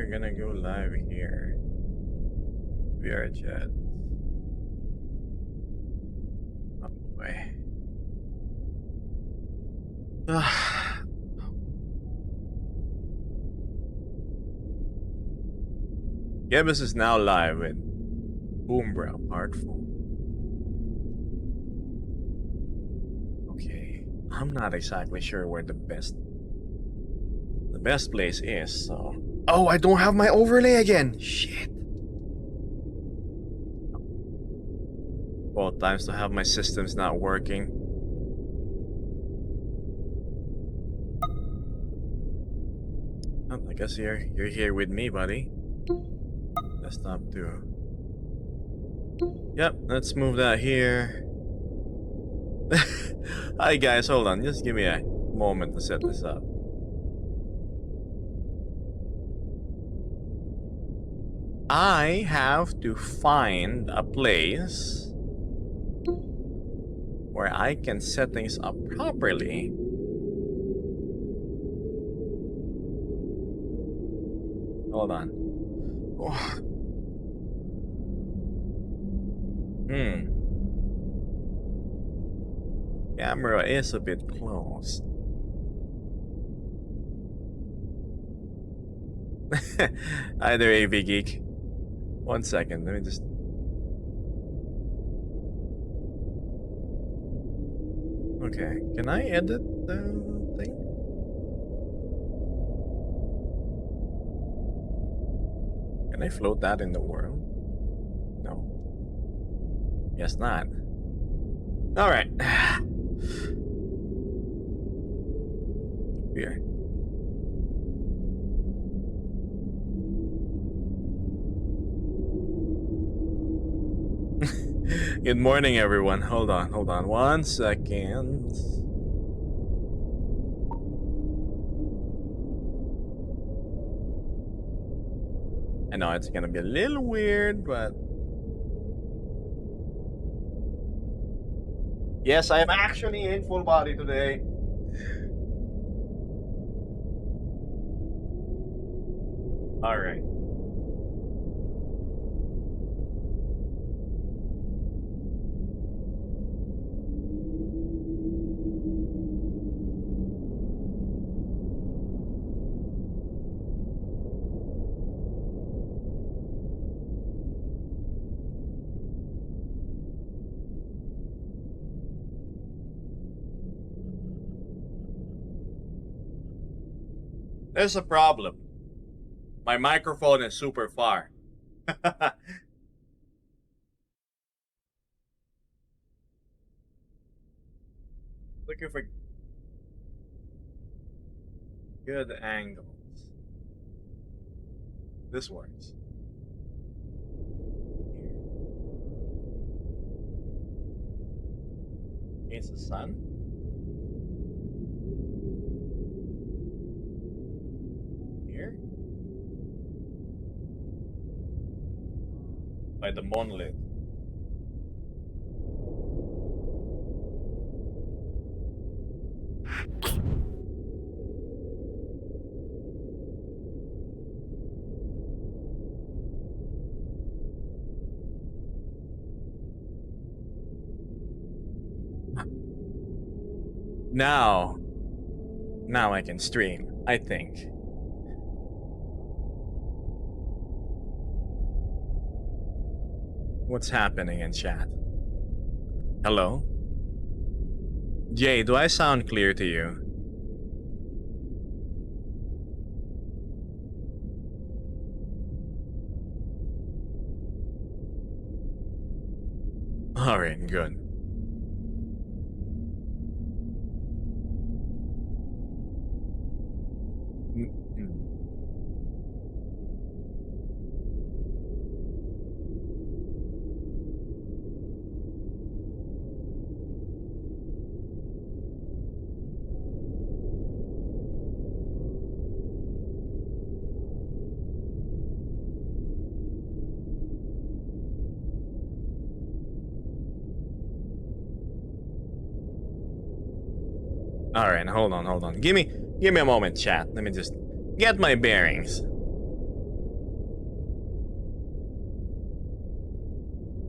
we're gonna go live here. VR chat. Oh boy. Gibbous is now live with Umbra Part 4. Okay, I'm not exactly sure where the best place is, so... Oh, I don't have my overlay again! Shit! Both times to have my systems not working. Oh, I guess you're here with me, buddy. Desktop 2. Yep, let's move that here. Hi guys, hold on, just give me a moment to set this up. I have to find a place where I can set things up properly. Hold on. Oh. Camera is a bit close. Hi there, AV Geek. 1 second, let me just... Okay, can I edit the thing? Can I float that in the world? No. Guess not. Alright. Here. Good morning, everyone. Hold on. 1 second. I know it's gonna be a little weird, but... Yes, I am actually in full body today. Alright. There's a problem. My microphone is super far. Looking for good angles. This works. Against the sun. Here. By the monolith. Now I can stream, I think. What's happening in chat? Hello? Jay, do I sound clear to you? Alright, good. Alright, hold on. Give me a moment, chat. Let me just get my bearings.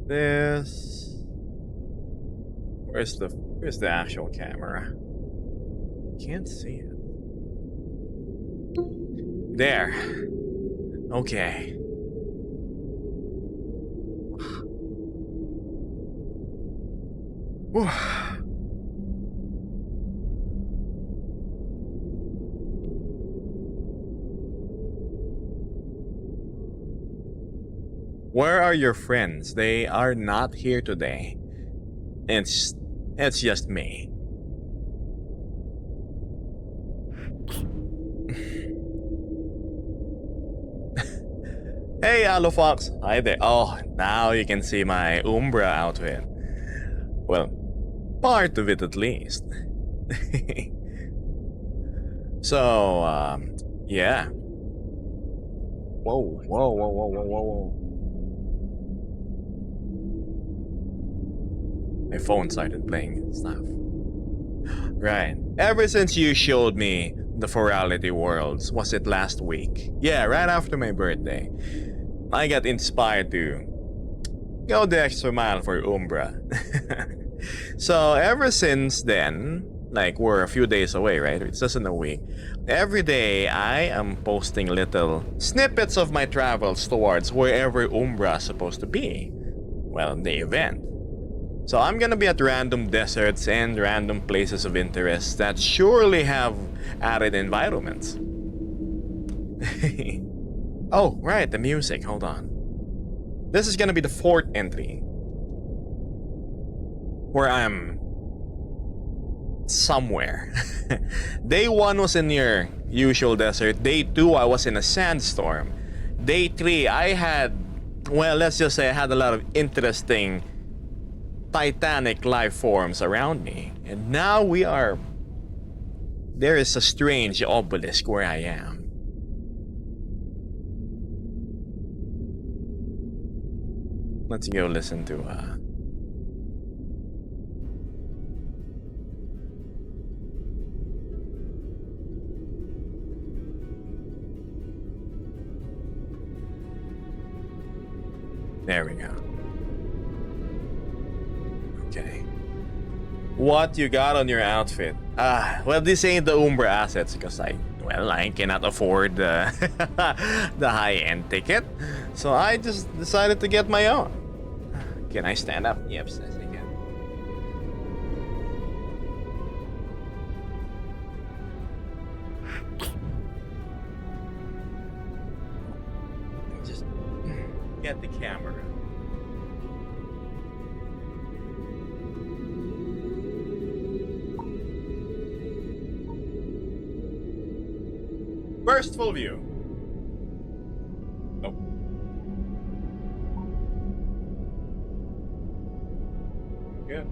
this. Where's the actual camera? Can't see it. There. Okay. Whew. Where are your friends? They are not here today. It's just me. Hey, Aloe Fox. Hi there. Oh, now you can see my Umbra outfit. Well, part of it at least. So, yeah. Whoa, whoa, whoa, whoa, whoa, whoa, whoa. My phone started playing stuff. Right. Ever since you showed me the furality worlds, was it last week? Yeah, right after my birthday. I got inspired to go the extra mile for Umbra. So ever since then, like we're a few days away, right? It's just in a week. Every day I am posting little snippets of my travels towards wherever Umbra is supposed to be. Well, the event. So I'm gonna be at random deserts and random places of interest that surely have arid environments. Oh, right, the music. Hold on. This is gonna be the fourth entry. Where I'm somewhere. Day 1 was in your usual desert. Day 2, I was in a sandstorm. Day 3, I had, well, let's just say I had a lot of interesting titanic life forms around me. And now there is a strange obelisk where I am. Let's go listen to there we go. Okay. What you got on your outfit? Well, this ain't the Umbra assets because I cannot afford the high-end ticket. So I just decided to get my own. Can I stand up? Yep, yes, I can. Just get the camera. First full view. Oh. Good.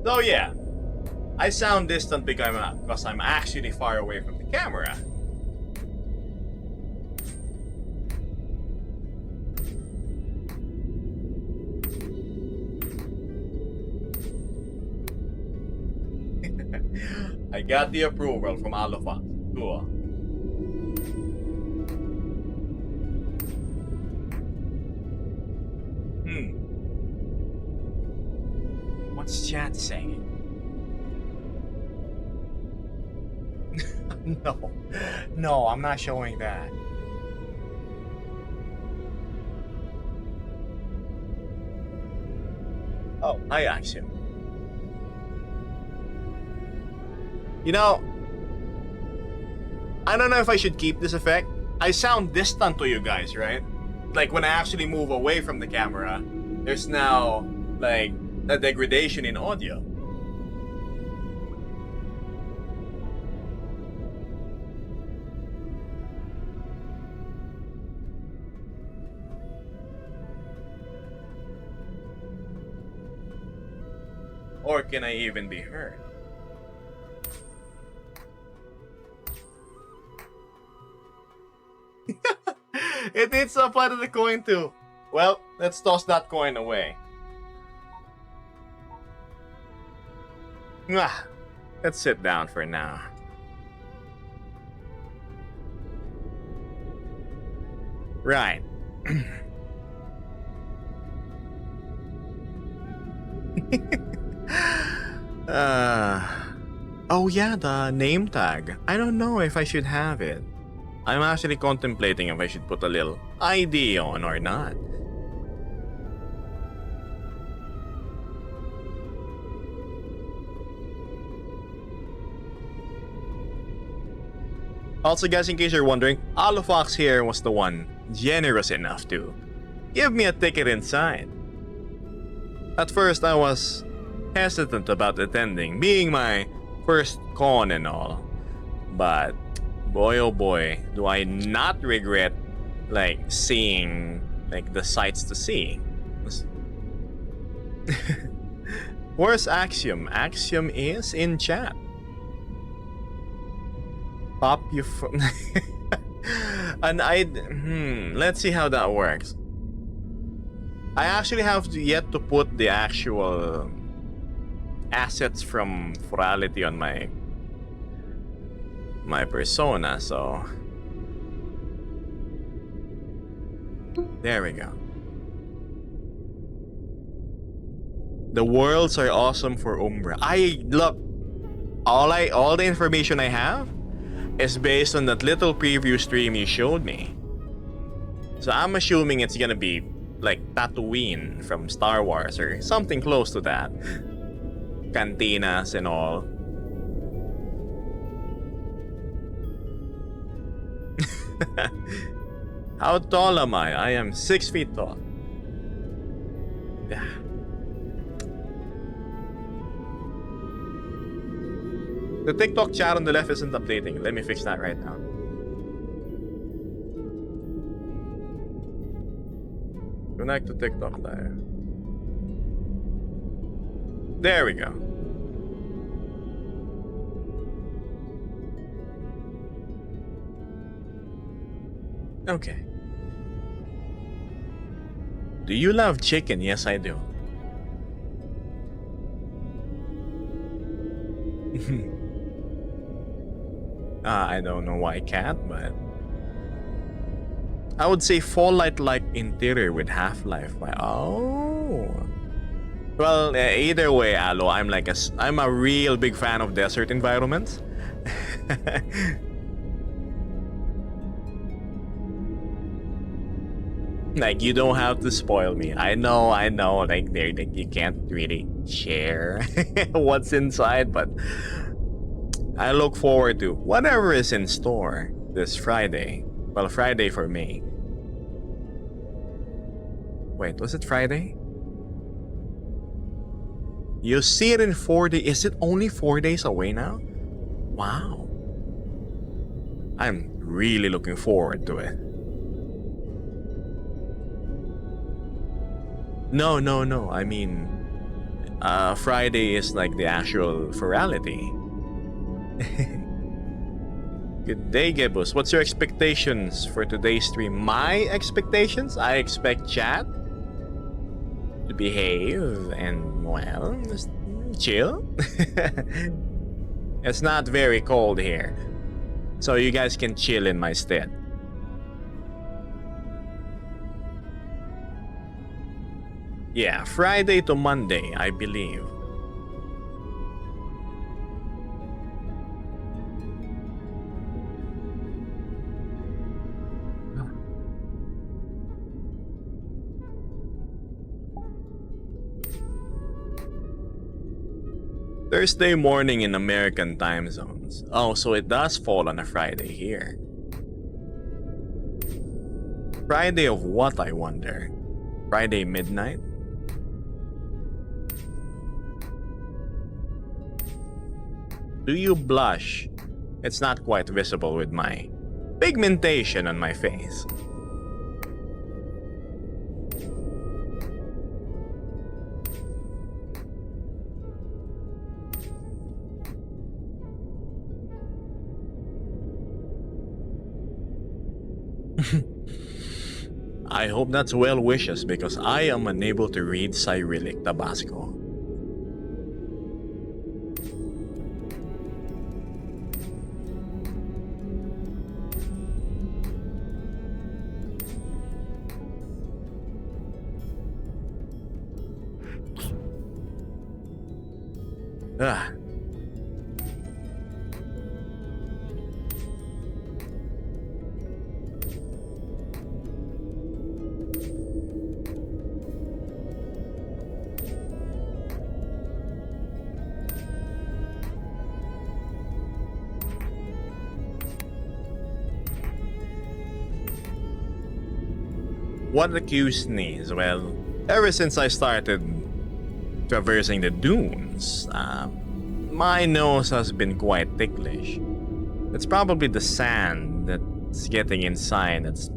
So yeah, I sound distant because I'm actually far away from the camera. I got the approval from all of us. Cool. What's chat saying? No, I'm not showing that. Oh, I action. You know, I don't know if I should keep this effect. I sound distant to you guys, right? Like when I actually move away from the camera, there's now like a degradation in audio. Or can I even be heard? It needs to apply to the coin too. Well, let's toss that coin away. Ah, let's sit down for now. Right. uh, oh yeah, the name tag. I don't know if I should have it. I'm actually contemplating if I should put a little ID on or not. Also, guys, in case you're wondering, Alofox here was the one generous enough to give me a ticket inside. At first, I was hesitant about attending, being my first con and all. But boy oh boy, do I not regret seeing the sights to see. Where's Axiom? Axiom is in chat. Pop you and let's see how that works. I actually have yet to put the actual assets from furality on my persona, so there we go. The worlds are awesome for Umbra. I look, all the information I have is based on that little preview stream you showed me. So I'm assuming it's gonna be like Tatooine from Star Wars or something close to that. Cantinas and all. How tall am I? I am 6 feet tall. Yeah. The TikTok chat on the left isn't updating. Let me fix that right now. Connect to TikTok Live. There we go. Okay. Do you love chicken? Yes, I do. I don't know why cat, but I would say Fallout-like interior with Half-Life. Oh. Well, either way, Alo, I'm a real big fan of desert environments. Like, you don't have to spoil me. I know, like you can't really share what's inside, but I look forward to whatever is in store this Friday. Well, Friday for me. Wait, was it Friday? You see it in 4 days. Is it only 4 days away now? Wow. I'm really looking forward to it. No. I mean, Friday is like the actual furality. Good day, Gibbous. What's your expectations for today's stream? My expectations? I expect chat to behave and, well, just chill. It's not very cold here, so you guys can chill in my stead. Yeah, Friday to Monday, I believe. Thursday morning in American time zones. Oh, so it does fall on a Friday here. Friday of what, I wonder? Friday midnight? Do you blush? It's not quite visible with my pigmentation on my face. I hope that's well wishes because I am unable to read Cyrillic Tabasco. Ah. What accused me as well? Ever since I started traversing the dunes, my nose has been quite ticklish. It's probably the sand that's getting inside that's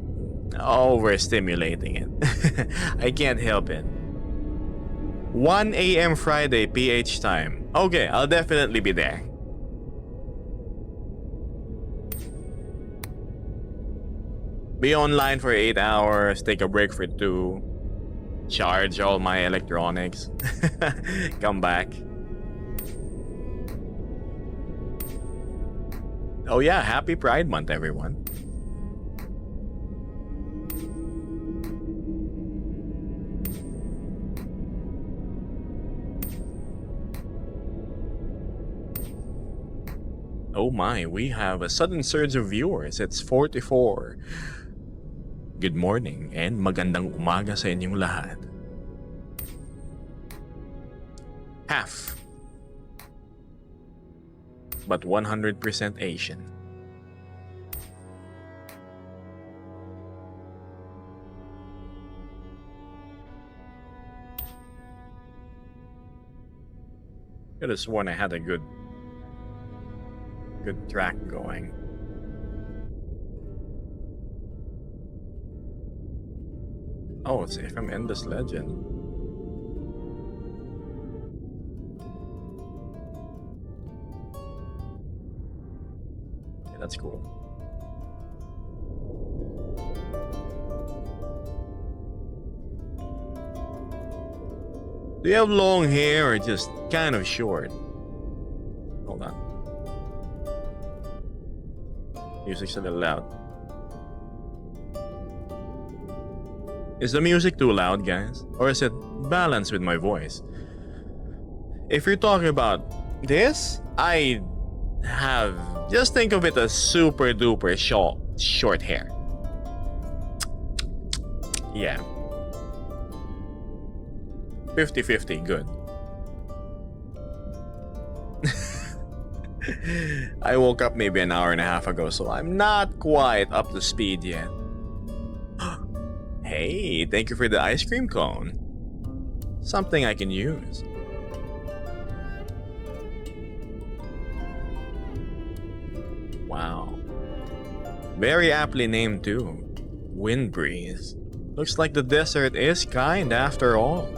overstimulating it. I can't help it. 1 a.m. Friday PH time. Okay, I'll definitely be there. Be online for 8 hours, take a break for 2, charge all my electronics, come back. Oh yeah, happy Pride Month, everyone. Oh my, we have a sudden surge of viewers. It's 44. Good morning and magandang umaga sa inyong lahat. Half, but 100% Asian. Could have sworn I had a good track going. Oh, it's from Endless Legend. Yeah, that's cool. Do you have long hair or just kind of short? Hold on. Music's a little loud. Is the music too loud, guys? Or is it balanced with my voice? If you're talking about this, I have... Just think of it as super duper short hair. Yeah. 50-50, good. I woke up maybe an hour and a half ago, so I'm not quite up to speed yet. Hey, thank you for the ice cream cone. Something I can use. Wow. Very aptly named too. Wind breeze. Looks like the desert is kind after all.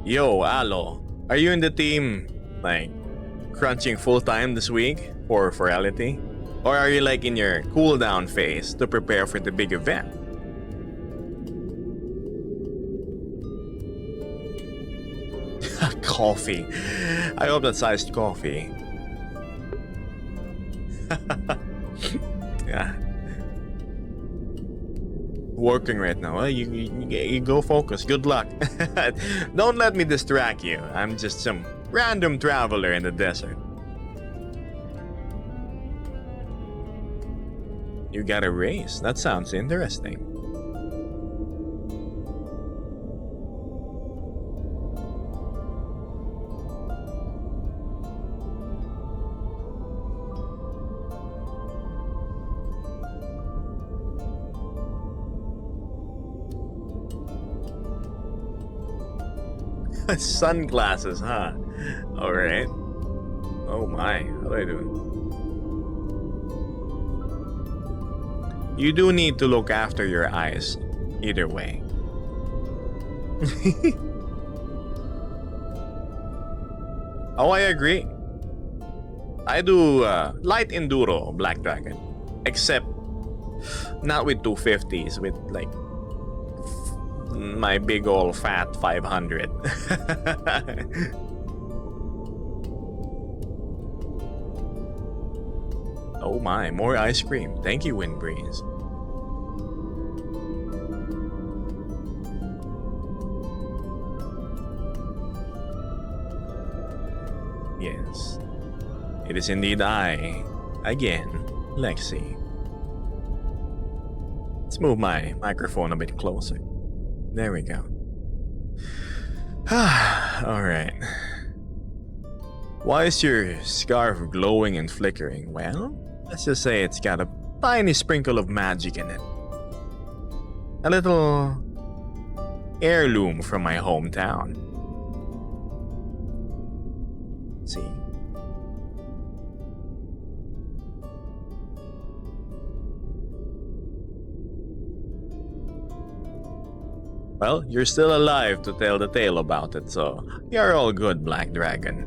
Yo, Alo, are you in the team, like, crunching full-time this week for furality? Or are you like in your cool-down phase to prepare for the big event? Coffee. I hope that's iced coffee. Yeah. Working right now. Well, you go focus. Good luck. Don't let me distract you. I'm just some random traveler in the desert. You got a race. That sounds interesting. Sunglasses, huh? Alright. Oh my, how do I do You do need to look after your eyes, either way. Oh, I agree. I do light enduro Black Dragon, except not with 250s, with like my big old fat 500. Oh my, more ice cream. Thank you, Wind Breeze. Yes, it is indeed I, again, Lexi. Let's move my microphone a bit closer. There we go. Alright. Why is your scarf glowing and flickering? Well, let's just say it's got a tiny sprinkle of magic in it. A little heirloom from my hometown. See? Well, you're still alive to tell the tale about it, so you're all good, Black Dragon.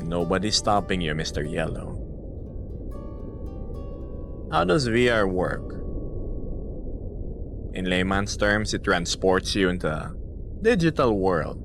Nobody's stopping you, Mr. Yellow. How does VR work? In layman's terms, it transports you into a digital world.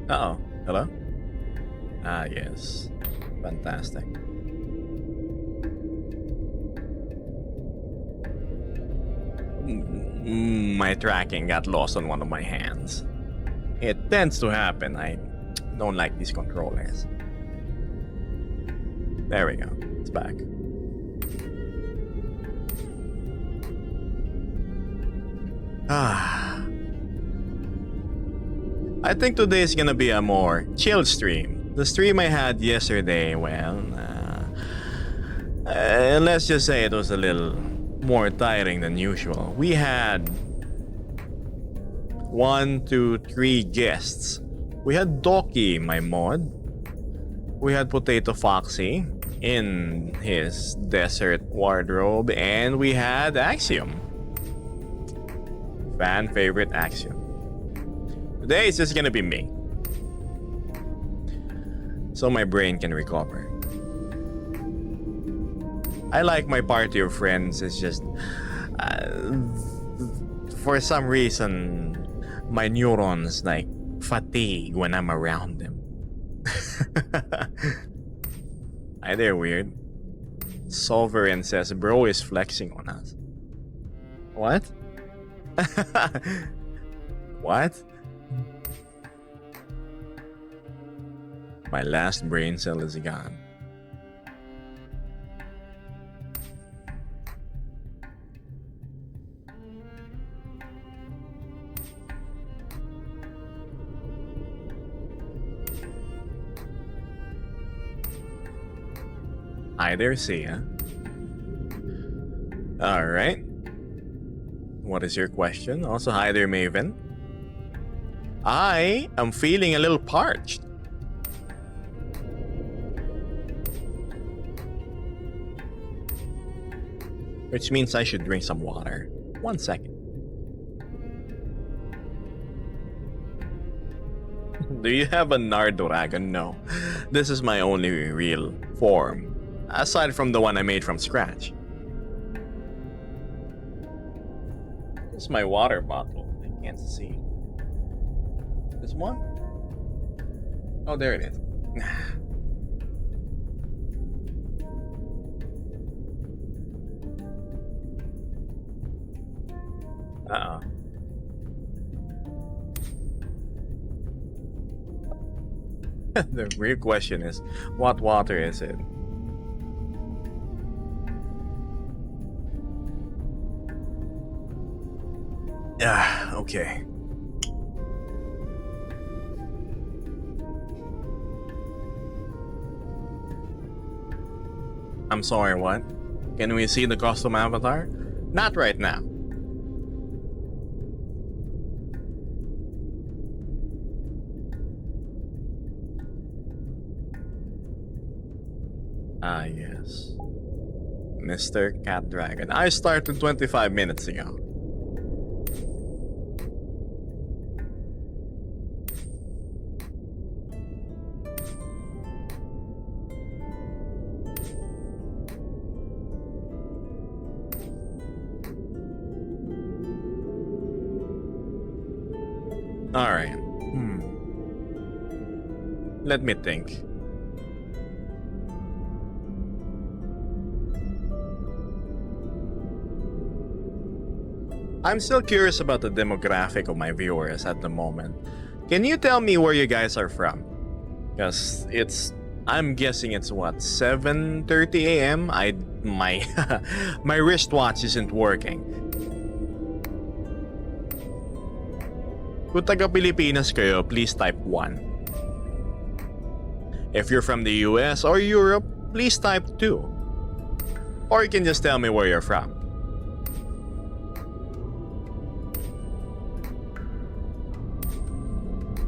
Uh-oh. Hello? Ah, yes. Fantastic. My tracking got lost on one of my hands. It tends to happen. I don't like these controllers. There we go. It's back. I think today is gonna be a more chill stream. The stream I had yesterday, well, let's just say it was a little more tiring than usual. We had 1, 2, 3 guests. We had Doki, my mod. We had Potato Foxy in his desert wardrobe, and we had Axiom. Fan favorite Axiom. Today it's just gonna be me, so my brain can recover. I like my party of friends. It's just for some reason my neurons like fatigue when I'm around them. Hi there, weird. Sovereign says bro is flexing on us. What? What? My last brain cell is gone. Hi there, Sia. Alright. What is your question? Also, hi there, Maven. I am feeling a little parched. Which means I should drink some water. 1 second. Do you have a Nardoragon? No. This is my only real form. Aside from the one I made from scratch. This is my water bottle. I can't see. This one? Oh, there it is. Uh-oh. The real question is, what water is it? Ah, okay. I'm sorry, what? Can we see the custom avatar? Not right now. Ah, yes. Mr. Cat Dragon. I started 25 minutes ago. Alright. Let me think. I'm still curious about the demographic of my viewers at the moment. Can you tell me where you guys are from? Because I'm guessing it's what, 7:30 a.m. My my wristwatch isn't working. Kung taga Pilipinas kayo, please type 1. If you're from the US or Europe, please type 2. Or you can just tell me where you're from.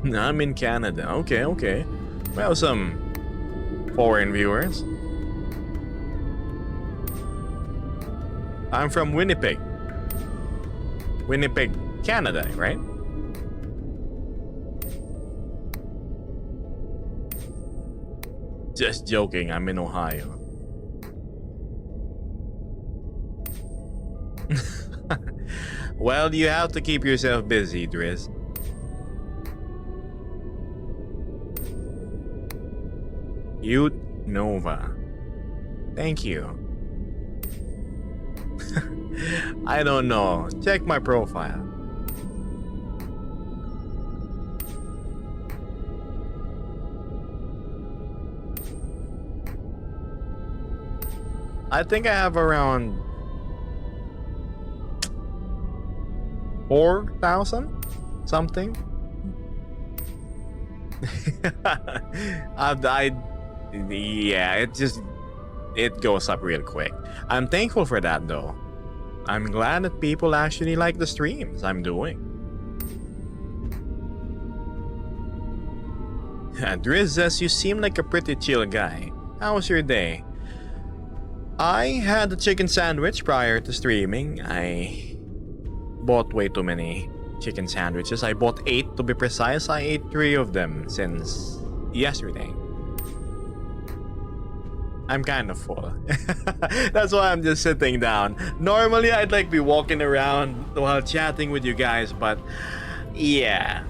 I'm in Canada. Okay. We have some foreign viewers. I'm from Winnipeg. Winnipeg, Canada, right? Just joking, I'm in Ohio. Well, you have to keep yourself busy, Driz. Ute Nova. Thank you. I don't know. Check my profile. I think I have around 4,000 something. Yeah, it goes up real quick. I'm thankful for that though. I'm glad that people actually like the streams I'm doing. Driz says you seem like a pretty chill guy. How was your day? I had a chicken sandwich prior to streaming. I bought way too many chicken sandwiches. I bought 8 to be precise. I ate 3 of them since yesterday. I'm kind of full. That's why I'm just sitting down. Normally I'd like be walking around while chatting with you guys, but yeah.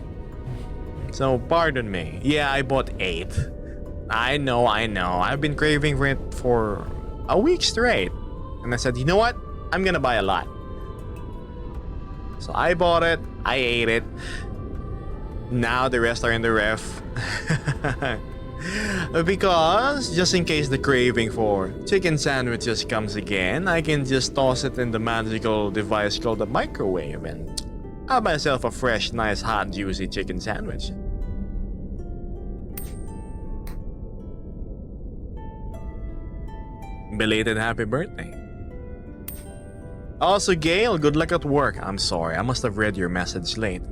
So pardon me. Yeah, I bought 8. I know. I've been craving for it for a week straight. And I said, you know what? I'm gonna buy a lot. So I bought it. I ate it. Now the rest are in the ref. Because just in case the craving for chicken sandwiches comes again, I can just toss it in the magical device called the microwave and have myself a fresh, nice, hot, juicy chicken sandwich. Belated happy birthday. Also, Gail, good luck at work. I'm sorry, I must have read your message late.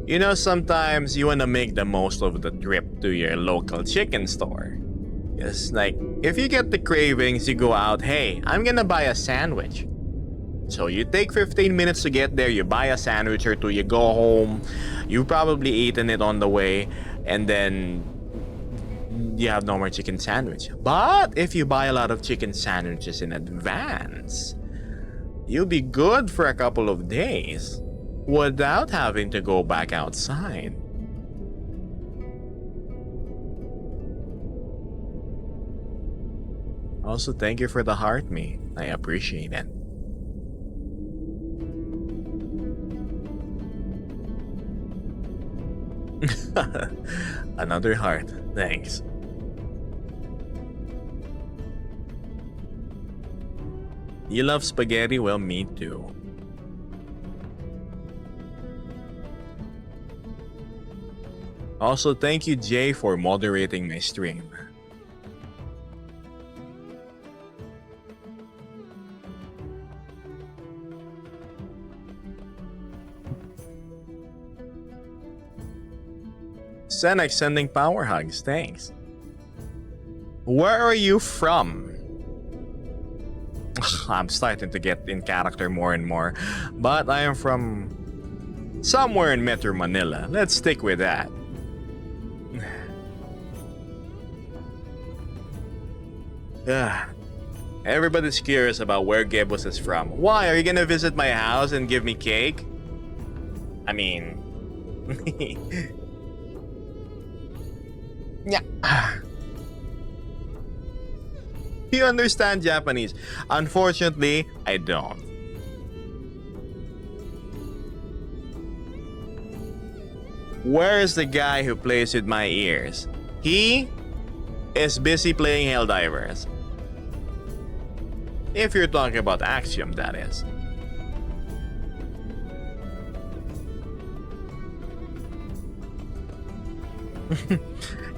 You know, sometimes you want to make the most of the trip to your local chicken store. It's like, if you get the cravings, you go out, hey, I'm gonna buy a sandwich. So you take 15 minutes to get there, you buy a sandwich or two, you go home, you've probably eaten it on the way, and then you have no more chicken sandwich. But if you buy a lot of chicken sandwiches in advance, you'll be good for a couple of days without having to go back outside. Also, thank you for the heart me. I appreciate it. Another heart. Thanks. You love spaghetti? Well, me too. Also, thank you, Jay, for moderating my stream. Senex sending power hugs, thanks. Where are you from? I'm starting to get in character more and more, but I am from somewhere in Metro Manila. Let's stick with that. Everybody's curious about where Gebos is from. Why? Are you gonna visit my house and give me cake? I mean... yeah. You understand Japanese? Unfortunately, I don't. Where is the guy who plays with my ears? He is busy playing Helldivers. If you're talking about Axiom, that is.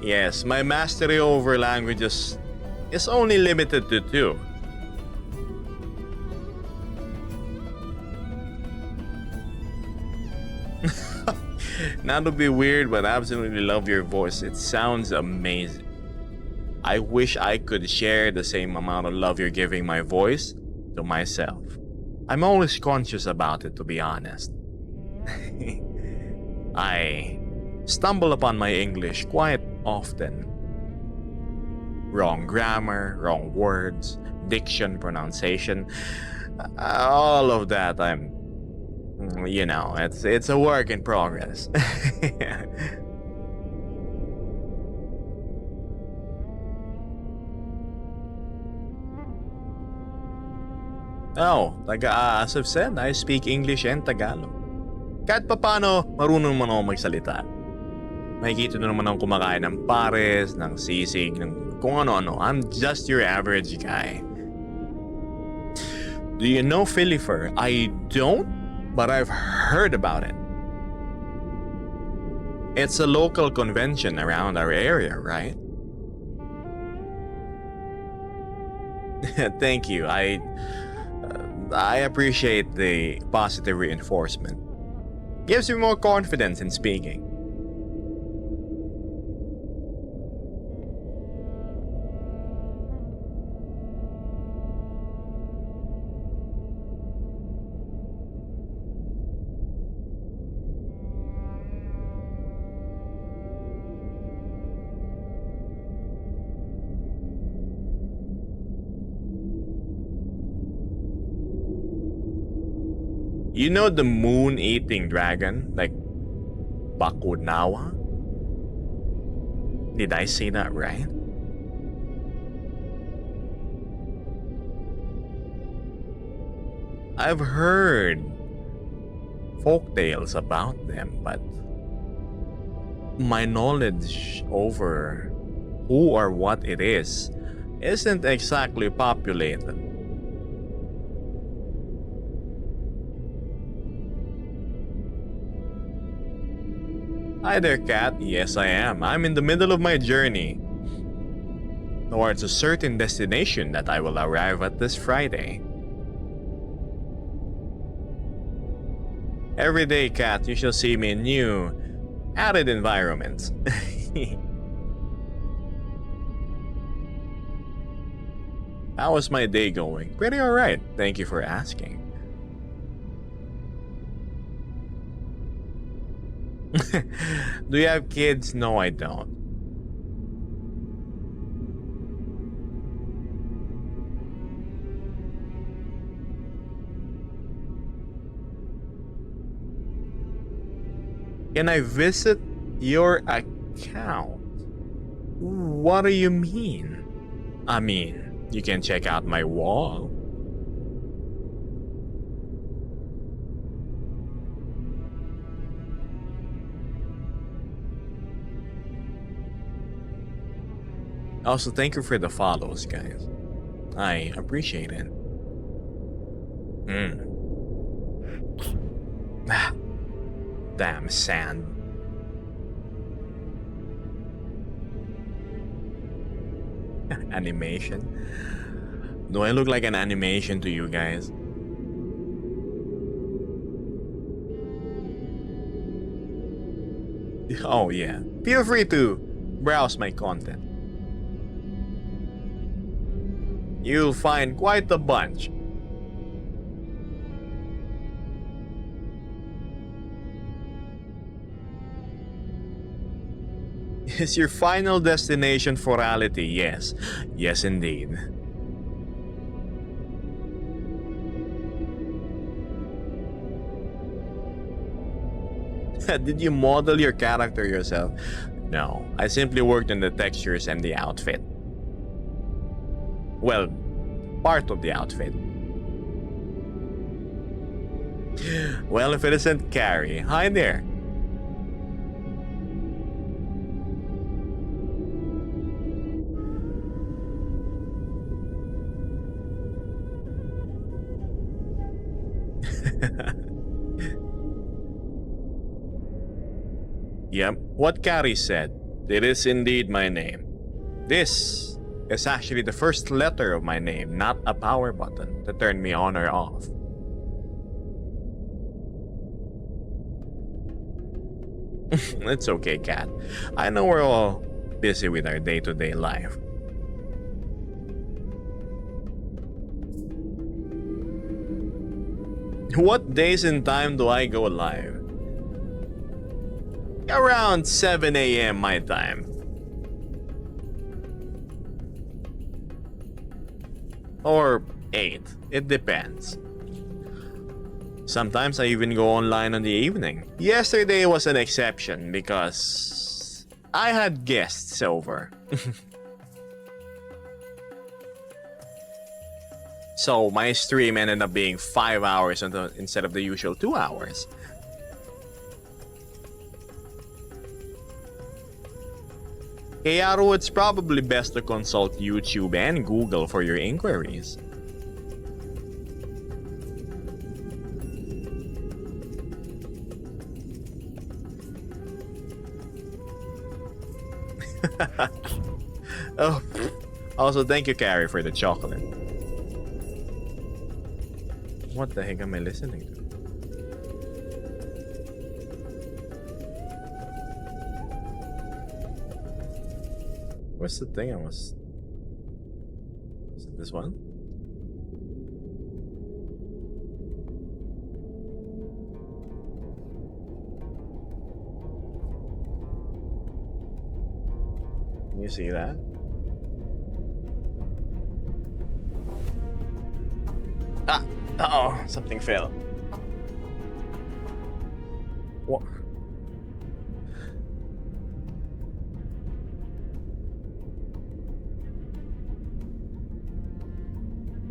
Yes, my mastery over languages is only limited to 2. Not to be weird, but I absolutely love your voice. It sounds amazing. I wish I could share the same amount of love you're giving my voice to myself. I'm always conscious about it, to be honest. I stumble upon my English quite often. Wrong grammar, wrong words, diction, pronunciation, all of that. It's a work in progress. Oh, as I've said, I speak English and Tagalog. Kahit papano, marunong naman ako magsalita. Makikita nyo naman akong kumakain ng pares, ng sisig, ng kung ano-ano. I'm just your average guy. Do you know Phillifer? I don't, but I've heard about it. It's a local convention around our area, right? Thank you. I appreciate the positive reinforcement. Gives me more confidence in speaking. You know the moon-eating dragon? Like Bakunawa? Did I say that right? I've heard folk tales about them, but my knowledge over who or what it is isn't exactly populated. Hi there, Cat. Yes, I am. I'm in the middle of my journey towards a certain destination that I will arrive at this Friday. Every day, Cat, you shall see me in new, added environments. How was my day going? Pretty alright. Thank you for asking. Do you have kids? No, I don't. Can I visit your account? What do you mean? I mean, you can check out my wall. Also, thank you for the follows, guys. I appreciate it. Ah, damn sand. Animation. Do I look like an animation to you guys? Oh yeah. Feel free to browse my content. You'll find quite a bunch. Is your final destination furality? Yes. Yes, indeed. Did you model your character yourself? No. I simply worked on the textures and the outfit. Well, part of the outfit. Well, if it isn't Carrie, hi there. Yep, what Carrie said. It is indeed my name. This is actually the first letter of my name, not a power button to turn me on or off. It's okay, Kat. I know we're all busy with our day-to-day life. What days and time do I go live? Around 7 a.m. my time. Or 8. It depends. Sometimes I even go online in the evening. Yesterday was an exception because I had guests over. So my stream ended up being 5 hours instead of the usual 2 hours. Keyaru, it's probably best to consult YouTube and Google for your inquiries. Oh, also thank you, Carrie, for the chocolate. What the heck am I listening to? What's the thing I was... Is it this one? Can you see that? Ah! Uh-oh, something fell. What?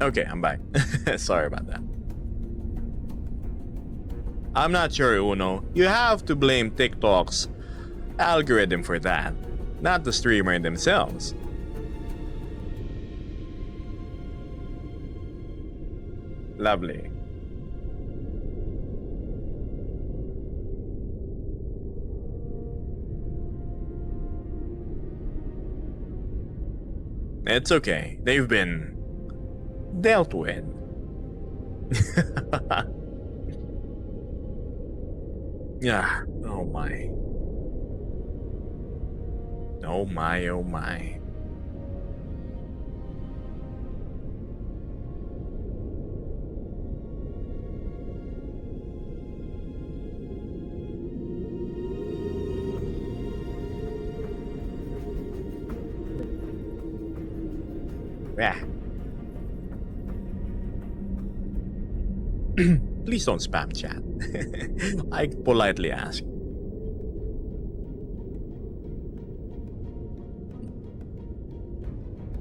Okay, I'm back. Sorry about that. I'm not sure, Uno. You have to blame TikTok's algorithm for that, not the streamer themselves. Lovely. It's okay. They've been dealt with. Yeah. Oh my. Oh my, oh my. Yeah. Please don't spam chat. I politely ask.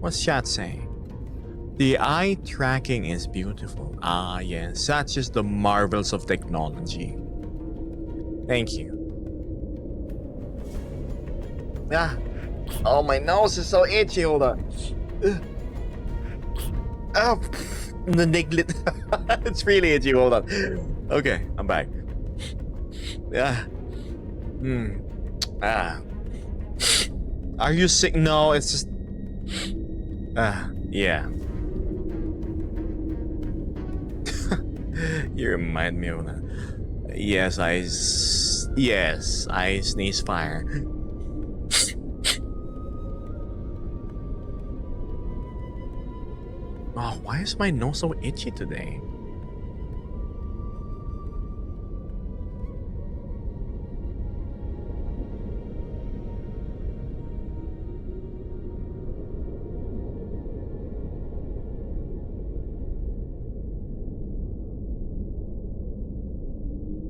What's chat saying? The eye tracking is beautiful. Ah, yes, that's just the marvels of technology. Thank you. Ah, oh, my nose is so itchy. Hold on. Oh, the neglet. It's really itchy. Hold on. Okay, I'm back. Yeah. Ah. Are you sick? No, it's just. Yeah. You remind me of that. Yes, I sneeze fire. Oh, why is my nose so itchy today?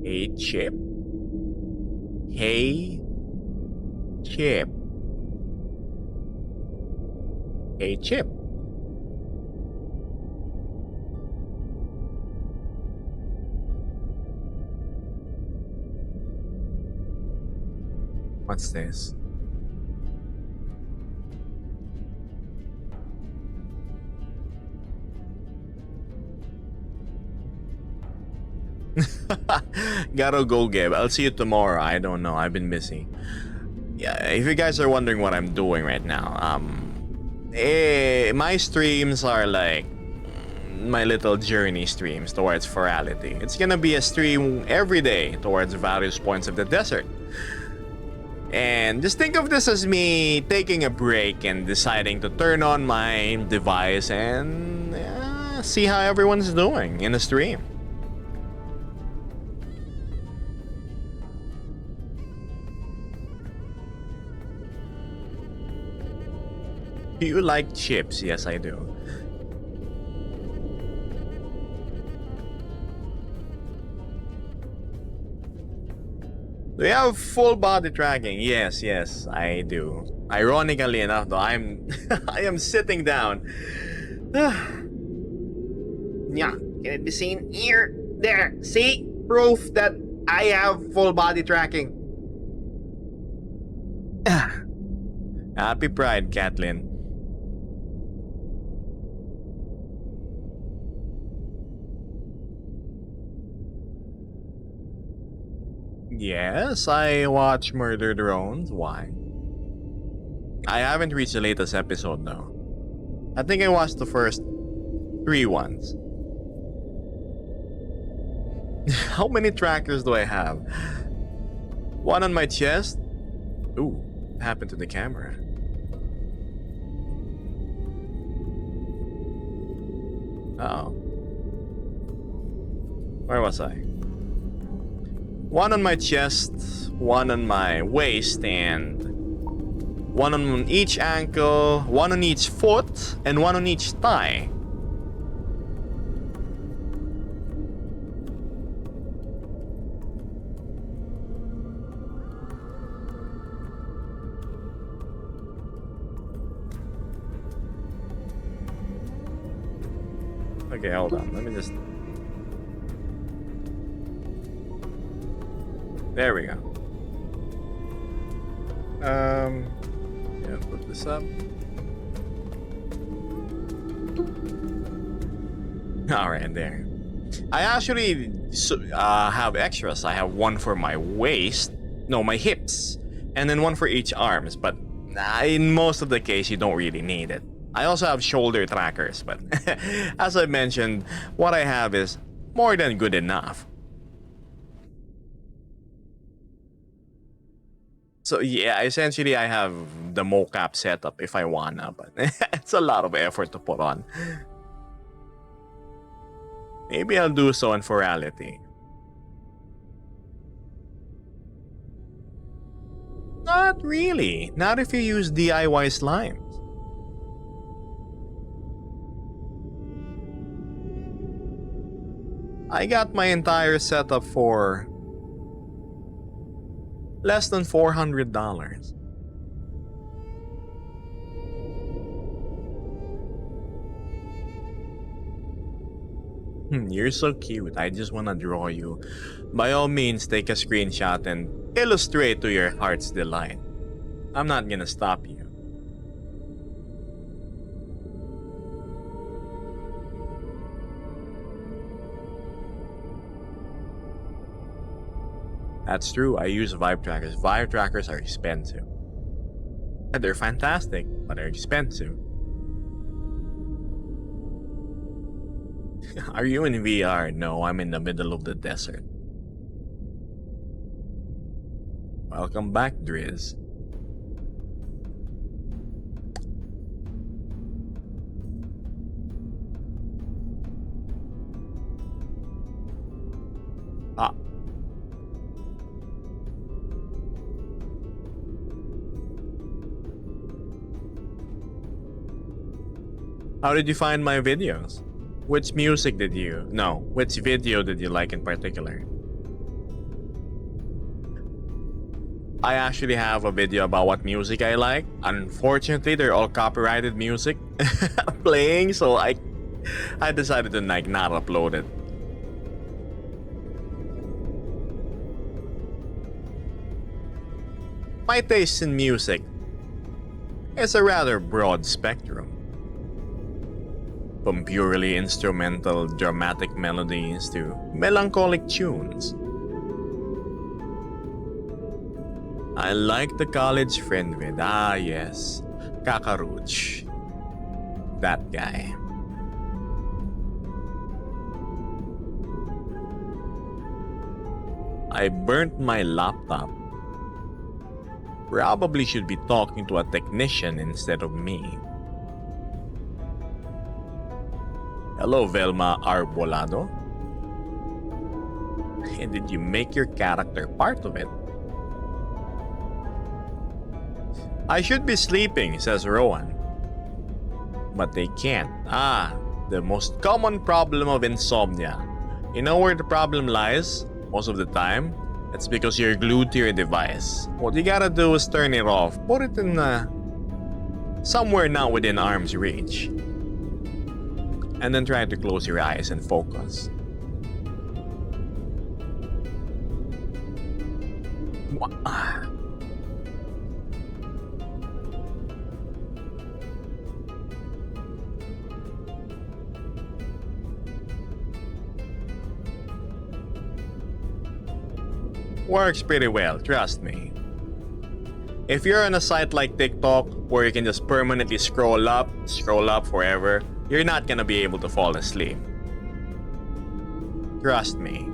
Hey, Chip. Hey, Chip. Hey, Chip. What's this? Gotta go, Gabe. I'll see you tomorrow. I don't know. I've been busy. Yeah, if you guys are wondering what I'm doing right now, my streams are like my little journey streams towards furality. It's gonna be a stream every day towards various points of the desert. And just think of this as me taking a break and deciding to turn on my device and see how everyone's doing in the stream. Do you like chips? Yes, I do. Do you have full body tracking? Yes, I do. Ironically enough, though, I am sitting down. Yeah, can it be seen here? There, see? Proof that I have full body tracking. Happy Pride, Kathleen. Yes, I watch Murder Drones. Why? I haven't reached the latest episode though. I think I watched the first 3 ones. How many trackers do I have? One on my chest. Ooh, what happened to the camera? Oh. Where was I? One on my chest, one on my waist, and one on each ankle, one on each foot, and one on each thigh. Okay, hold on. Let me just... There we go. Yeah, put this up. Alright, there. I actually have extras. I have one for my waist, no, my hips, and then one for each arms, but in most of the case, you don't really need it. I also have shoulder trackers, but as I mentioned, what I have is more than good enough. So yeah, essentially I have the mocap setup if I wanna, but it's a lot of effort to put on. Maybe I'll do so in furality. Not really. Not if you use DIY slimes. I got my entire setup for less than $400. You're so cute. I just wanna draw you. By all means, take a screenshot and illustrate to your heart's delight. I'm not gonna stop you. That's true. I use vibe trackers. Vibe trackers are expensive. They're fantastic, but they're expensive. Are you in VR? No, I'm in the middle of the desert. Welcome back, Driz. Ah. How did you find my videos? Which music did you... No, which video did you like in particular? I actually have a video about what music I like. Unfortunately, they're all copyrighted music playing, so I decided to like not upload it. My taste in music is a rather broad spectrum. From purely instrumental, dramatic melodies to melancholic tunes. I like the college friend with, yes, Kakaruch. That guy. I burnt my laptop. Probably should be talking to a technician instead of me. Hello, Velma Arbolado. And did you make your character part of it? I should be sleeping, says Rowan. But they can't. The most common problem of insomnia. You know where the problem lies? Most of the time, it's because you're glued to your device. What you gotta do is turn it off. Put it in somewhere not within arm's reach. And then try to close your eyes and focus. Works pretty well, trust me. If you're on a site like TikTok, where you can just permanently scroll up forever, you're not gonna be able to fall asleep. Trust me.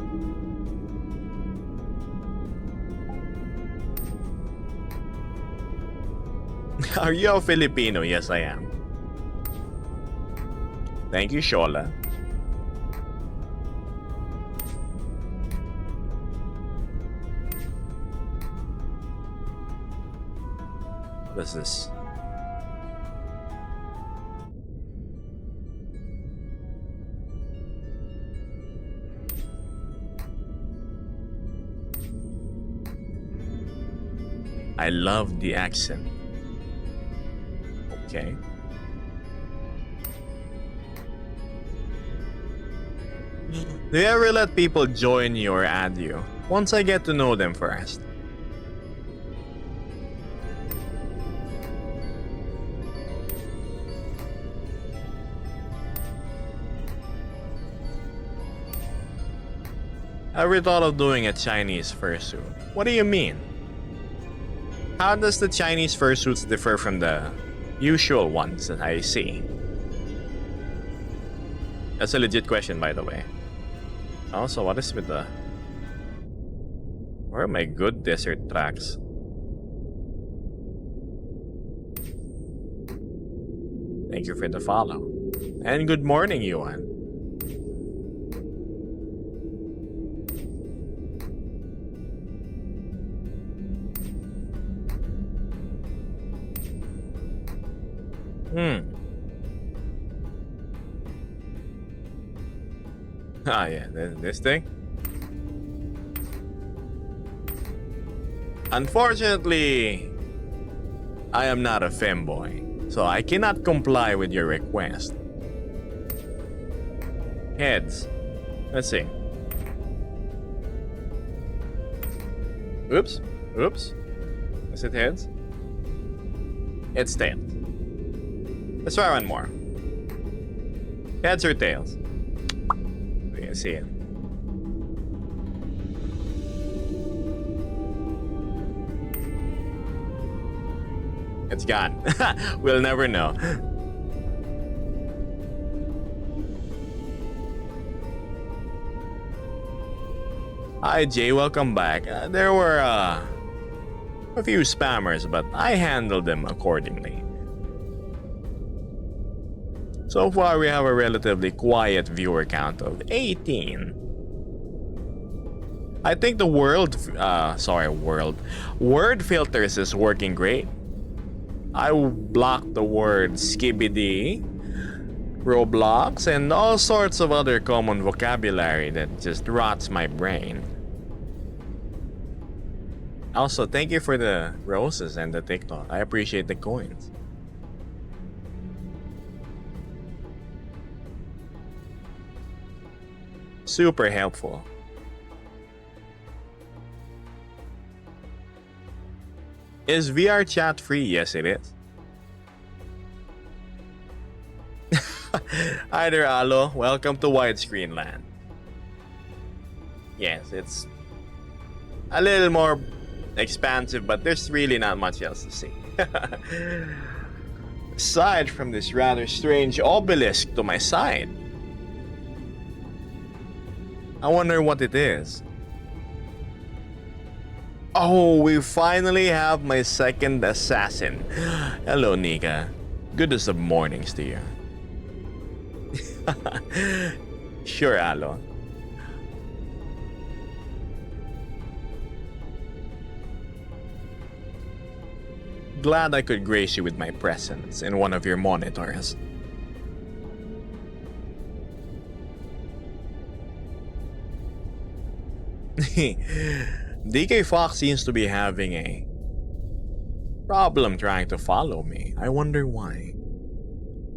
Are you a Filipino? Yes, I am. Thank you, Shola. What's this? I love the accent. Okay. Do you ever let people join you or add you? Once I get to know them first. Ever thought of doing a Chinese fursuit? What do you mean? How does the Chinese fursuits differ from the usual ones that I see? That's a legit question, by the way. Also, what is with the... Where are my good desert tracks? Thank you for the follow. And good morning, Yuan. Yeah, this thing. Unfortunately, I am not a femboy, so I cannot comply with your request. Heads, Let's see. Oops. Oops. Is it heads? It's tails. Let's try one more. Heads or tails? We can see it. It's gone. We'll never know. Hi Jay, welcome back. There were a few spammers, but I handled them accordingly. So far, we have a relatively quiet viewer count of 18. I think the word filters is working great. I blocked the word skibidi, Roblox, and all sorts of other common vocabulary that just rots my brain. Also, thank you for the roses and the TikTok. I appreciate the coins. Super helpful. Is VR chat free? Yes, it is. Hi there, Alo. Welcome to Widescreen Land. Yes, it's a little more expansive, but there's really not much else to see. Aside from this rather strange obelisk to my side. I wonder what it is. Oh, we finally have my second assassin. Hello, Nika. Good as of mornings to you. Sure, Alo. Glad I could grace you with my presence in one of your monitors. DK Fox seems to be having a problem trying to follow me. I wonder why.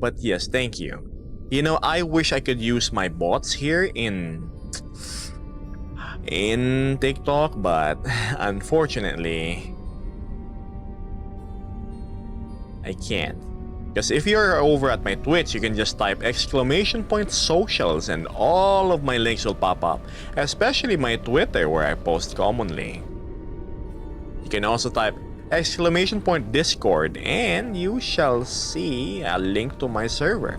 But yes, thank you. You know, I wish I could use my bots here in TikTok, but unfortunately, I can't. Because if you're over at my Twitch, you can just type !socials and all of my links will pop up, especially my Twitter where I post commonly. You can also type !Discord and you shall see a link to my server.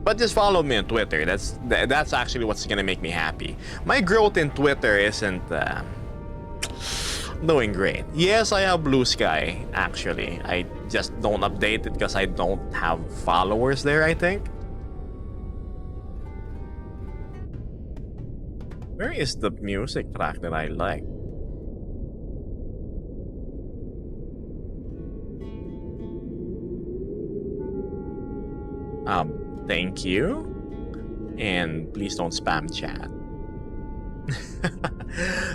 But just follow me on Twitter. That's actually what's gonna make me happy. My growth in Twitter isn't doing great. Yes, I have Blue Sky, actually. I just don't update it because I don't have followers there, I think. Where is the music track that I like? Thank you. And please don't spam chat.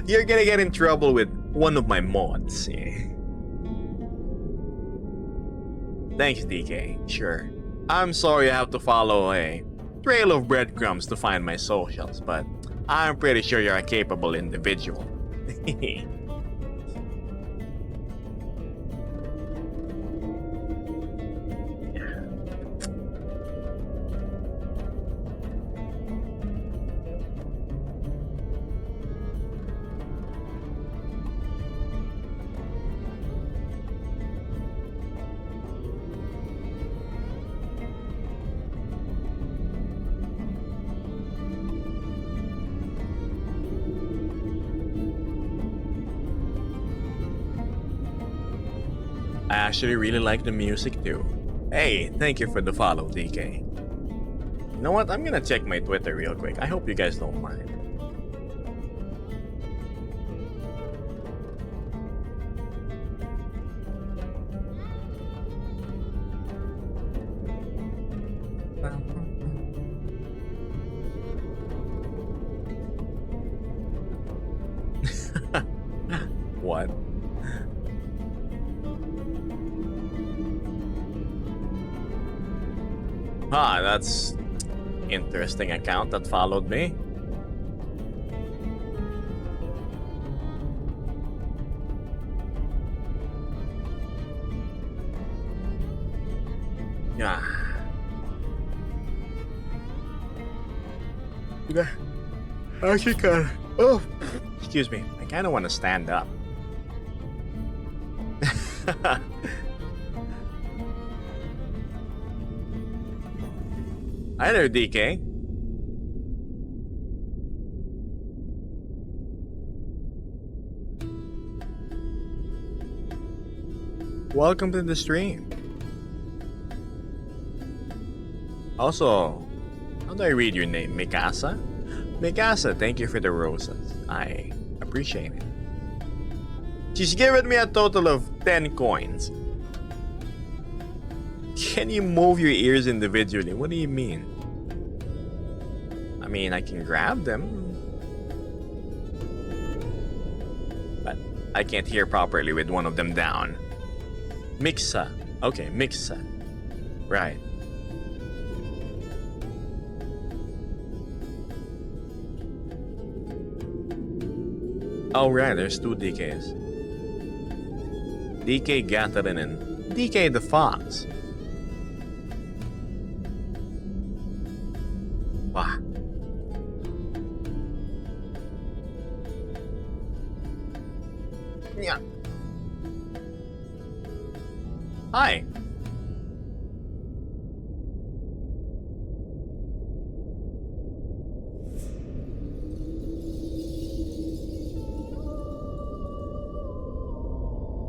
You're gonna get in trouble with one of my mods. Thanks, DK. Sure. I'm sorry I have to follow a trail of breadcrumbs to find my socials, but I'm pretty sure you're a capable individual. I actually really like the music too. Hey, thank you for the follow, DK. You know what? I'm gonna check my Twitter real quick. I hope you guys don't mind. What? Ah, that's interesting account that followed me. Yeah. Yeah. Actually, oh, excuse me. I kind of want to stand up. Hi there, DK. Welcome to the stream. Also, how do I read your name? Mikasa? Mikasa, thank you for the roses. I appreciate it. She's given me a total of 10 coins. Can you move your ears individually? What do you mean? I mean, I can grab them. But I can't hear properly with one of them down. Mixa. Okay, Mixa. Right. Oh, right, there's two DKs. DK Gathering and DK the Fox. Wow. Yeah. Hi.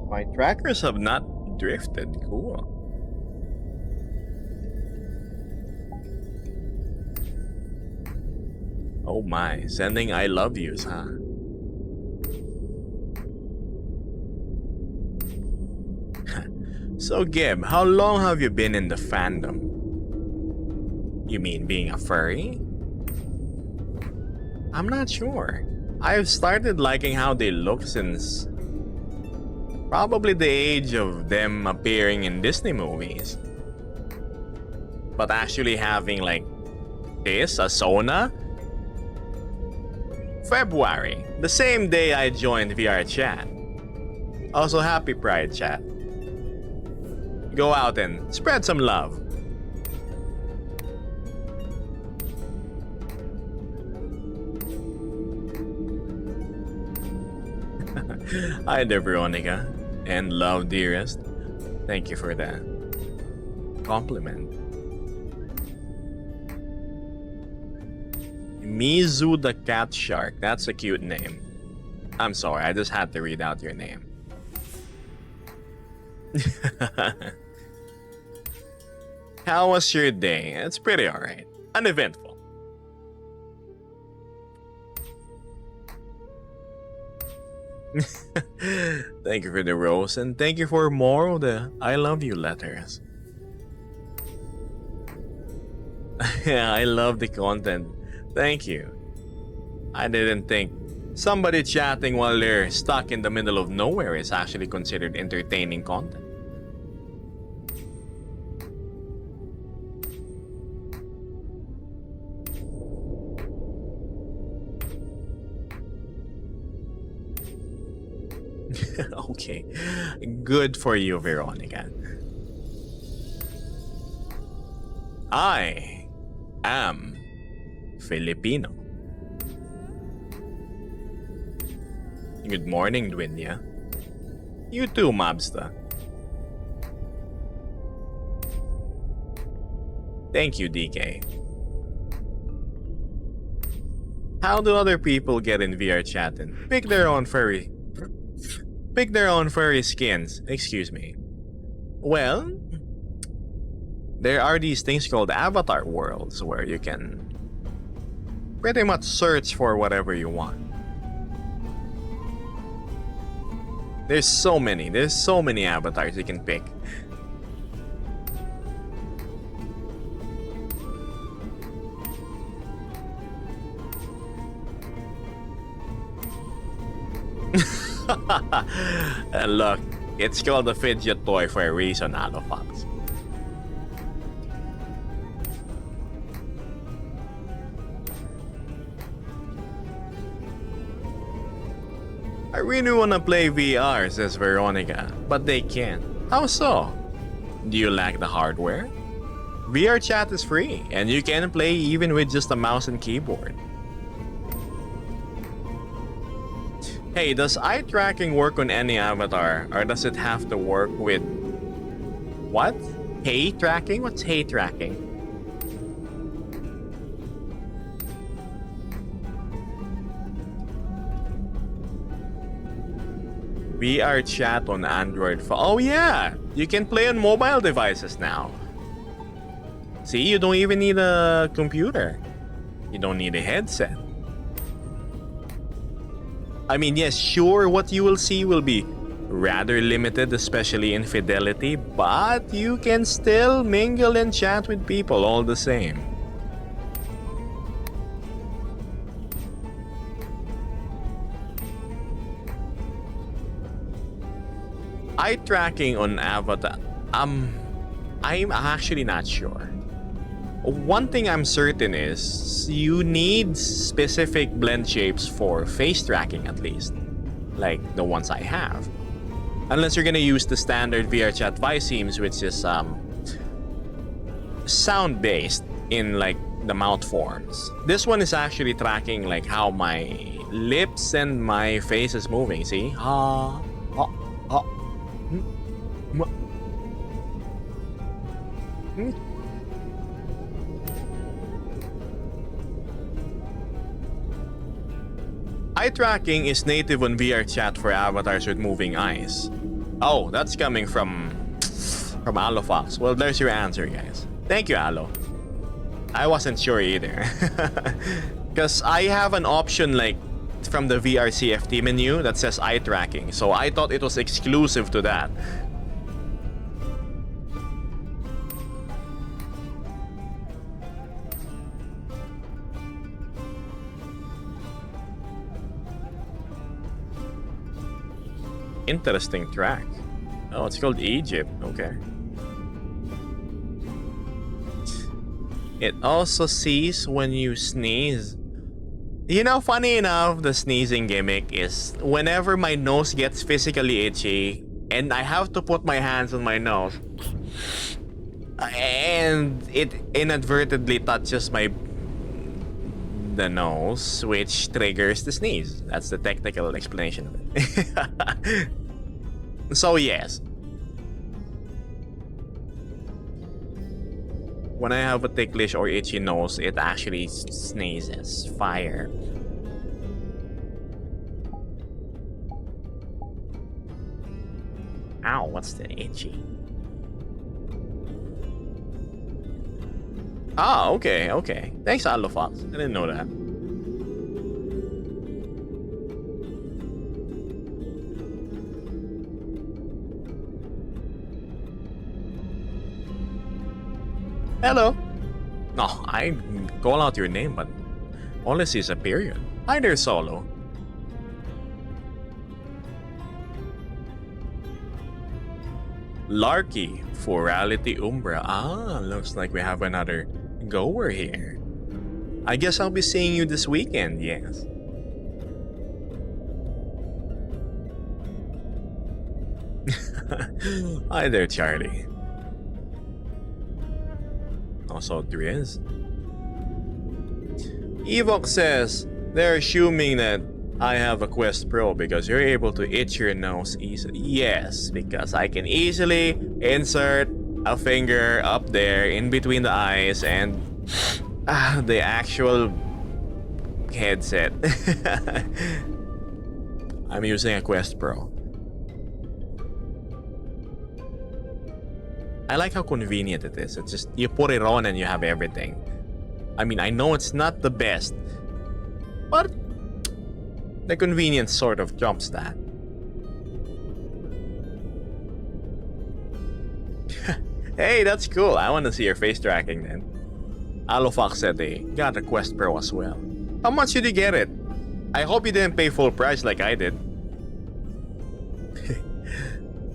My trackers have not drifted. Cool. Oh my, sending I love yous, huh? So Gib, how long have you been in the fandom? You mean being a furry? I'm not sure. I've started liking how they look since probably the age of them appearing in Disney movies. But actually having like this, a Sona? February, the same day I joined VR chat. Also happy Pride chat. Go out and spread some love. Hi there, Veronica. And love, dearest. Thank you for that compliment. Mizu the Cat Shark. That's a cute name. I'm sorry, I just had to read out your name. How was your day? It's pretty alright. Uneventful. Thank you for the rose, and thank you for more of the I love you letters. Yeah, I love the content. Thank you. I didn't think somebody chatting while they're stuck in the middle of nowhere is actually considered entertaining content. Okay, good for you, Veronica. I am Filipino. Good morning, Dwinya. You too, Mabsta. Thank you, DK. How do other people get in VR chat and pick their own furry skins? Excuse me. Well, there are these things called avatar worlds where you can pretty much search for whatever you want. There's so many avatars you can pick. Look, it's called a fidget toy for a reason, Alofox. I really wanna play VR, says Veronica, but they can't. How so? Do you lack the hardware? VR chat is free, and you can play even with just a mouse and keyboard. Hey, does eye tracking work on any avatar, or does it have to work with... What? Hey tracking? What's hey tracking? VR chat on Android phone. Oh yeah, you can play on mobile devices now. See, you don't even need a computer. You don't need a headset. I mean, yes, sure, what you will see will be rather limited, especially in fidelity, but you can still mingle and chat with people all the same. Eye tracking on Avatar. I'm actually not sure. One thing I'm certain is you need specific blend shapes for face tracking at least, like the ones I have. Unless you're gonna use the standard VRChat voice themes, which is sound based in like the mouth forms. This one is actually tracking like how my lips and my face is moving. See? Eye tracking is native on VRChat for avatars with moving eyes. Oh, that's coming from Alofox. Well, there's your answer, guys. Thank you, Alo. I wasn't sure either. Because I have an option like from the VRCFT menu that says eye tracking, so I thought it was exclusive to that. Interesting track. Oh, it's called Egypt. Okay. It also sees when you sneeze. You know, funny enough, the sneezing gimmick is whenever my nose gets physically itchy and I have to put my hands on my nose and it inadvertently touches the nose, which triggers the sneeze. That's the technical explanation of it. So yes, when I have a ticklish or itchy nose, it actually sneezes fire. Ow, what's the itchy? Ah, okay. Thanks, Alofox. I didn't know that. Hello. No, I call out your name, but all I see is a period. Hi there, Solo. Larky, furality, umbra. Ah, looks like we have another goer here. I guess I'll be seeing you this weekend, yes. Hi there, Charlie. Also, Driz. Evox says they're assuming that I have a Quest Pro because you're able to itch your nose easily. Yes, because I can easily insert a finger up there in between the eyes and the actual headset. I'm using a Quest Pro. I like how convenient it is. It's just, you put it on and you have everything. I mean, I know it's not the best, but the convenience sort of trumps that. Hey, that's cool. I want to see your face tracking then. Alofox said they got a Quest Pro as well. How much did you get it? I hope you didn't pay full price like I did.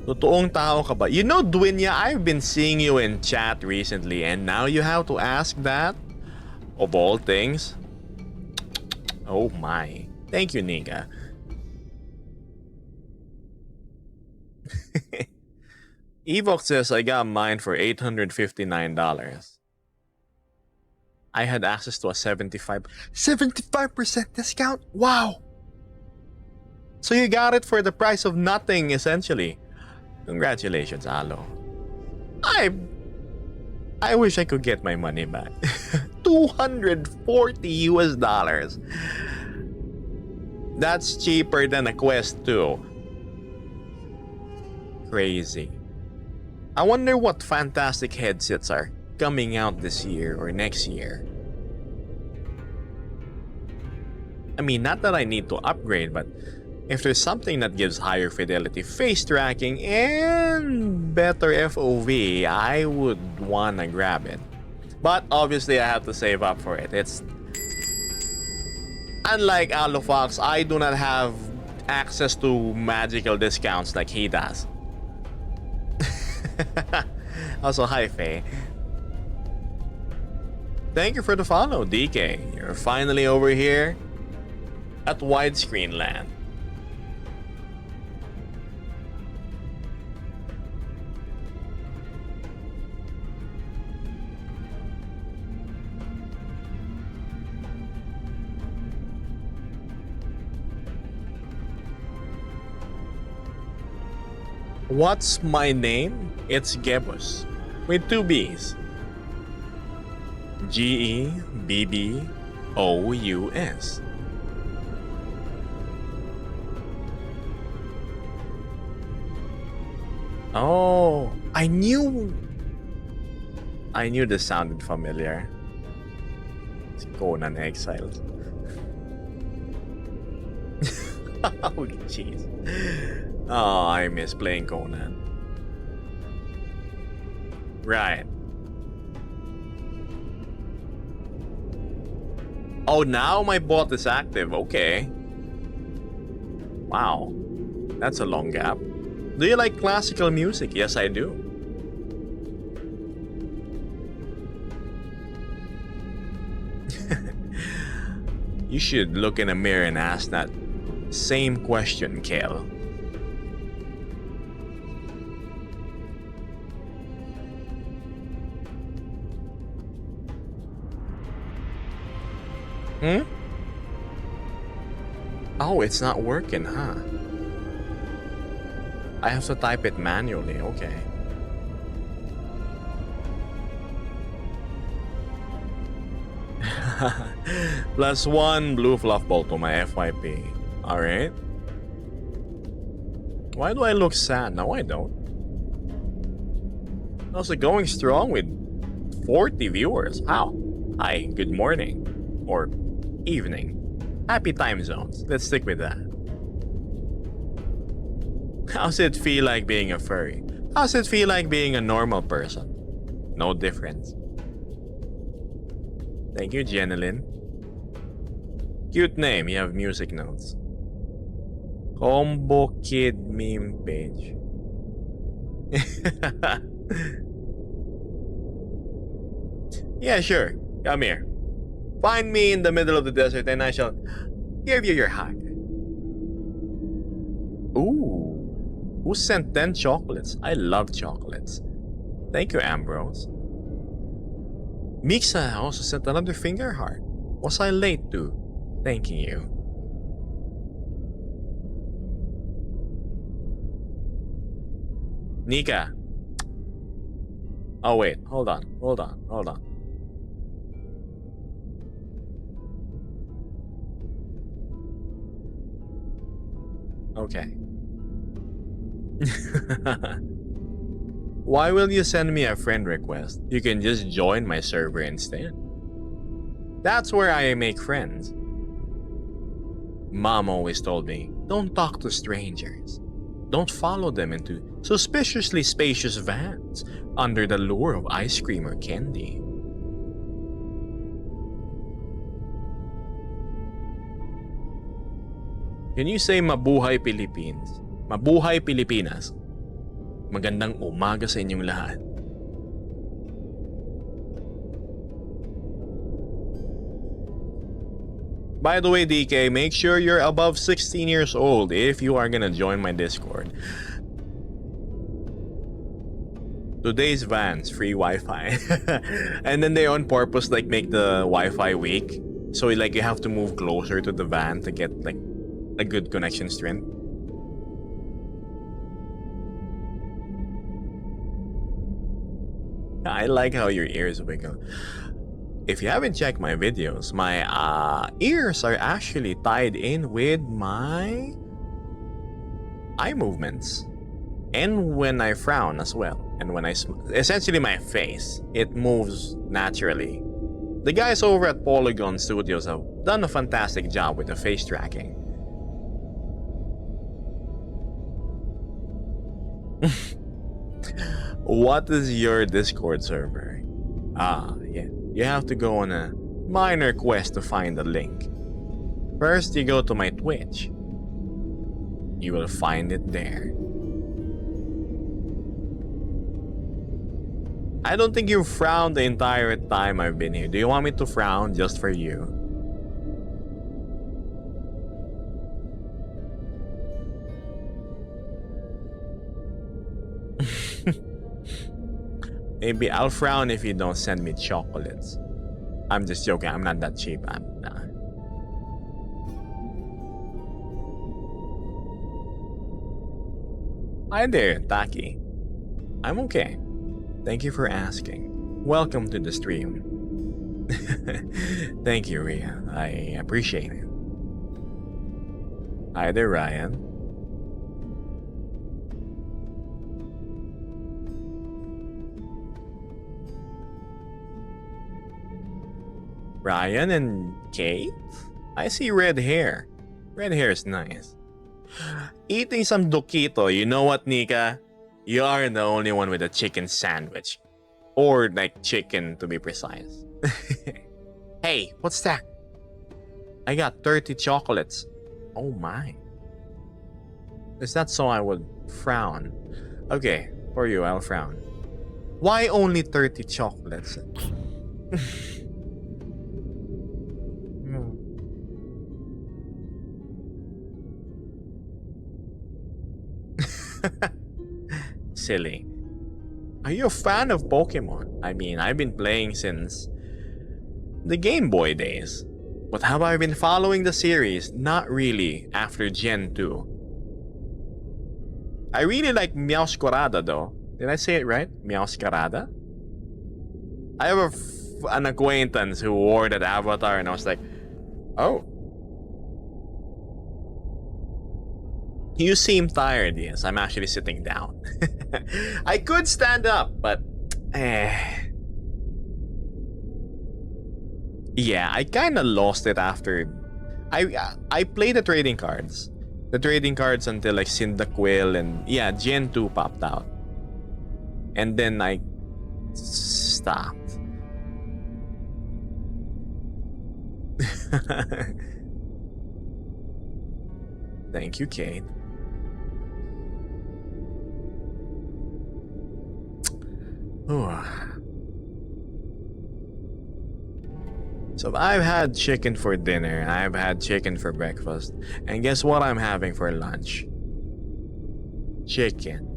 Totoong tao ka ba? You know, Dwinya, I've been seeing you in chat recently and now you have to ask that? Of all things? Oh my. Thank you, Nika. Evox says I got mine for $859. I had access to a 75% discount? Wow! So you got it for the price of nothing, essentially. Congratulations, Alo. I wish I could get my money back. 240 US dollars. That's cheaper than a Quest 2. Crazy. I wonder what fantastic headsets are coming out this year or next year. I mean, not that I need to upgrade, but if there's something that gives higher fidelity face tracking and better FOV, I would wanna grab it. But obviously I have to save up for it. It's unlike Alofox, I do not have access to magical discounts like he does. Also, hi Faye. Thank you for the follow, DK. You're finally over here at Widescreen Land. What's my name? It's Gebus with 2 B's. Gebbous. Oh, I knew this sounded familiar. It's Conan Exiles. Oh, jeez. Oh, I miss playing Conan. Right. Oh, now my bot is active. Okay. Wow. That's a long gap. Do you like classical music? Yes, I do. You should look in a mirror and ask that same question, Kale. Oh, it's not working, huh? I have to type it manually, okay. +1 blue fluff ball to my FYP. Alright. Why do I look sad? No, I don't. Also going strong with 40 viewers. How? Hi, good morning. Or evening. Happy time zones. Let's stick with that. How's it feel like being a furry? How's it feel like being a normal person? No difference. Thank you, Jenilyn. Cute name, you have music notes. Combo Kid meme page. Yeah, sure. Come here. Find me in the middle of the desert and I shall give you your hug. Ooh. Who sent 10 chocolates? I love chocolates. Thank you, Ambrose. Mixa also sent another finger heart. Was I late too? Thanking you. Nika. Oh wait, hold on. Okay. Why will you send me a friend request? You can just join my server instead. That's where I make friends. Mom always told me, don't talk to strangers. Don't follow them into suspiciously spacious vans under the lure of ice cream or candy. Can you say mabuhay Philippines? Mabuhay Pilipinas. Magandang umaga sa inyong lahat. By the way, DK, make sure you're above 16 years old if you are gonna join my Discord. Today's vans, free Wi-Fi. And then they on purpose like make the Wi-Fi weak. So like you have to move closer to the van to get like a good connection strength. I like how your ears wiggle. If you haven't checked my videos, my ears are actually tied in with my eye movements. And when I frown as well. And when I essentially my face, it moves naturally. The guys over at Polygon Studios have done a fantastic job with the face tracking. What is your Discord server? Yeah. You have to go on a minor quest to find the link. First, you go to my Twitch. You will find it there. I don't think you've frowned the entire time I've been here. Do you want me to frown just for you? Maybe I'll frown if you don't send me chocolates. I'm just joking. I'm not that cheap. Nah. Hi there, Taki. I'm okay. Thank you for asking. Welcome to the stream. Thank you, Ria. I appreciate it. Hi there, Ryan. Ryan and Kate? I see red hair. Red hair is nice. Eating some Dokito, you know what, Nika? You aren't the only one with a chicken sandwich. Or like chicken to be precise. Hey, what's that? I got 30 chocolates. Oh my. Is that so I would frown? Okay, for you, I'll frown. Why only 30 chocolates? Silly. Are you a fan of Pokemon? I mean, I've been playing since the Game Boy days. But have I been following the series? Not really after Gen 2. I really like Meowscarada though. Did I say it right? Meowscarada? I have an acquaintance who wore that avatar and I was like, oh. You seem tired. Yes, I'm actually sitting down. I could stand up, but yeah, I kind of lost it after I played the trading cards. The trading cards until like Cyndaquil and yeah, Gen 2 popped out. And then I stopped. Thank you, Kate. So I've had chicken for dinner, I've had chicken for breakfast, and guess what I'm having for lunch? Chicken.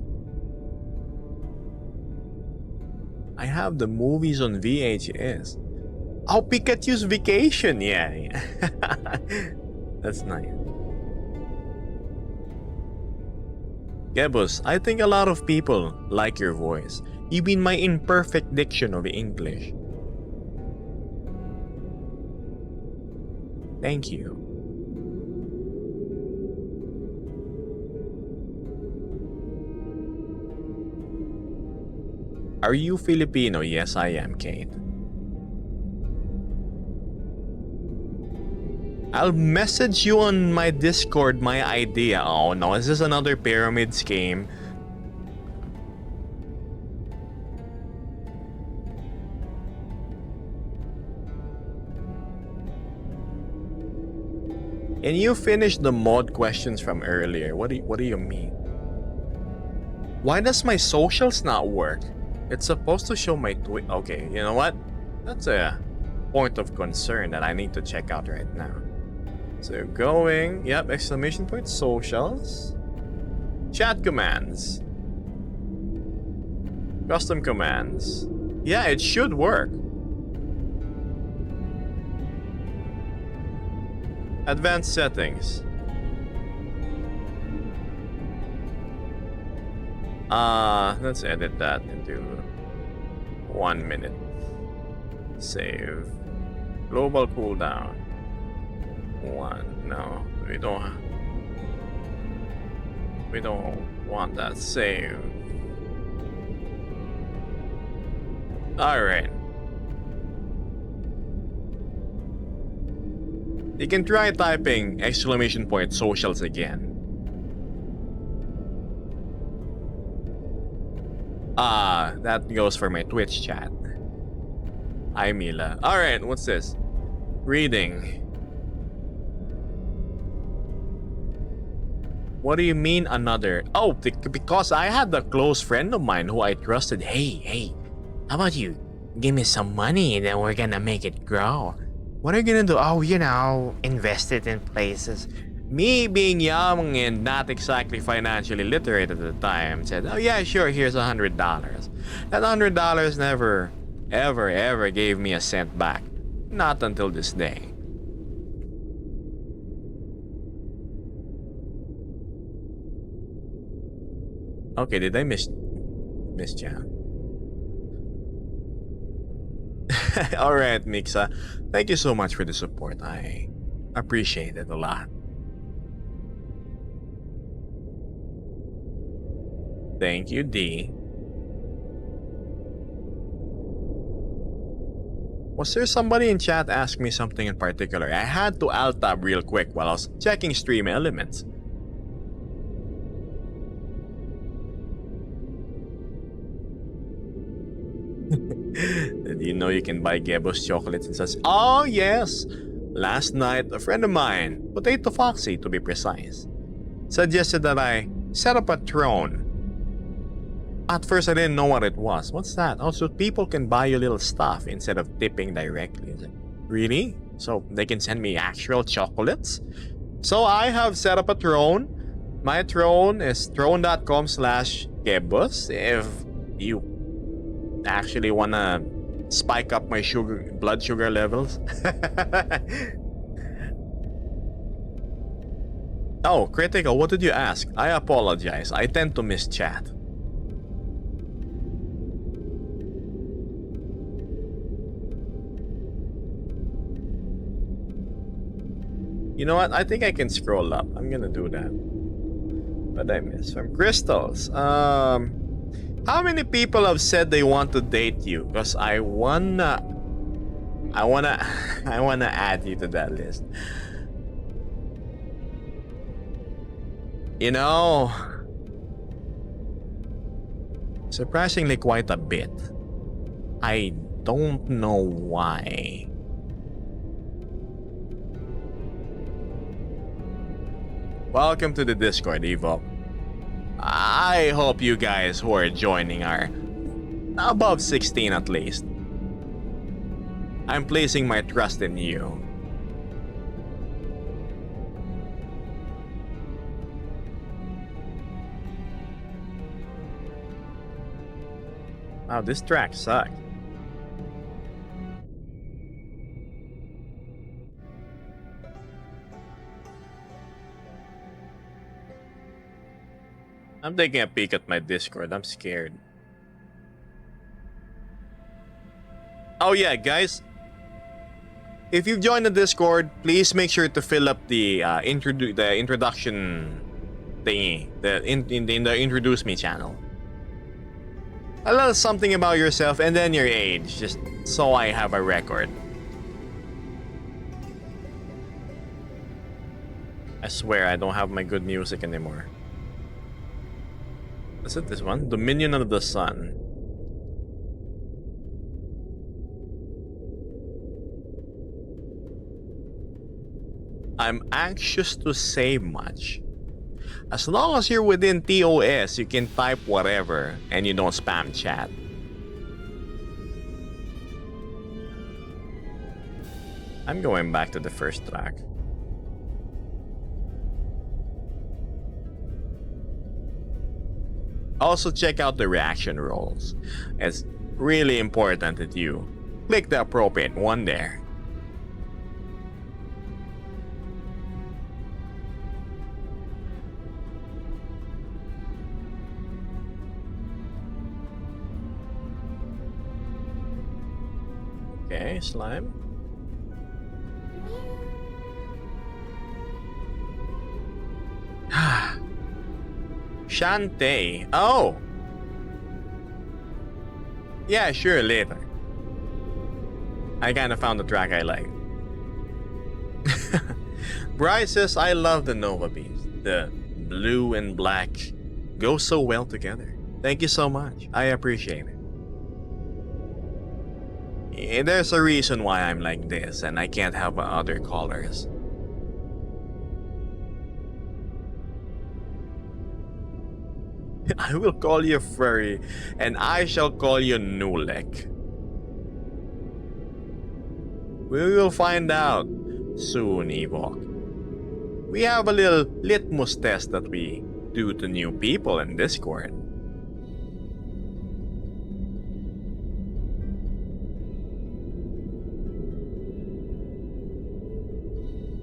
I have the movies on VHS. Oh, Pikachu's Vacation, yeah. That's nice. Gebus, I think a lot of people like your voice. You mean my imperfect diction of English. Thank you. Are you Filipino? Yes, I am, Kate. I'll message you on my Discord my idea. Oh no, is this another pyramid scheme? Can you finish the mod questions from earlier? What do you mean? Why does my socials not work? It's supposed to show my tweet. Okay, you know what? That's a point of concern that I need to check out right now. So going, yep, exclamation point, socials, chat commands. Custom commands. Yeah, it should work. Advanced settings. Let's edit that into 1 minute. Save. Global cooldown. 1. No, we don't want that. Save. Alright. You can try typing !socials again. That goes for my Twitch chat. Hi, Mila. Alright, what's this? Reading. What do you mean another? Oh, because I had a close friend of mine who I trusted. Hey, how about you? Give me some money and then we're gonna make it grow. What are you gonna do? Oh, invest it in places. Me being young and not exactly financially literate at the time said, oh yeah, sure, here's $100. That $100 never, ever gave me a cent back. Not until this day. Okay, did I miss Jan? Alright, Mixa. Thank you so much for the support. I appreciate it a lot. Thank you, D. Was there somebody in chat ask me something in particular? I had to alt tab real quick while I was checking stream elements. Did you know you can buy Gebos chocolates and such? Oh, yes! Last night, a friend of mine, Potato Foxy to be precise, suggested that I set up a throne. At first, I didn't know what it was. What's that? Also, people can buy you little stuff instead of tipping directly. Really? So they can send me actual chocolates? So I have set up a throne. My throne is throne.com/Gebos. If you actually wanna spike up my blood sugar levels. Oh, Critical, what did you ask? I apologize. I tend to miss chat. You know what? I think I can scroll up. I'm gonna do that. What did I miss? From Crystals. How many people have said they want to date you? Because I wanna add you to that list. You know, surprisingly quite a bit. I don't know why. Welcome to the Discord, Evo. I hope you guys who are joining are above 16 at least. I'm placing my trust in you. Wow, this track sucked. I'm taking a peek at my Discord. I'm scared. Oh yeah, guys. If you've joined the Discord, please make sure to fill up the introduction thingy, in the Introduce Me channel. A little something about yourself and then your age, just so I have a record. I swear I don't have my good music anymore. Is it this one? Dominion of the Sun. I'm anxious to say much. As long as you're within TOS, you can type whatever and you don't spam chat. I'm going back to the first track. Also, check out the reaction roles. It's really important that you click the appropriate one there. Okay, slime. Shantae. Oh! Yeah, sure, later. I kinda found the track I like. Bryce says, I love the Nova Beast. The blue and black go so well together. Thank you so much. I appreciate it. Yeah, there's a reason why I'm like this, and I can't have other colors. I will call you Furry, and I shall call you Nulek. We will find out soon, Ewok. We have a little litmus test that we do to new people in Discord.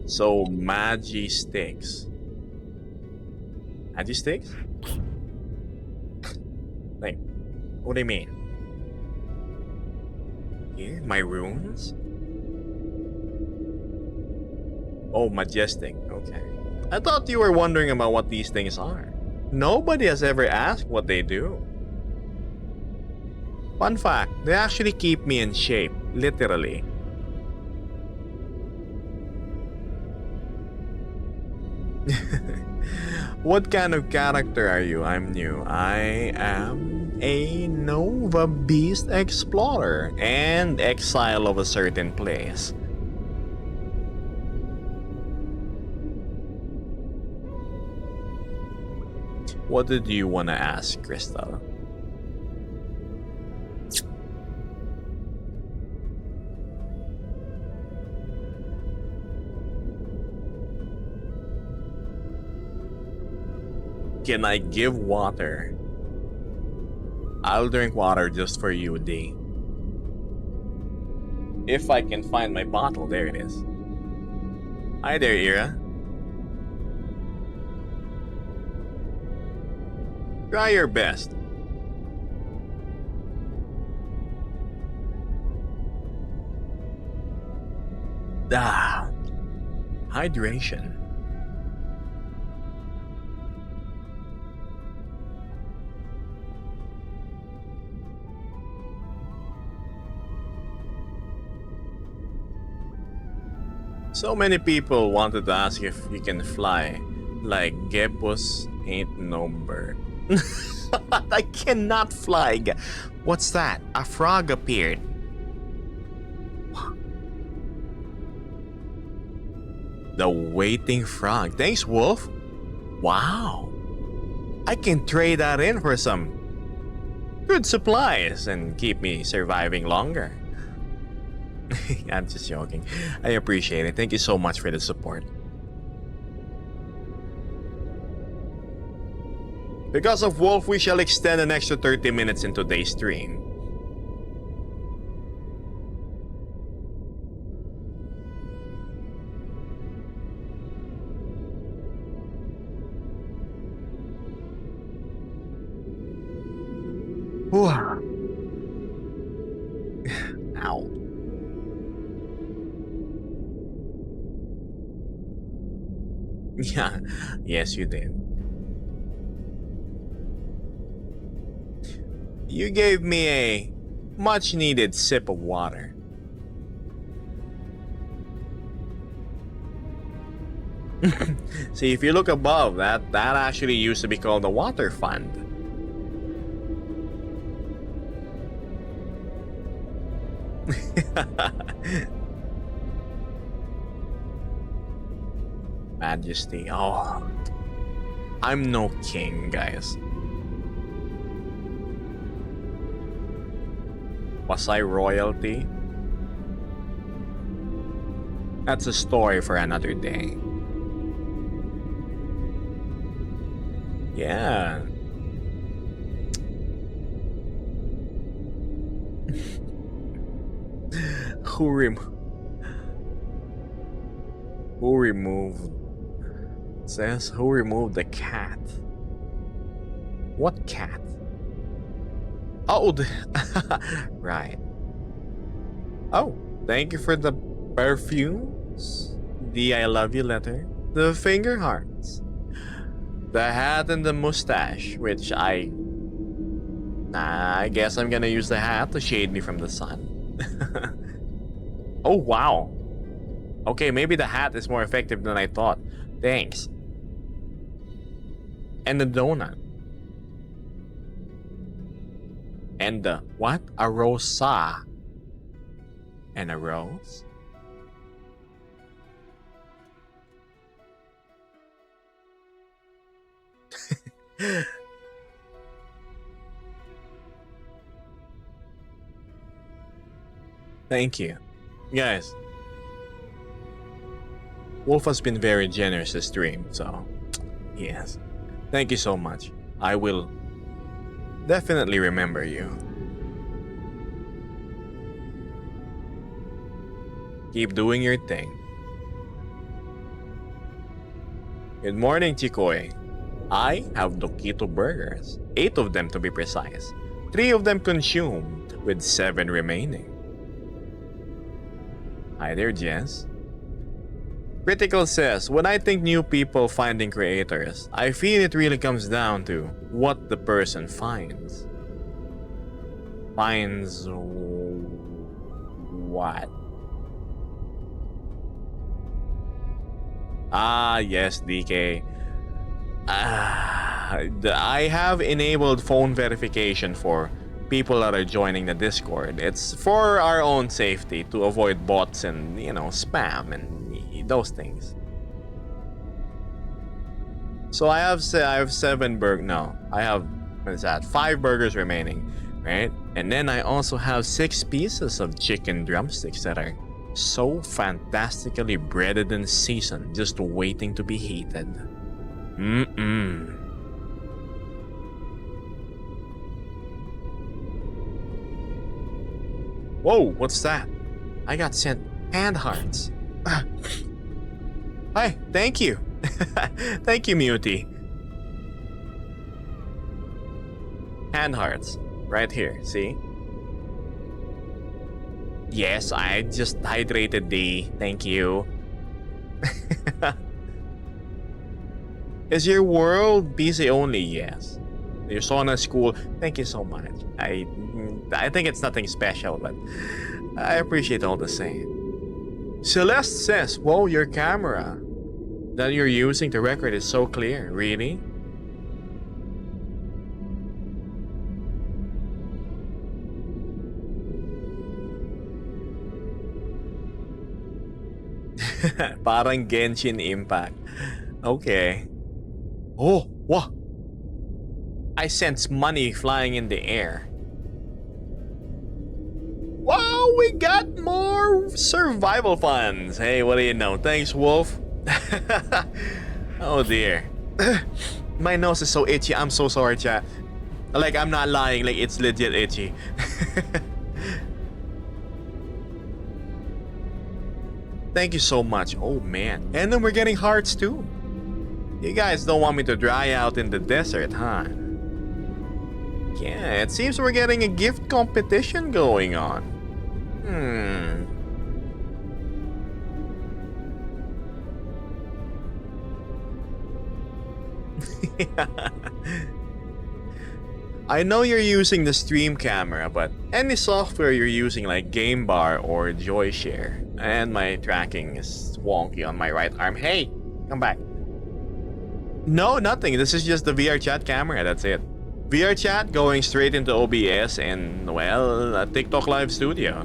So, Magi sticks. Magi sticks? Like, what do you mean? Here, my runes? Oh, majestic. Okay. I thought you were wondering about what these things are. Nobody has ever asked what they do. Fun fact, they actually keep me in shape, literally. What kind of character are you? I'm new. I am a Nova Beast Explorer and exile of a certain place. What did you want to ask, Crystal? Can I give water? I'll drink water just for you, D. If I can find my bottle, there it is. Hi there, Ira. Try your best. Hydration. So many people wanted to ask if you can fly, like Gepus ain't no bird. I cannot fly. What's that? A frog appeared. The waiting frog. Thanks, Wolf. Wow. I can trade that in for some good supplies and keep me surviving longer. I'm just joking. I appreciate it. Thank you so much for the support. Because of Wolf, we shall extend an extra 30 minutes in today's stream. Ow. Yeah, yes you did. You gave me a much needed sip of water. See, if you look above, that actually used to be called the water fund. Majesty. Oh, I'm no king, guys. Was I royalty? That's a story for another day. Yeah. Who removed? Who removed? It says who removed the cat? What cat? Oh, right. Oh, thank you for the perfumes, the I love you letter, the finger hearts, the hat and the mustache, which I guess I'm gonna use the hat to shade me from the sun. Oh, wow. Okay, maybe the hat is more effective than I thought. Thanks. And the donut. And the what? A rosa. And a rose? Thank you. Guys, Wolf has been very generous this stream, so yes. Thank you so much. I will definitely remember you. Keep doing your thing. Good morning, Chikoy. I have Dokito burgers, 8 of them to be precise. 3 of them consumed, with 7 remaining. Hi there, Jess. Critical says, when I think new people finding creators, I feel it really comes down to what the person finds. Finds what? Ah, yes, DK. I have enabled phone verification for people that are joining the Discord. It's for our own safety to avoid bots and, spam and those things. So I have 7 burgers. No, I have, what is that? 5 burgers remaining, right? And then I also have 6 pieces of chicken drumsticks that are so fantastically breaded and seasoned, just waiting to be heated. Whoa, what's that? I got sent hand hearts. Hi, thank you. Thank you, Muty. Hand hearts, right here, see? Yes, I just hydrated D. Thank you. Is your world busy only? Yes. Your sauna school? Thank you so much. I think it's nothing special, but I appreciate all the same. Celeste says, whoa, your camera that you're using to record is so clear. Really? Parang Genshin Impact. Okay. Oh, what? I sense money flying in the air. Wow, we got more survival funds. Hey, what do you know? Thanks, Wolf. Oh dear. My nose is so itchy. I'm so sorry, chat. Like, I'm not lying. Like, it's legit itchy. Thank you so much. Oh man. And then we're getting hearts too. You guys don't want me to dry out in the desert, huh? Yeah, it seems we're getting a gift competition going on. I know you're using the stream camera, but any software you're using like Game Bar or Joyshare, and my tracking is wonky on my right arm. Hey, come back. No, nothing. This is just the VR chat camera. That's it. VR chat going straight into OBS and, well, a TikTok Live Studio.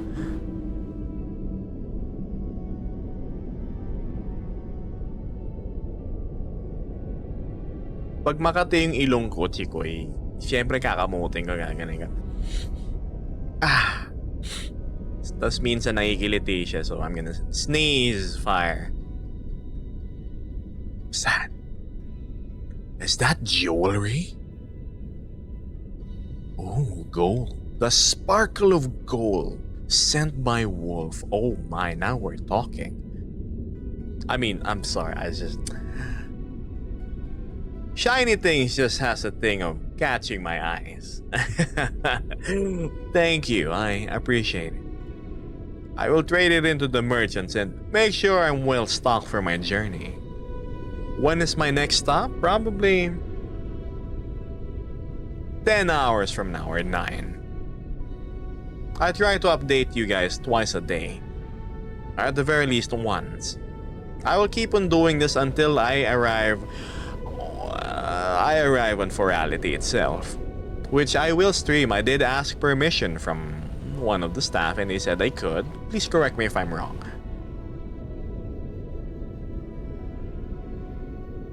Pag makati yung ilong ko, Chikoy, siyempre kakamutin ko, gagaling ka. Tapos minsan nakikiliti siya, so I'm gonna sneeze fire. What's that? Is that jewelry? Oh, gold. The sparkle of gold Sent by wolf. Oh my, now we're talking. I mean, I'm sorry, I just... Shiny Things just has a thing of catching my eyes. Thank you, I appreciate it. I will trade it into the merchants and make sure I'm well stocked for my journey. When is my next stop? Probably 10 hours from now or 9. I try to update you guys twice a day. Or at the very least once. I will keep on doing this until I arrive on furality itself, which I will stream. I did ask permission from one of the staff and they said I could. Please correct me if I'm wrong.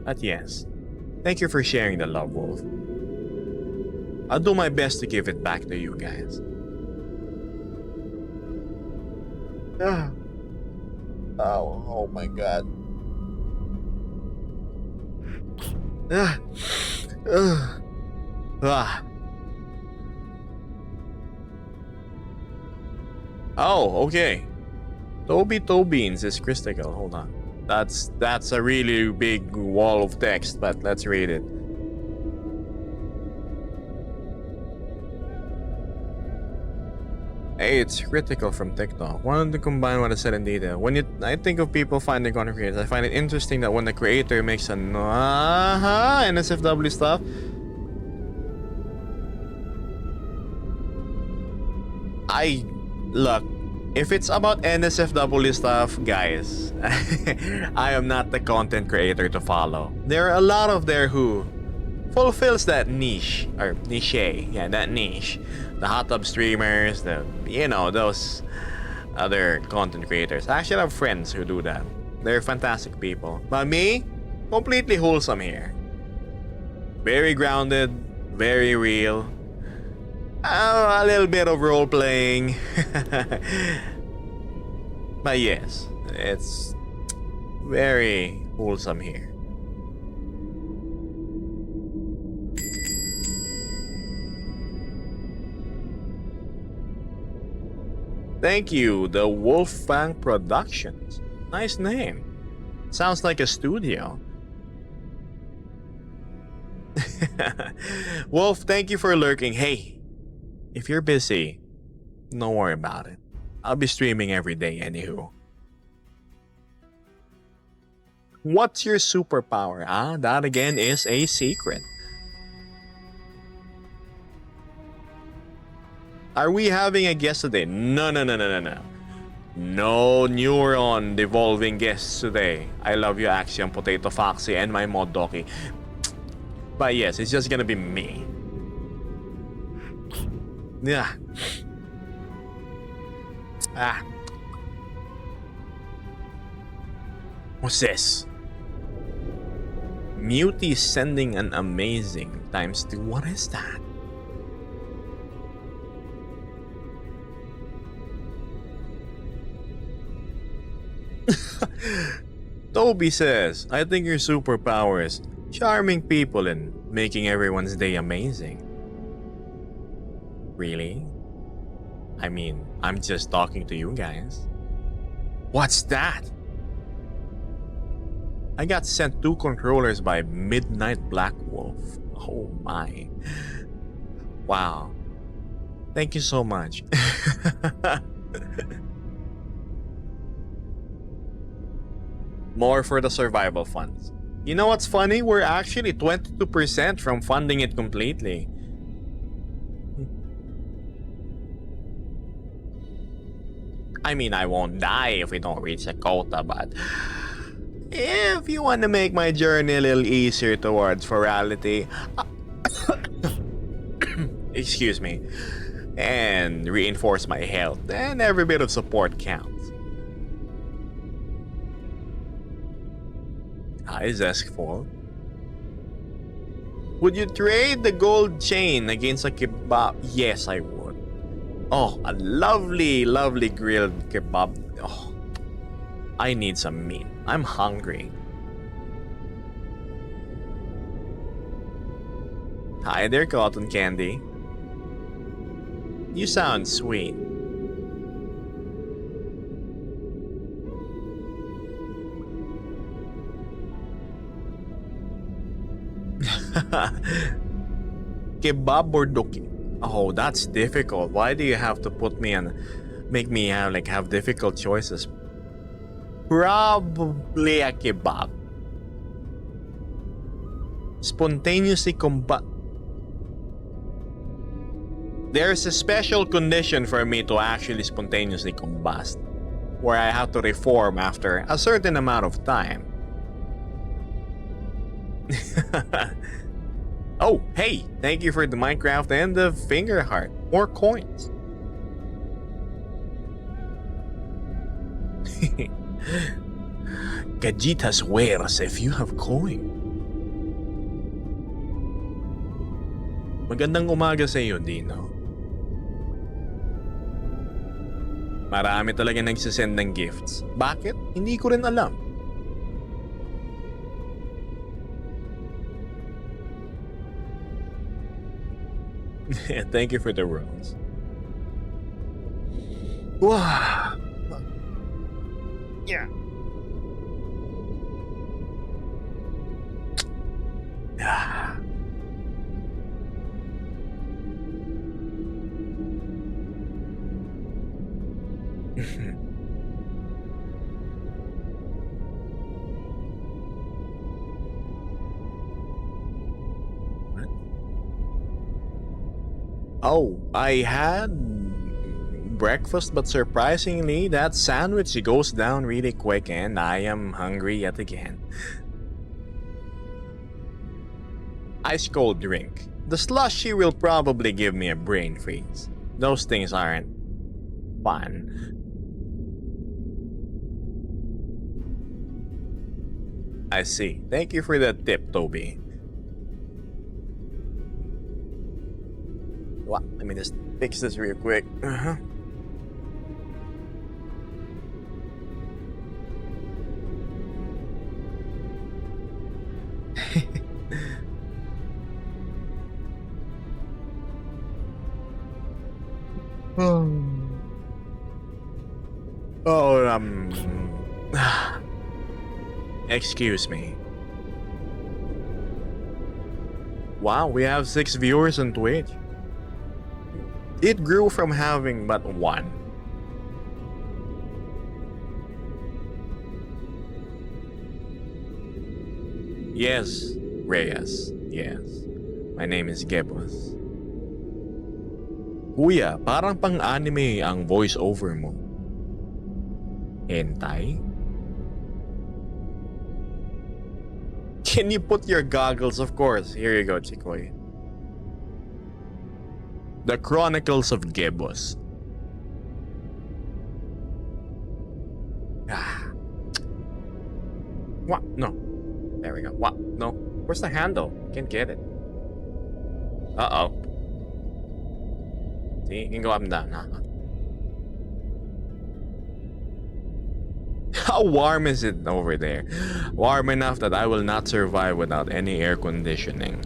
But yes, thank you for sharing the love, Wolf. I'll do my best to give it back to you guys. Oh my god. Oh, okay. Toby Beans is critical. Hold on. That's a really big wall of text, but let's read it. Hey, it's critical from TikTok. Wanted to combine what I said in detail. I think of people finding content creators, I find it interesting that when the creator makes an NSFW stuff, look, if it's about NSFW stuff, guys, I am not the content creator to follow. There are a lot of there who fulfills that niche, or niche, yeah, that niche. The hot tub streamers, those other content creators. I actually have friends who do that. They're fantastic people. But me, completely wholesome here. Very grounded, very real. A little bit of role playing. But yes, it's very wholesome here. Thank you, the Wolfgang Productions. Nice name. Sounds like a studio. Wolf, thank you for lurking. Hey, if you're busy, don't worry about it. I'll be streaming every day anywho. What's your superpower? That again is a secret. Are we having a guest today? No. No neuron devolving guests today. I love you, Axiom, Potato Foxy, and my mod Doki. But yes, it's just gonna be me. Yeah. What's this? Mutie sending an amazing ×2. What is that? Toby says, I think your superpower is charming people and making everyone's day amazing. Really? I mean, I'm just talking to you guys. What's that? I got sent 2 controllers by Midnight Black Wolf. Oh my. Wow. Thank you so much. More for the survival funds. You know what's funny? We're actually 22% from funding it completely. I mean, I won't die if we don't reach a quota, but if you want to make my journey a little easier towards furality, excuse me, and reinforce my health, then every bit of support counts. Hi, Zeskfall. Would you trade the gold chain against a kebab? Yes, I would. Oh, a lovely, lovely grilled kebab. Oh, I need some meat. I'm hungry. Hi there, Cotton Candy. You sound sweet. Kebab or doki? Oh, that's difficult. Why do you have to put me in, make me have difficult choices? Probably a kebab. Spontaneously combat. There's a special condition for me to actually spontaneously combust, where I have to reform after a certain amount of time. Oh, hey, thank you for the Minecraft and the finger heart. More coins. Gajita swears if you have coin. Magandang umaga sa iyo, Dino. Marami talaga nagsisend ng gifts. Bakit? Hindi ko rin alam. Thank you for the rose. Wow. Yeah. What? Oh, I had breakfast, but surprisingly, that sandwich goes down really quick and I am hungry yet again. Ice cold drink. The slushy will probably give me a brain freeze. Those things aren't fun. I see. Thank you for that tip, Toby. What? Let me just fix this real quick. Excuse me. Wow, we have 6 viewers on Twitch. It grew from having but 1. Yes, Reyes. Yes. My name is Gebos. Kuya, parang pang-anime ang voice-over mo. Hentai? Can you put your goggles? Of course. Here you go, Chikoy. The Chronicles of Gebos. What? No. There we go. What? No. Where's the handle? Can't get it. Uh-oh. See, you can go up and down. Huh? How warm is it over there? Warm enough that I will not survive without any air conditioning.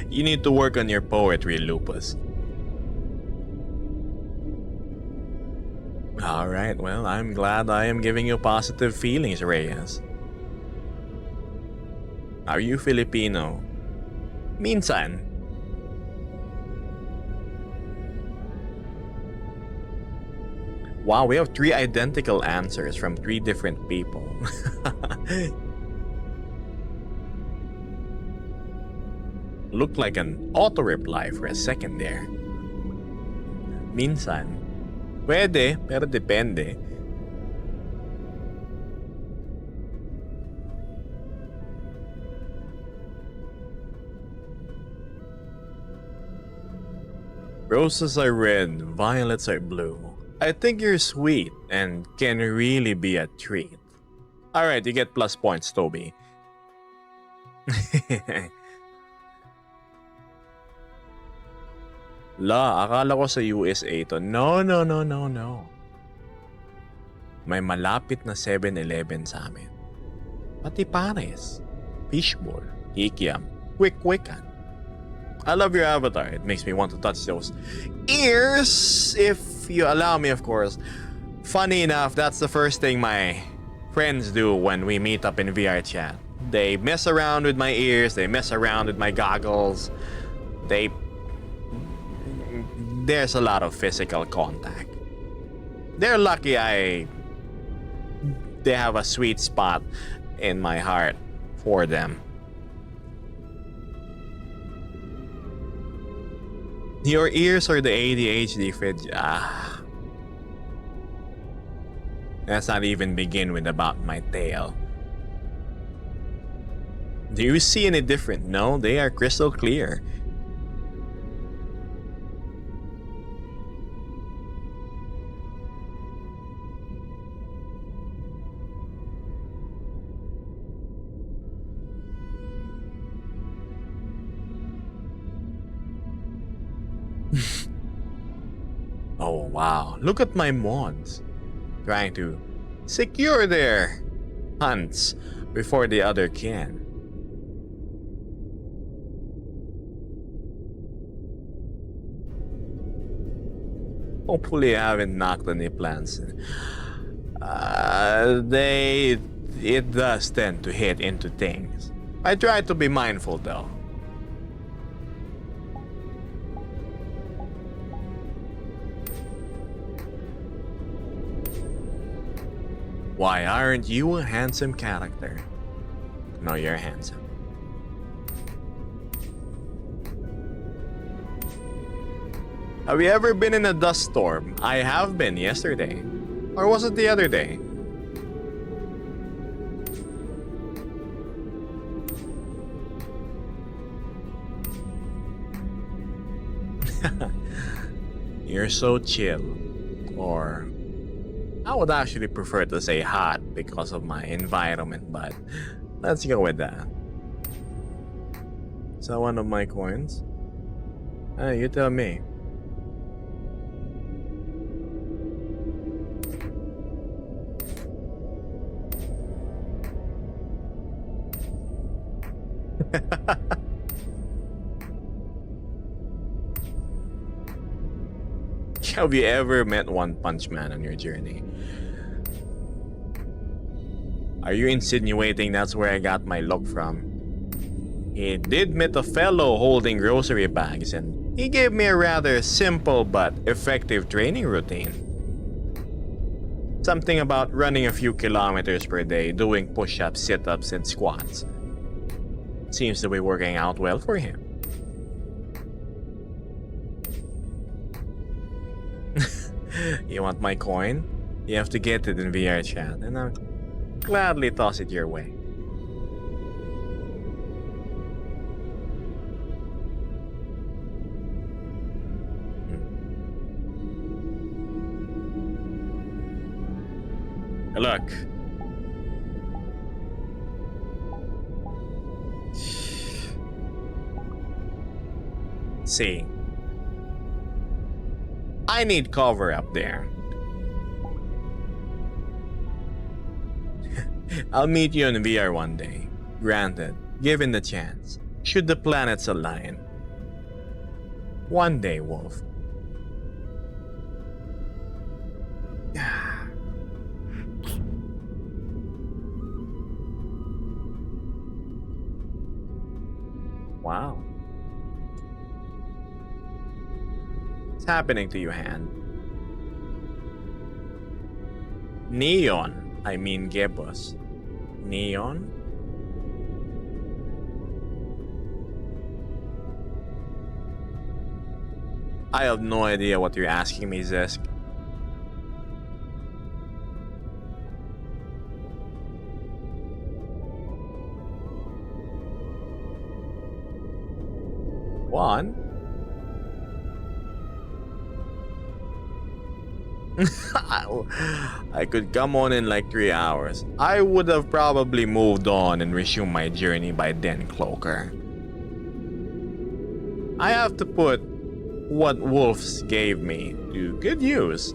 You need to work on your poetry, Lupus. Alright, well, I'm glad I am giving you positive feelings, Reyes. Are you Filipino? Minsan. Wow, we have 3 identical answers from 3 different people. Looked like an auto-reply for a second there. Minsan. Pwede, pero depende. Roses are red, violets are blue. I think you're sweet and can really be a treat. Alright, you get plus points, Toby. La, akala ko sa USA to. No. May malapit na 7-Eleven sa amin. Pati pares, fishball, kikiam, quick-quickan. I love your avatar. It makes me want to touch those ears, if you allow me, of course. Funny enough, that's the first thing my friends do when we meet up in VR chat. They mess around with my ears, they mess around with my goggles. There's a lot of physical contact. They're lucky they have a sweet spot in my heart for them. Your ears are the ADHD fridge. Let's not even begin with about my tail. Do you see any different? No, they are crystal clear. Oh wow, look at my mods. Trying to secure their hunts before the other can. Hopefully I haven't knocked any plants. It does tend to hit into things. I try to be mindful though. Why aren't you a handsome character? No, you're handsome. Have you ever been in a dust storm? I have been yesterday. Or was it the other day? You're so chill. Or I would actually prefer to say hot because of my environment, but let's go with that. Is that one of my coins? You tell me. Have you ever met One Punch Man on your journey? Are you insinuating that's where I got my look from? He did meet a fellow holding grocery bags and he gave me a rather simple but effective training routine. Something about running a few kilometers per day, doing push-ups, sit-ups, and squats. Seems to be working out well for him. You want my coin? You have to get it in VR chat, and I'll gladly toss it your way. Look. See. I need cover up there. I'll meet you in VR one day. Granted, given the chance. Should the planets align. One day, Wolf. Wow. What's happening to you, hand? Neon. I mean Gibbous. Neon? I have no idea what you're asking me, Zisk. One? I could come on in like 3 hours. I would have probably moved on and resumed my journey by then, Cloaker. I have to put what Wolves gave me to good use.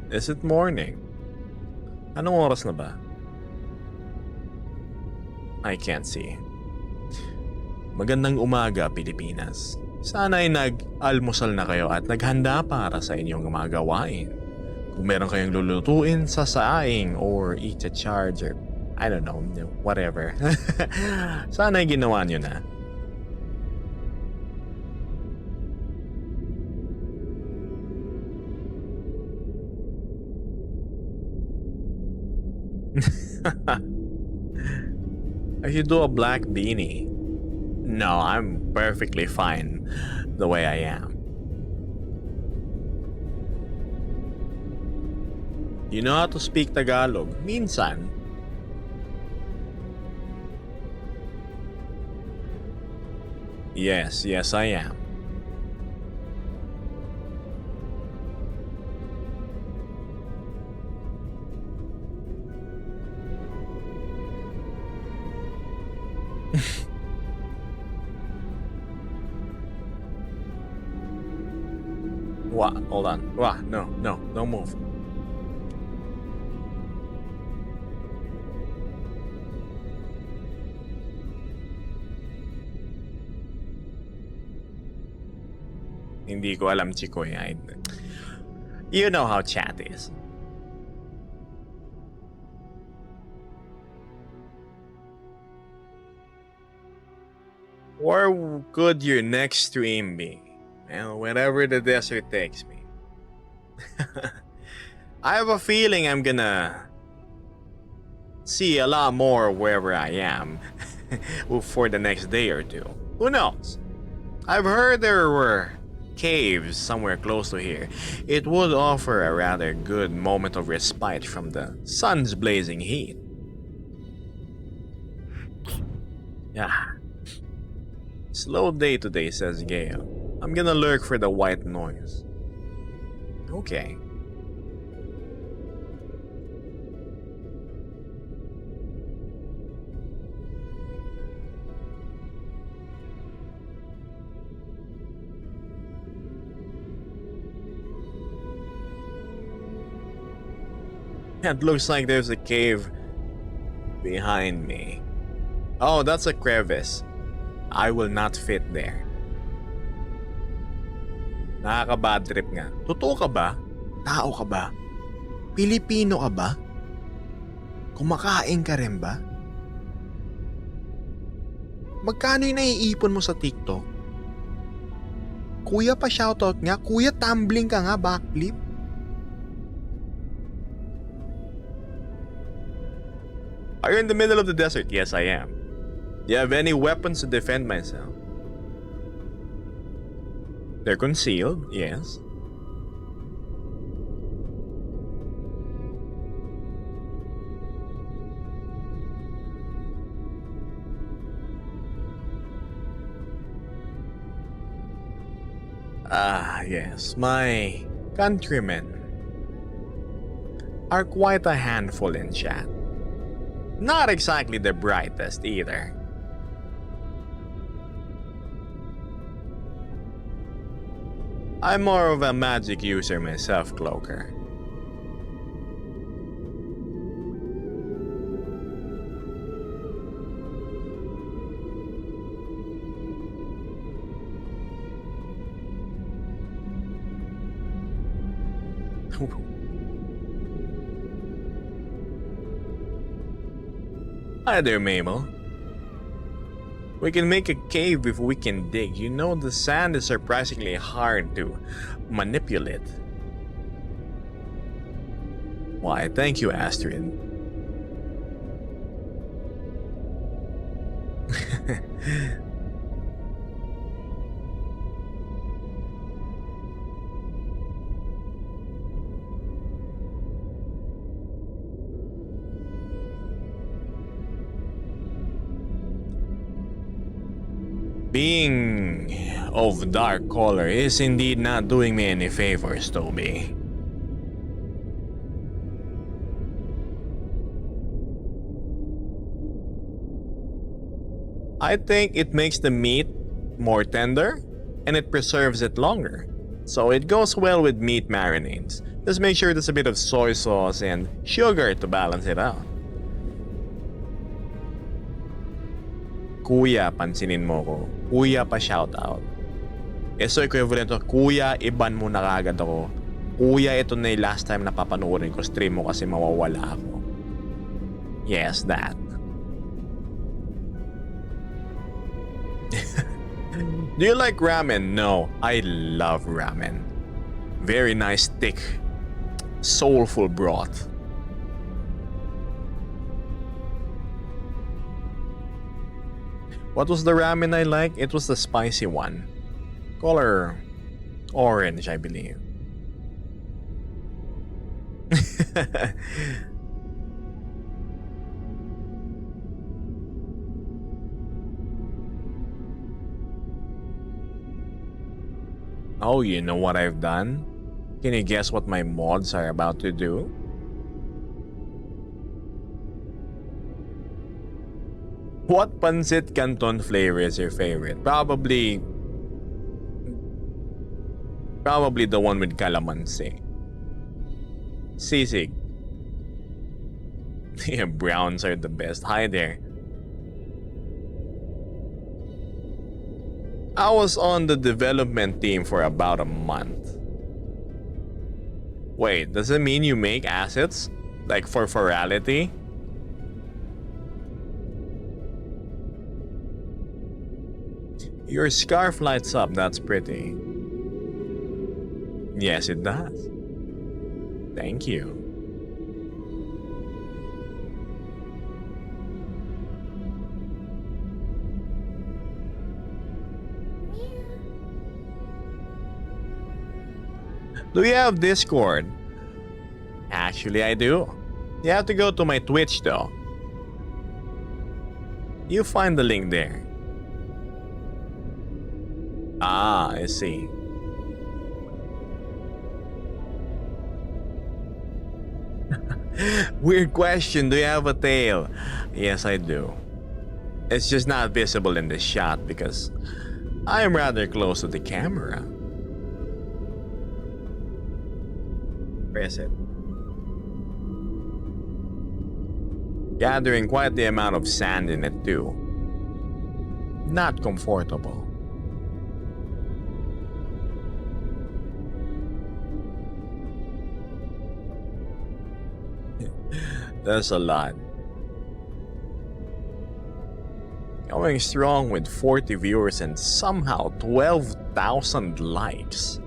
Is it morning? Anong oras na ba? I can't see. Magandang umaga, Pilipinas. Sana ay nag-almusal na kayo at naghanda para sa inyong mga gawain. Kung meron kayong lulutuin sa saing or eat a charger, I don't know, whatever. Sana ay ginawa nyo na. I should do a black beanie. No, I'm perfectly fine the way I am. You know how to speak Tagalog? Minsan. Yes, I am. What? Hold on. What? No, don't move. Hindi ko alam, Chikoy. You know how chat is. Where could your next stream be? Well, wherever the desert takes me. I have a feeling I'm gonna see a lot more wherever I am for the next day or two. Who knows? I've heard there were caves somewhere close to here. It would offer a rather good moment of respite from the sun's blazing heat. Yeah. Slow day today, says Gale. I'm gonna lurk for the white noise. Okay. It looks like there's a cave behind me. Oh, that's a crevice. I will not fit there. Nakaka-bad trip nga. Totoo ka ba? Tao ka ba? Pilipino ka ba? Kumakain ka rin ba? Magkano yung naiipon mo sa TikTok? Kuya pa shoutout nga. Kuya, tumbling ka nga, backflip. Are you in the middle of the desert? Yes, I am. Do you have any weapons to defend myself? They're concealed, yes. Ah, yes, my countrymen are quite a handful in chat. Not exactly the brightest either. I'm more of a magic user myself, Cloaker. Hi there, Mabel. We can make a cave if we can dig. You know, the sand is surprisingly hard to manipulate. Why, thank you, Astrid. Being of dark color is indeed not doing me any favors, Toby. I think it makes the meat more tender and it preserves it longer. so it goes well with meat marinades. Just make sure there's a bit of soy sauce and sugar to balance it out. Kuya, pansinin mo ko. Kuya pa shoutout. So equivalent to, Kuya, iban mo na kagad ako. Kuya, ito na yung last time na papanoorin ko stream mo kasi mawawala ako. Yes, that. Do you like ramen? No, I love ramen. Very nice, thick, soulful broth. What was the ramen I like? It was the spicy one. Color orange, I believe. Oh, you know what I've done? Can you guess what my mods are about to do? What pancit canton flavor is your favorite? Probably the one with calamansi. Sisig. Yeah, browns are the best. Hi there. I was on the development team for about a month. Wait, does it mean you make assets? Like for furality? Your scarf lights up, that's pretty. Yes, it does. Thank you. Do you have Discord? Actually, I do. You have to go to my Twitch though. You find the link there. Ah, I see. Weird question, do you have a tail? Yes, I do. It's just not visible in the shot because I am rather close to the camera. Press it. Gathering quite the amount of sand in it too. Not comfortable. That's a lot. Going strong with 40 viewers and somehow 12,000 likes.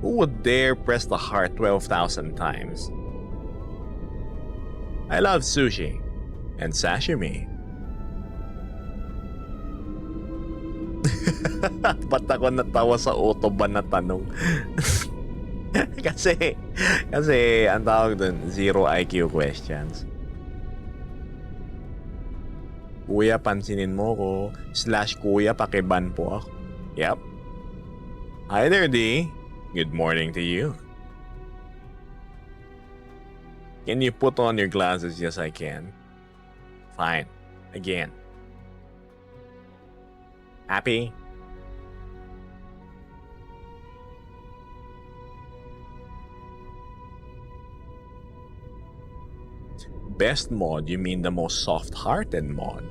Who would dare press the heart 12,000 times? I love sushi and sashimi. Ba't ako natawa sa auto ba na tanong? kasi ang tawag dun, zero IQ questions. Kuya, pansinin mo ko. / kuya, pakiban po ako. Yep. Hi there, D. Good morning to you. Can you put on your glasses? Yes, I can. Fine. Again. Happy? Best mod, you mean the most soft-hearted mod.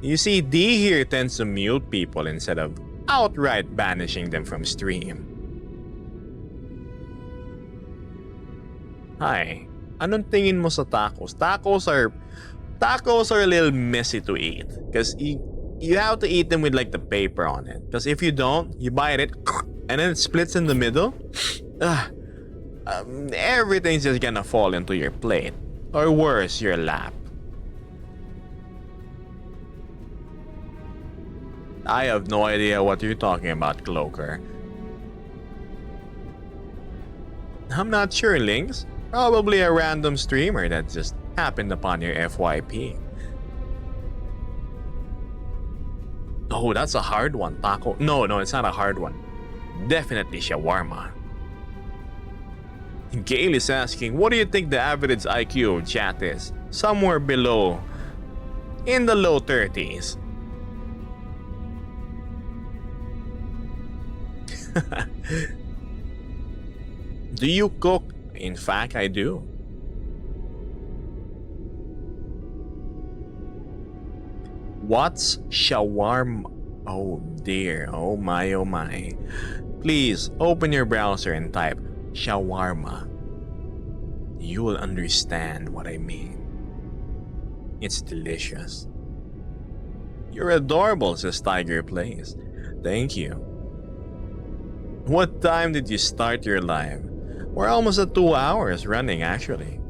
You see, D here tends to mute people instead of outright banishing them from stream. Hi, anong tingin mo sa tacos? Tacos are a little messy to eat because you have to eat them with like the paper on it. Because if you don't, you bite it and then it splits in the middle. Everything's just gonna fall into your plate. Or worse, your lap. I have no idea what you're talking about, Cloaker. I'm not sure, Lynx. Probably a random streamer that just happened upon your FYP. Oh, that's a hard one, taco. No, it's not a hard one. Definitely shawarma. Gail is asking, what do you think the average IQ of chat is? Somewhere below, in the low 30s. Do you cook? In fact, I do. What's shawarma? Oh dear, oh my, oh my. Please open your browser and type shawarma. You will understand what I mean. It's delicious. You're adorable, says Tiger Plays. Thank you. What time did you start your live? We're almost at 2 hours running, actually.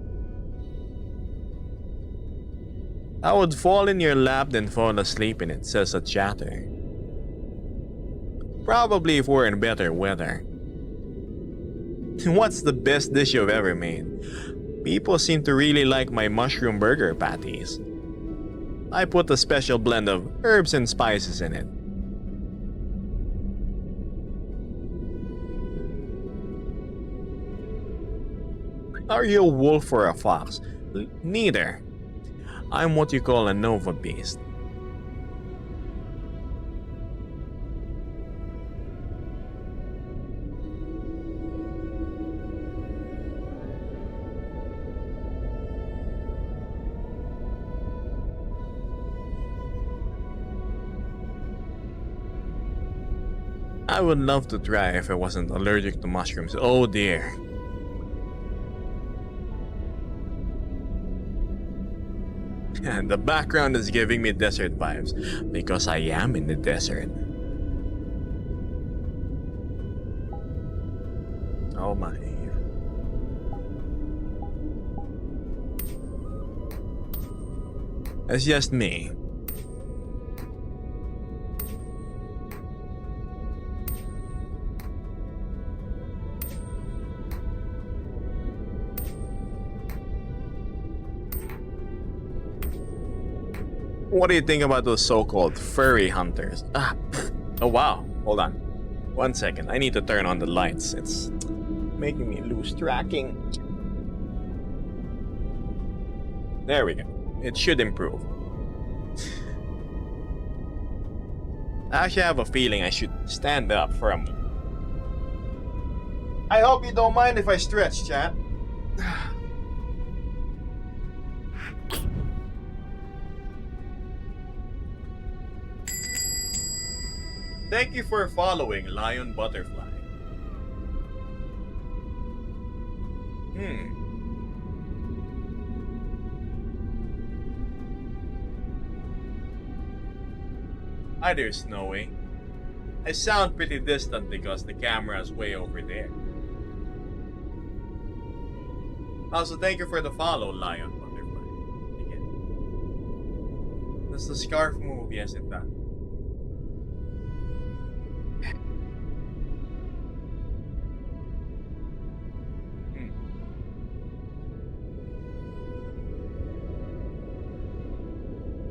I would fall in your lap then fall asleep in it, says a chatter. Probably if we're in better weather. What's the best dish you've ever made? People seem to really like my mushroom burger patties. I put a special blend of herbs and spices in it. Are you a wolf or a fox? Neither. I'm what you call a Nova beast. I would love to try if I wasn't allergic to mushrooms. Oh dear. And the background is giving me desert vibes because I am in the desert. Oh my. It's just me. What do you think about those so-called furry hunters? Oh wow, hold on. 1 second, I need to turn on the lights. It's making me lose tracking. There we go. It should improve. I actually have a feeling I should stand up for a moment. I hope you don't mind if I stretch, chat. Thank you for following Lion Butterfly. Hi there, Snowy. I sound pretty distant because the camera is way over there. Also, thank you for the follow, Lion Butterfly. Again. Does the scarf move? Yes, it does.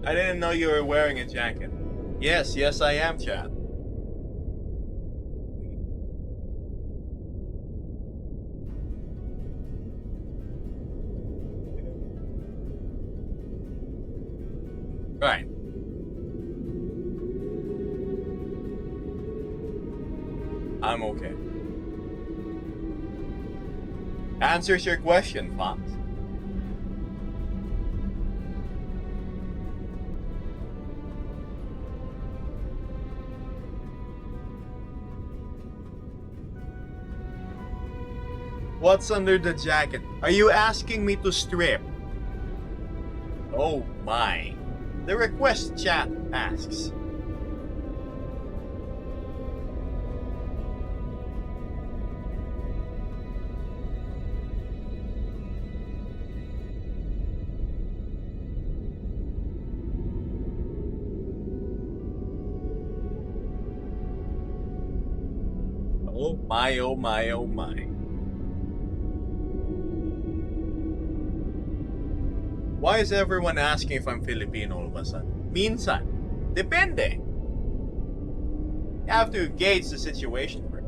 I didn't know you were wearing a jacket. Yes, I am, chat. Right. I'm okay. Answers your question, Fox. What's under the jacket? Are you asking me to strip? Oh my. The request chat asks. Oh my, oh my, oh my. Why is everyone asking if I'm Filipino all of a sudden? Minsan. Depende. You have to gauge the situation first.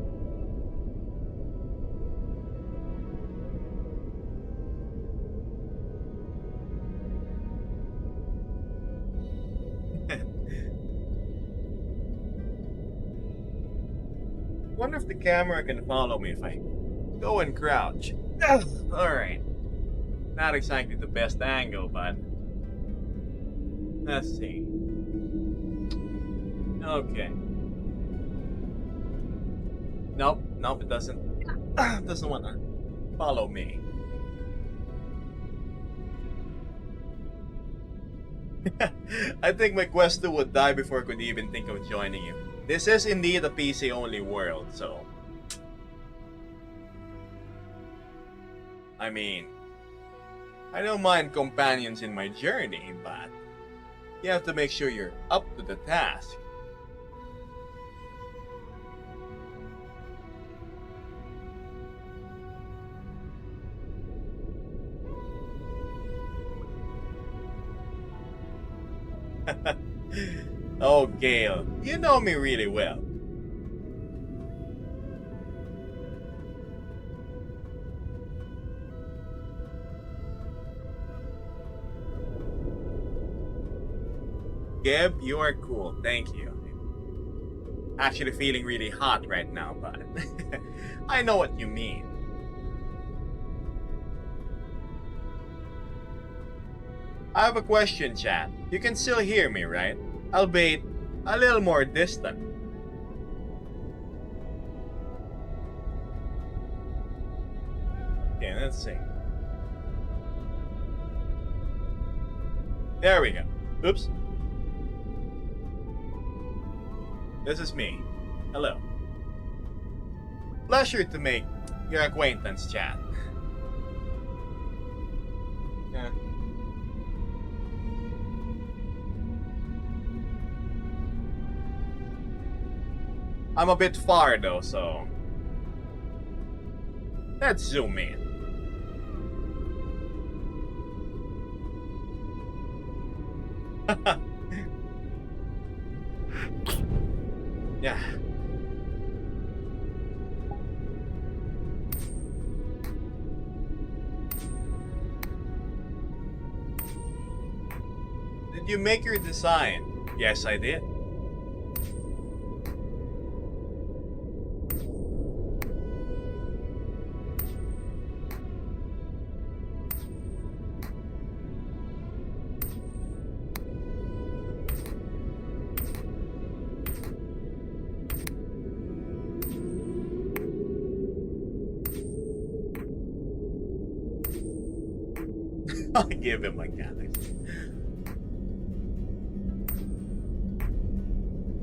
wonder if the camera can follow me if I go and crouch. Alright. Not exactly the best angle, but let's see. Okay. Nope, it doesn't. Doesn't wanna follow me. I think my Quest 2 would die before I could even think of joining you. This is indeed a PC-only world, so... I mean... I don't mind companions in my journey, but... You have to make sure you're up to the task. Oh, Gale, you know me really well. Geb, you are cool, thank you. Actually feeling really hot right now, but I know what you mean. I have a question, chat. You can still hear me, right? Albeit a little more distant. Okay, let's see. There we go. Oops. This is me. Hello. Pleasure to make your acquaintance, chat. Yeah. I'm a bit far though, so let's zoom in. Yeah. Did you make your design? Yes, I did. I'll give him a galaxy.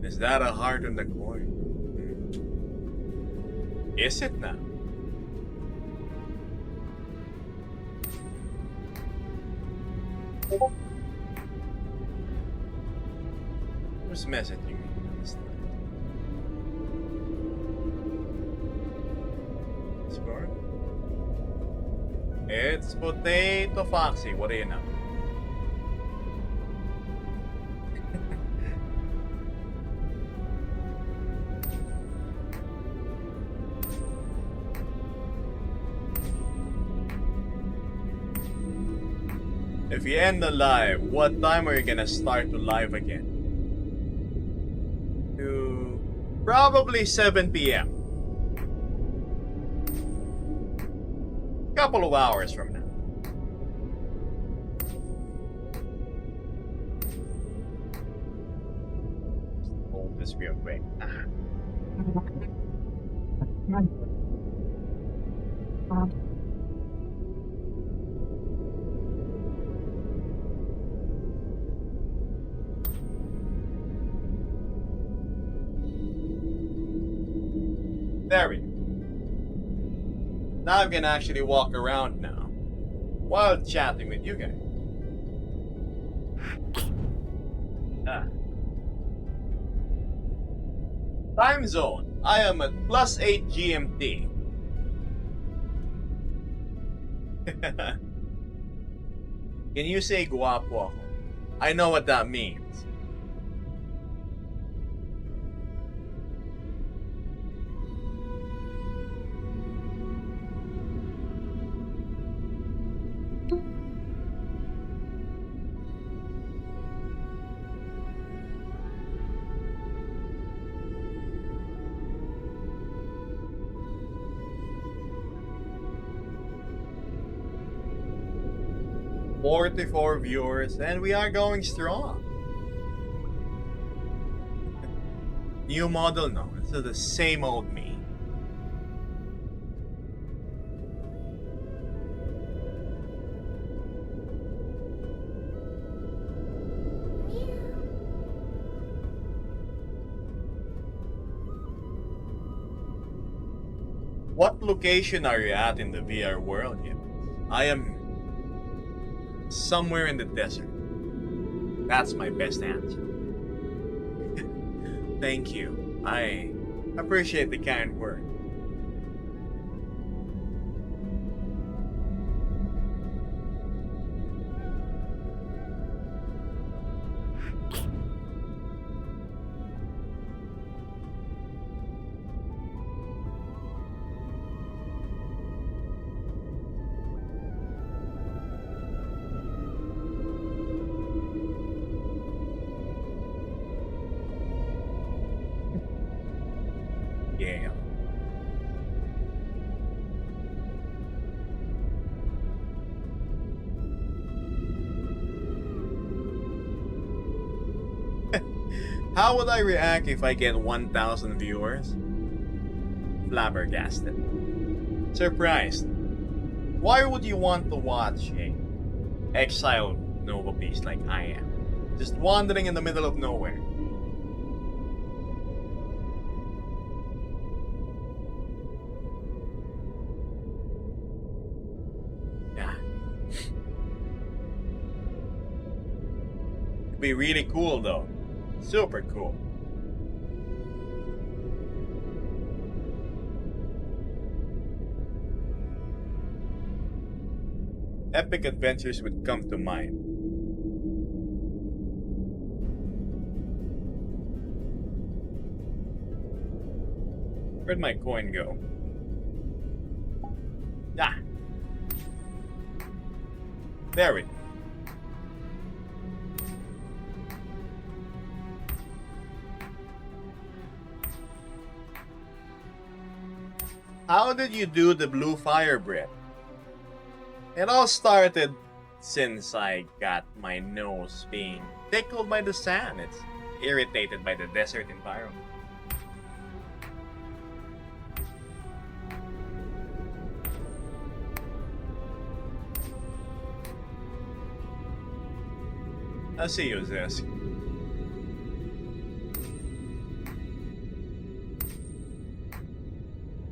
Is that a heart on the coin? Is it now? Who's messaging me this time? Score? It's Potato Foxy. What do you know? If you end the live, what time are you gonna start the live again? To probably 7 p.m. Couple of hours from now. Just hold this real quick. There we go. Now I can actually walk around now while chatting with you guys. Time zone. I am at +8 GMT. Can you say guapo ako? I know what that means. 44 viewers, and we are going strong. New model? No, it's the same old me. What location are you at in the VR world yet? I am somewhere in the desert. That's my best answer. Thank you. I appreciate the kind word. Yeah. How would I react if I get 1,000 viewers? Flabbergasted. Surprised. Why would you want to watch a exiled Nova beast like I am? Just wandering in the middle of nowhere. Yeah. It'd be really cool though. Super cool. Epic adventures would come to mind. Where'd my coin go? Ah! There it is. How did you do the blue fire breath? It all started since I got my nose being tickled by the sand. It's irritated by the desert environment. I'll see you, Zisk.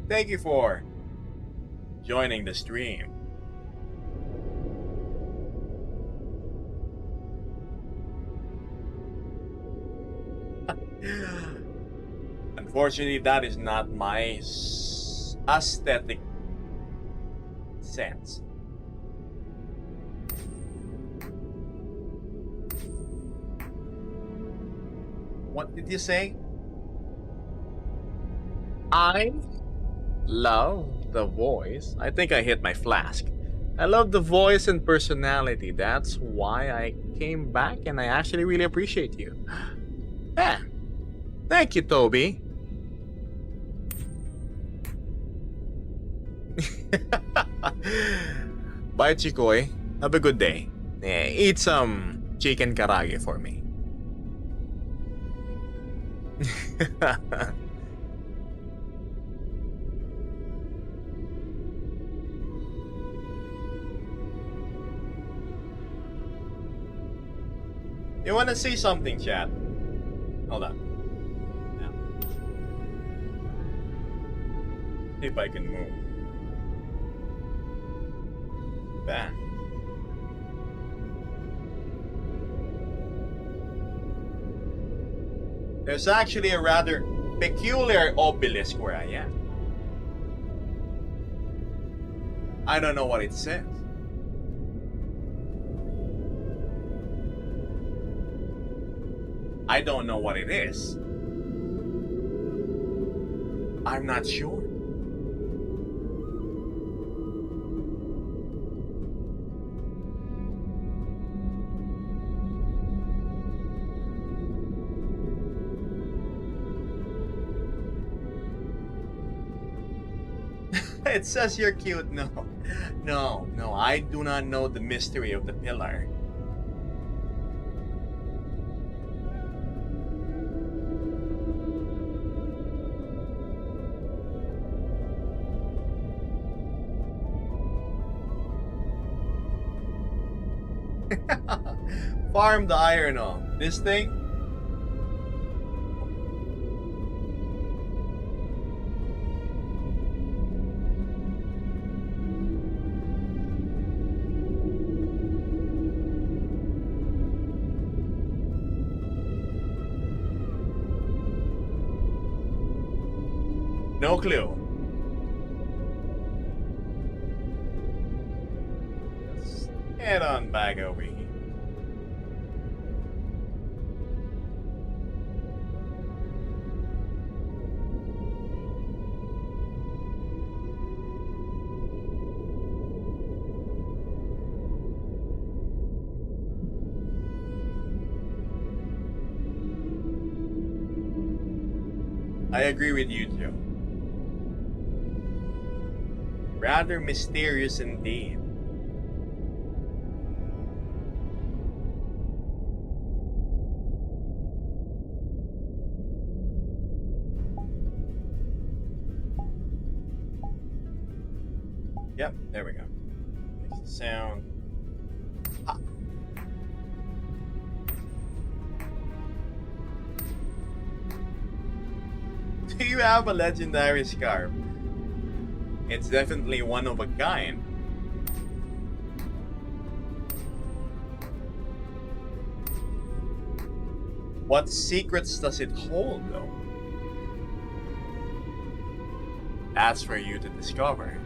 Thank you for joining the stream. Unfortunately, that is not my aesthetic sense. What did you say? I love the voice. I think I hit my flask. I love the voice and personality. That's why I came back, and I actually really appreciate you. Yeah. Thank you, Toby. Bye, Chikoy. Have a good day. Eat some chicken karage for me. You wanna say something, chat? Hold on. Yeah. See if I can move. Bam. There's actually a rather peculiar obelisk where I am. I don't know what it says. I don't know what it is. I'm not sure. It says you're cute. No. No, I do not know the mystery of the pillar. Farm the iron ore. This thing? No clue. Let's head on back over here. I agree with you, Joe. Rather mysterious indeed. Yep, there we go. Makes the sound. Ah. Do you have a legendary scarf? It's definitely one of a kind. What secrets does it hold, though? That's for you to discover.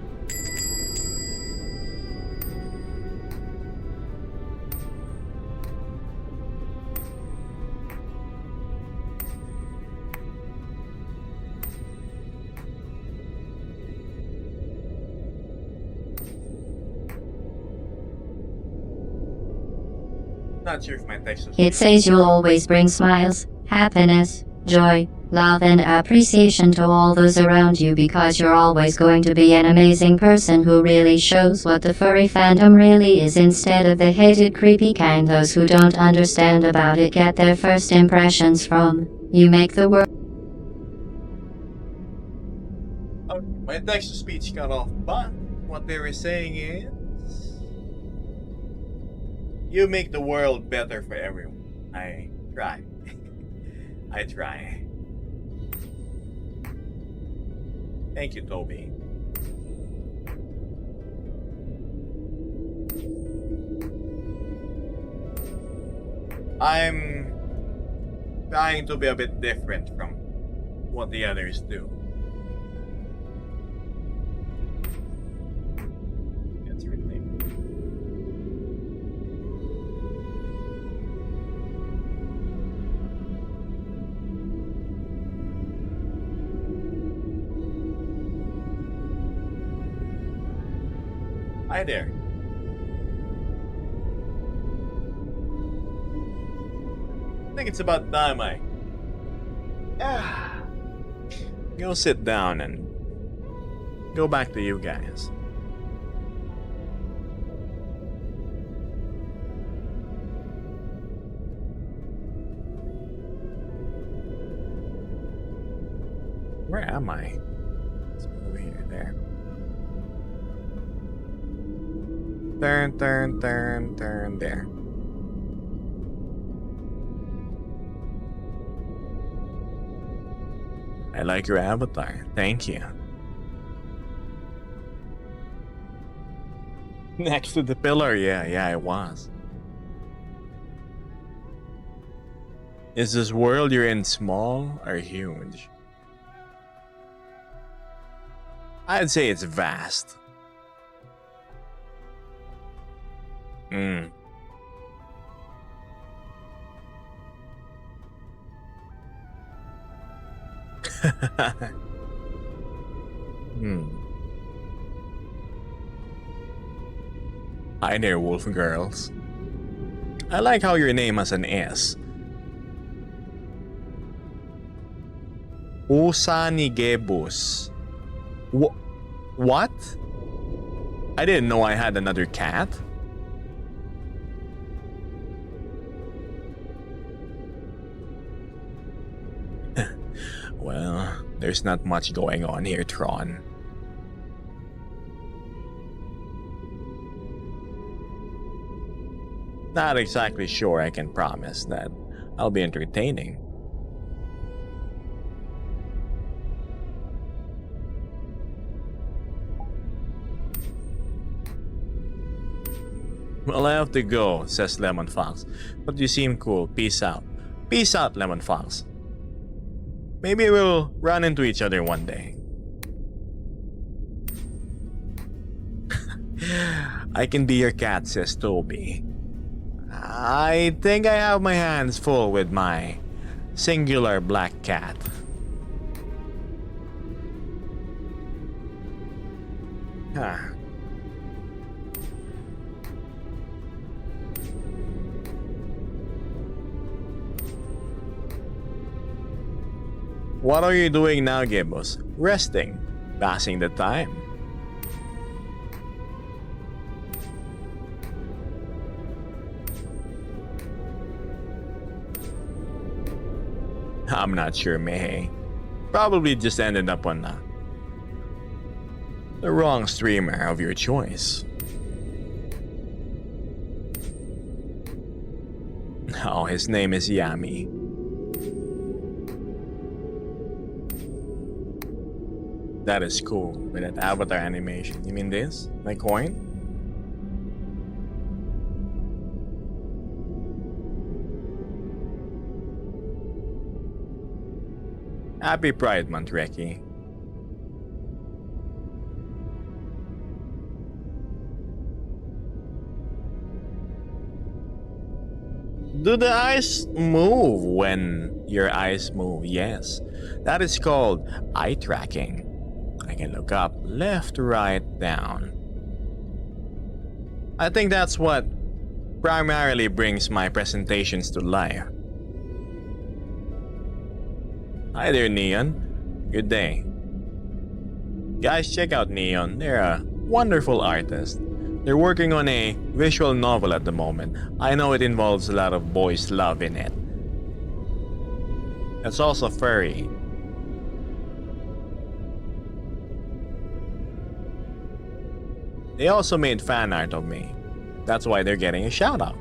Not sure if my text was. It says you'll always bring smiles, happiness, joy, love and appreciation to all those around you because you're always going to be an amazing person who really shows what the furry fandom really is instead of the hated creepy kind those who don't understand about it get their first impressions from. You make the world. Oh, my text to speech got off, but what they were saying is you make the world better for everyone. I try. I try. Thank you, Toby. I'm trying to be a bit different from what the others do. That's really. Hi there. I think it's about time I go sit down and go back to you guys. Where am I? It's over here, there. Turn, there. I like your avatar. Thank you. Next to the pillar, yeah, it was. Is this world you're in small or huge? I'd say it's vast. Hmm. Hi there, wolf girls. I like how your name has an S. Usanigebus. What? I didn't know I had another cat. Well, there's not much going on here, Tron. Not exactly sure I can promise that I'll be entertaining. Well, I have to go, says Lemon Fox. But you seem cool. Peace out. Peace out, Lemon Fox. Maybe we'll run into each other one day. I can be your cat, says Toby. I think I have my hands full with my singular black cat. Huh. What are you doing now, Gibbos? Resting. Passing the time. I'm not sure, Mei. Probably just ended up on the wrong streamer of your choice. Oh, his name is Yami. That is cool, with that avatar animation. You mean this? My coin? Happy Pride Month, Reki. Do the eyes move when your eyes move? Yes. That is called eye tracking. I can look up, left, right, down. I think that's what primarily brings my presentations to life. Hi there, Neon. Good day. Guys, check out Neon. They're a wonderful artist. They're working on a visual novel at the moment. I know it involves a lot of boys' love in it. It's also furry. They also made fan art of me. That's why they're getting a shout out.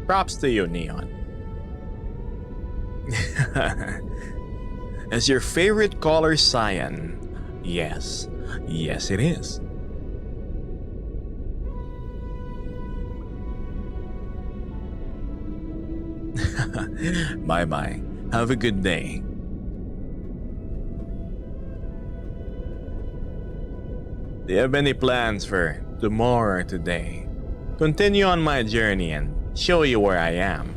Props to you, Neon. Is your favorite color cyan? Yes. Yes, it is. Bye-bye. Have a good day. Do you have any plans for tomorrow or today? Continue on my journey and show you where I am.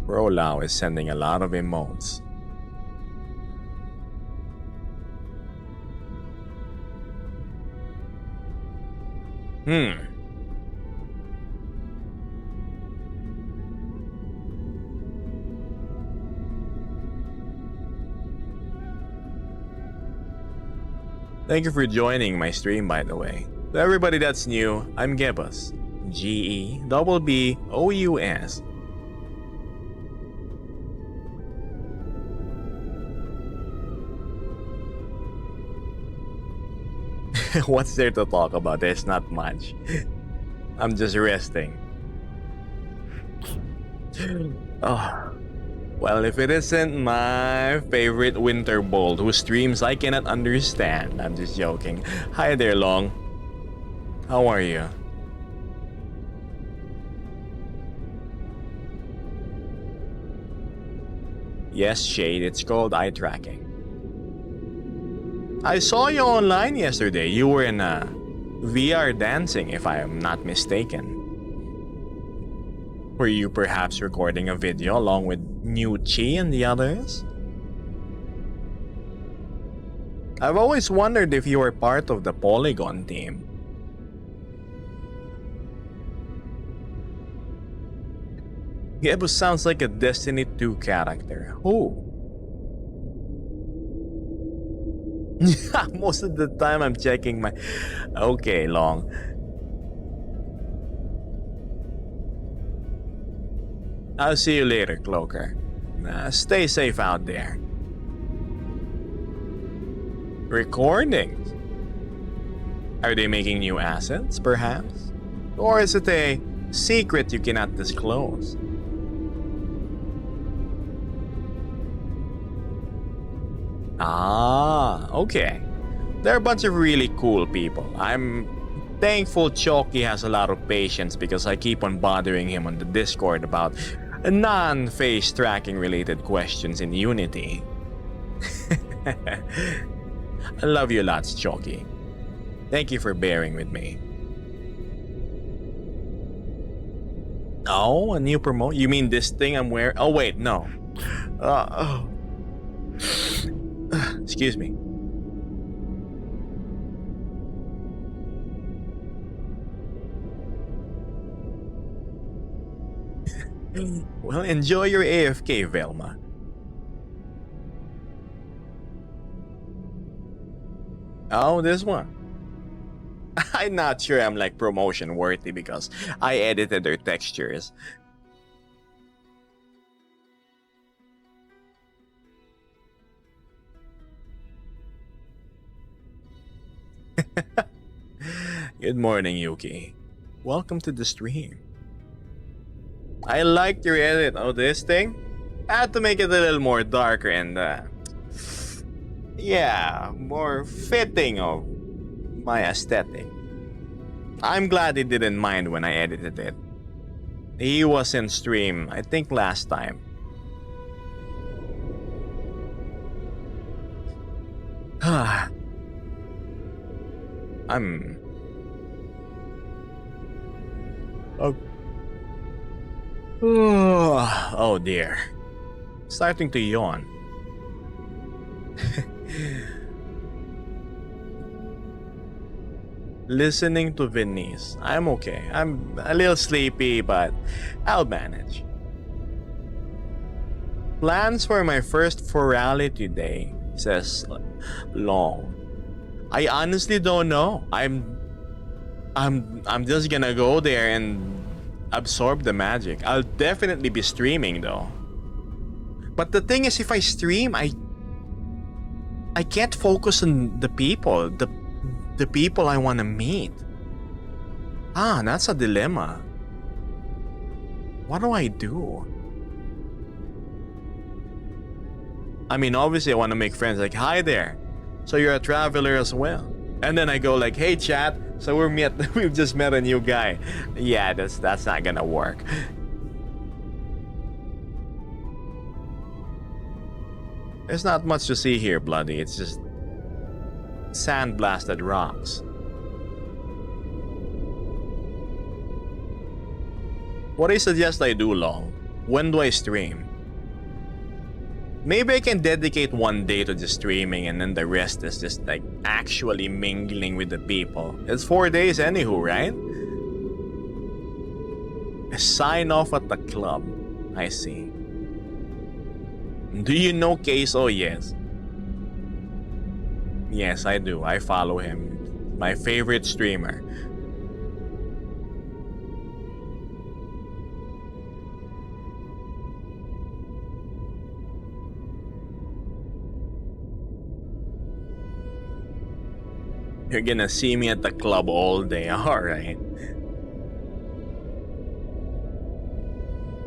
Rolao is sending a lot of emotes. Thank you for joining my stream, by the way. To everybody that's new, I'm Gebus. Gebous. What's there to talk about? There's not much. I'm just resting. Oh. Well, if it isn't my favorite Winterbolt whose streams I cannot understand. I'm just joking. Hi there, Long. How are you? Yes, Shade, it's called eye tracking. I saw you online yesterday. You were in VR dancing, if I am not mistaken. Were you perhaps recording a video along with New Chi and the others? I've always wondered if you were part of the Polygon team. Gebus sounds like a Destiny 2 character. Who? Most of the time I'm checking my... Okay, long. I'll see you later, Cloaker. Stay safe out there. Recordings? Are they making new assets, perhaps? Or is it a secret you cannot disclose? Ah, okay. They're a bunch of really cool people. I'm thankful Chalky has a lot of patience because I keep on bothering him on the Discord about non-face tracking related questions in Unity. I love you lots, Chalky. Thank you for bearing with me. Oh, a new promote? You mean this thing I'm wearing? Oh, wait, no. Excuse me. Well, enjoy your AFK, Velma. Oh, this one. I'm not sure I'm like promotion worthy because I edited their textures. Good morning, Yuki. Welcome to the stream. I liked your edit of this thing. I had to make it a little more darker and yeah, more fitting of my aesthetic. I'm glad he didn't mind when I edited it. He was in stream, I think last time. I'm... Oh dear. Starting to yawn. Listening to Venice. I'm okay. I'm a little sleepy, but I'll manage. Plans for my first furality day, says Long. I honestly don't know. I'm just gonna go there and absorb the magic. I'll definitely be streaming though. But the thing is, if I stream, I can't focus on the people, the people I want to meet. Ah, that's a dilemma. What do I do? I mean, obviously I want to make friends like, hi there. So you're a traveler as well. And then I go like, hey chat, so we've just met a new guy. Yeah, that's not gonna work. There's not much to see here, Bloody. It's just sand-blasted rocks. What do you suggest I do, Long? When do I stream? Maybe I can dedicate one day to just streaming and then the rest is just like actually mingling with the people. It's 4 days anywho, right? Sign off at the club. I see. Do you know Queso? Yes. Yes, I do. I follow him. My favorite streamer. You're gonna see me at the club all day, alright.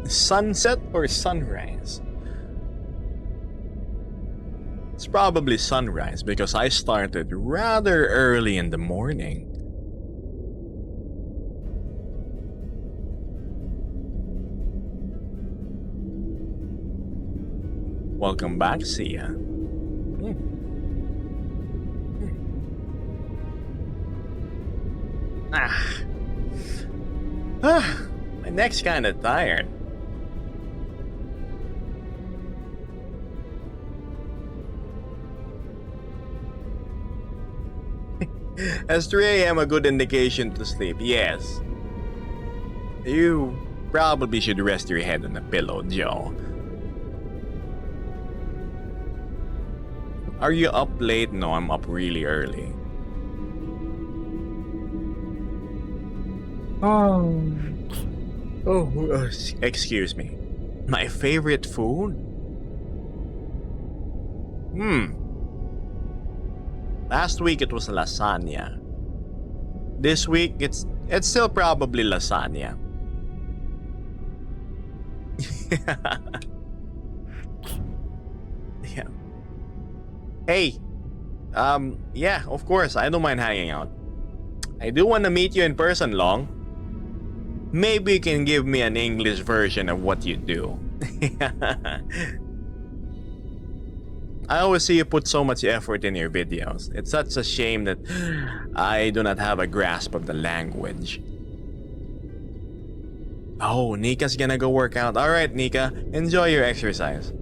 Sunset or sunrise? It's probably sunrise because I started rather early in the morning. Welcome back, Sia. My neck's kinda tired. Is 3 a.m. a good indication to sleep? Yes. You probably should rest your head on a pillow, Joe. Are you up late? No, I'm up really early. Oh. Excuse me. My favorite food? Last week it was lasagna. This week it's still probably lasagna. Yeah. Hey. Yeah, of course, I don't mind hanging out. I do want to meet you in person, Long. Maybe you can give me an English version of what you do. I always see you put so much effort in your videos. It's such a shame that I do not have a grasp of the language. Oh, Nika's gonna go work out. Alright, Nika, enjoy your exercise.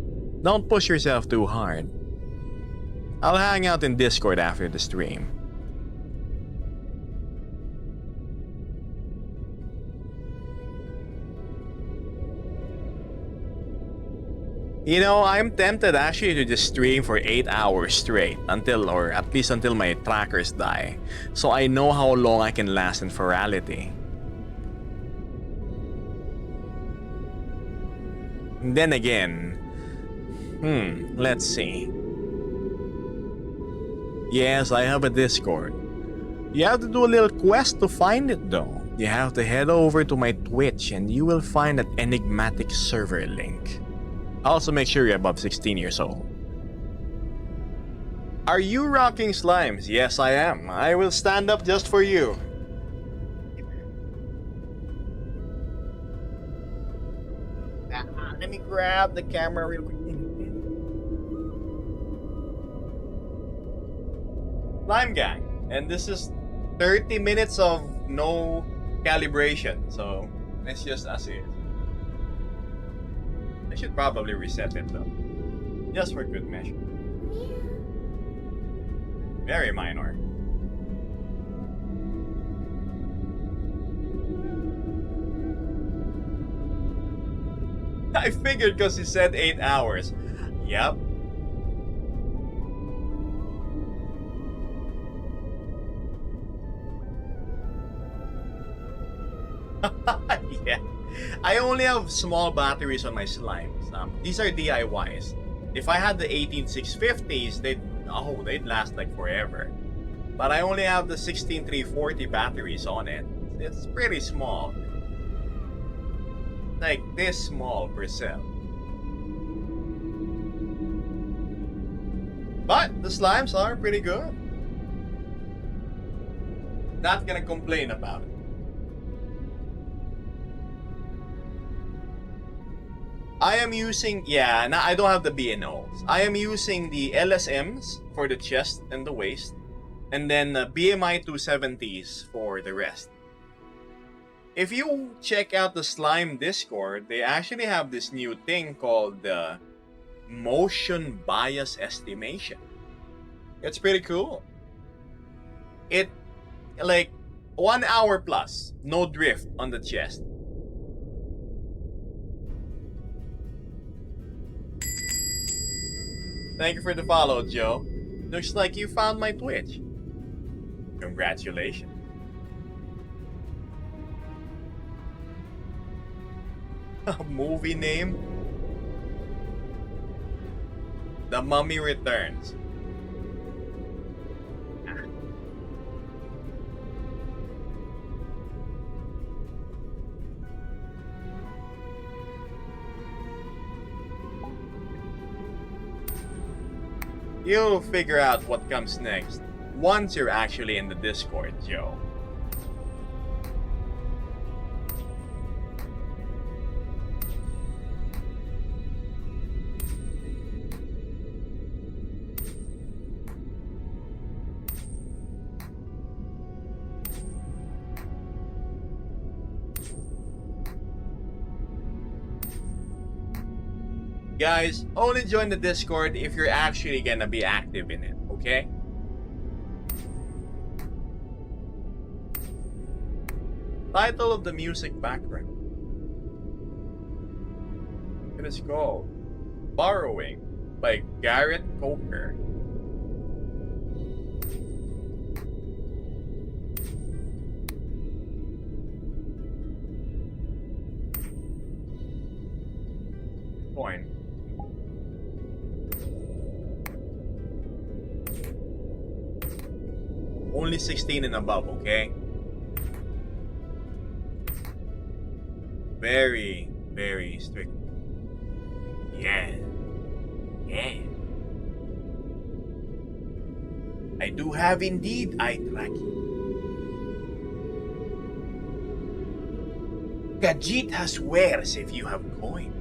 Don't push yourself too hard. I'll hang out in Discord after the stream. You know, I'm tempted actually to just stream for 8 hours straight or at least until my trackers die, so I know how long I can last in furality. Then again, let's see. Yes, I have a Discord. You have to do a little quest to find it though. You have to head over to my Twitch and you will find that enigmatic server link. Also, make sure you're above 16 years old. Are you rocking slimes? Yes, I am. I will stand up just for you. Let me grab the camera real quick. Slime Gang. And this is 30 minutes of no calibration. So, it's just as is. I should probably reset it though. Just for good measure. Very minor. I figured because he said 8 hours. Yep. Yeah. I only have small batteries on my slimes. These are DIYs. If I had the 18650s, they'd last like forever. But I only have the 16340 batteries on it. It's pretty small. Like this small per cell. But the slimes are pretty good. Not gonna complain about it. I am using, I don't have the BNOs. I am using the LSMs for the chest and the waist, and then BMI 270s for the rest. If you check out the Slime Discord, they actually have this new thing called the motion bias estimation. It's pretty cool. It, like, 1 hour plus, no drift on the chest. Thank you for the follow, Joe. Looks like you found my Twitch. Congratulations. A movie name? The Mummy Returns. You'll figure out what comes next once you're actually in the Discord, Joe. Guys, only join the Discord if you're actually gonna be active in it, okay? Title of the music background. It is called Borrowing by Garrett Coker. only 16 and above, okay? Very, very strict. Yeah. Yeah. I do have indeed eye tracking. Gajita swears if you have coin.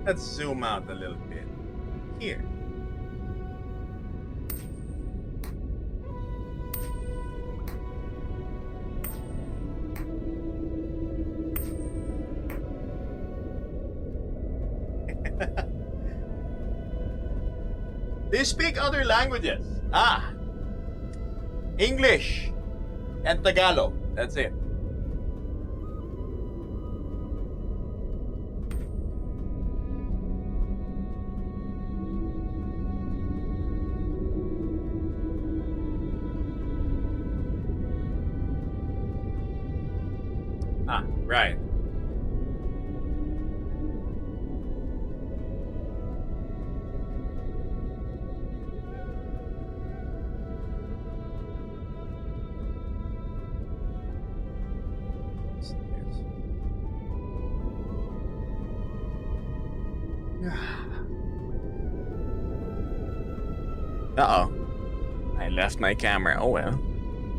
Let's zoom out a little bit. Here. Do you speak other languages? English and Tagalog. That's it. Right. Uh-oh. I left my camera. Oh well.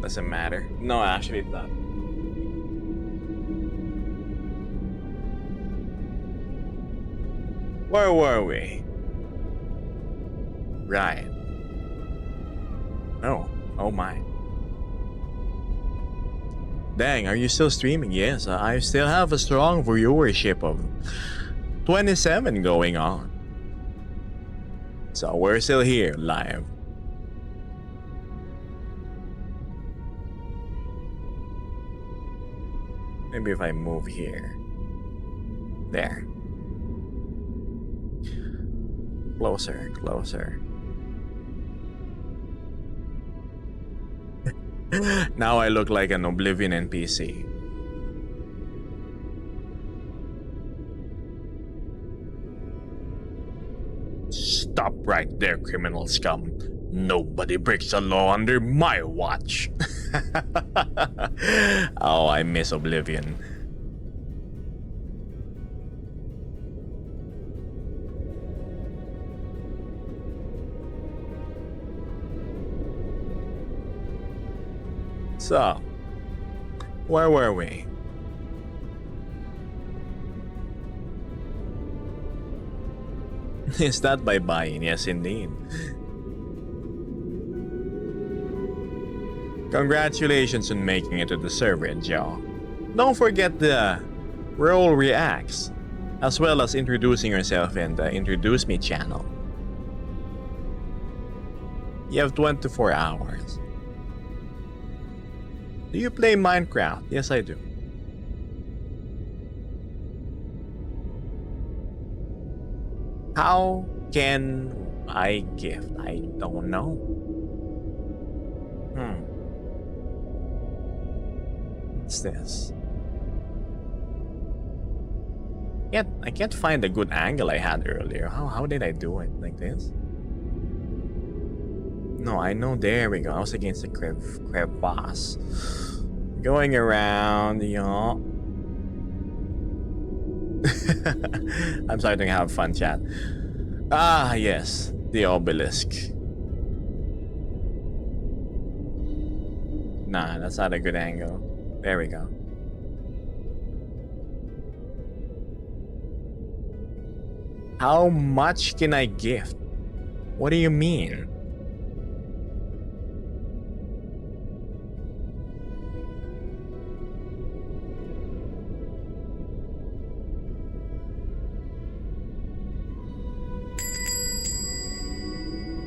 Doesn't matter. No, actually it does. Where were we? Right. Oh my. Dang, are you still streaming? Yes, I still have a strong viewership of 27 going on. So we're still here, live. Maybe if I move here. There. Closer, closer. Now I look like an Oblivion NPC. Stop right there, criminal scum. Nobody breaks the law under my watch. Oh, I miss Oblivion. So, where were we? Is that by buying? Yes, indeed. Congratulations on making it to the server, Joe. Don't forget the role reacts, as well as introducing yourself in the Introduce Me channel. You have 24 hours. Do you play Minecraft? Yes, I do. How can I gift? I don't know. What's this? I can't find the good angle I had earlier. How did I do it? Like this? No, I know. There we go. I was against the crevasse. Going around, y'all. I'm starting to have fun, chat. Ah, yes. The obelisk. Nah, that's not a good angle. There we go. How much can I gift? What do you mean?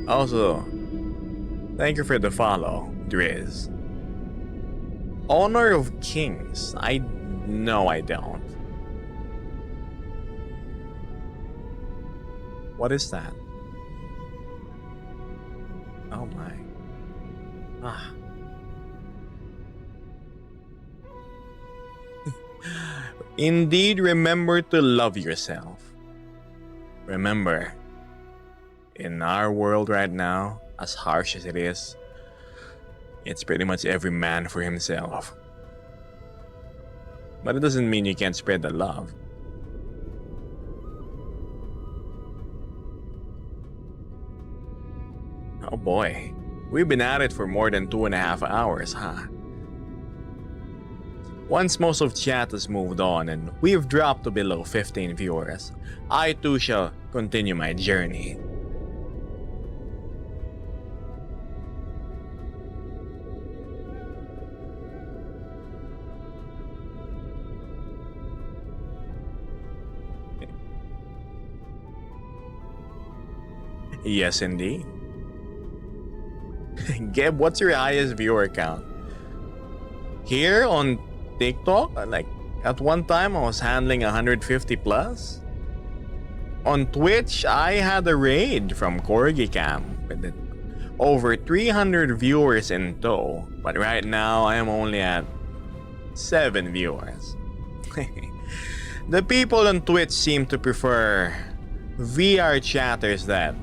Also, thank you for the follow, Driz. Honor of Kings. No, I don't. What is that? Oh my. Indeed, remember to love yourself. Remember, in our world right now, as harsh as it is, it's pretty much every man for himself. But it doesn't mean you can't spread the love. Oh boy, we've been at it for more than 2.5 hours, huh? Once most of chat has moved on and we've dropped to below 15 viewers, I too shall continue my journey. Yes, indeed. Geb, what's your highest viewer count? Here on TikTok, like at one time I was handling 150 plus. On Twitch, I had a raid from Corgi Cam with over 300 viewers in tow, but right now I am only at 7 viewers. The people on Twitch seem to prefer VR chatters that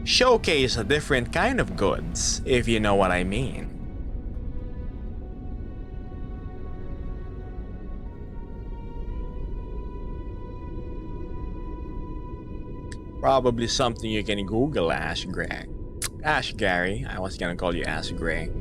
showcase a different kind of goods, if you know what I mean. Probably something you can Google, Ash Greg. Ash Gary, I was gonna call you Ash Greg.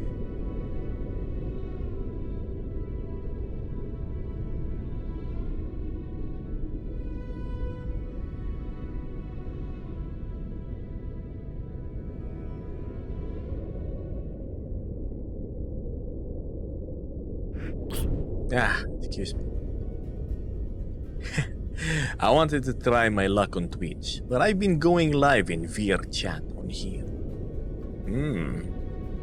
Excuse me. I wanted to try my luck on Twitch, but I've been going live in VR chat on here.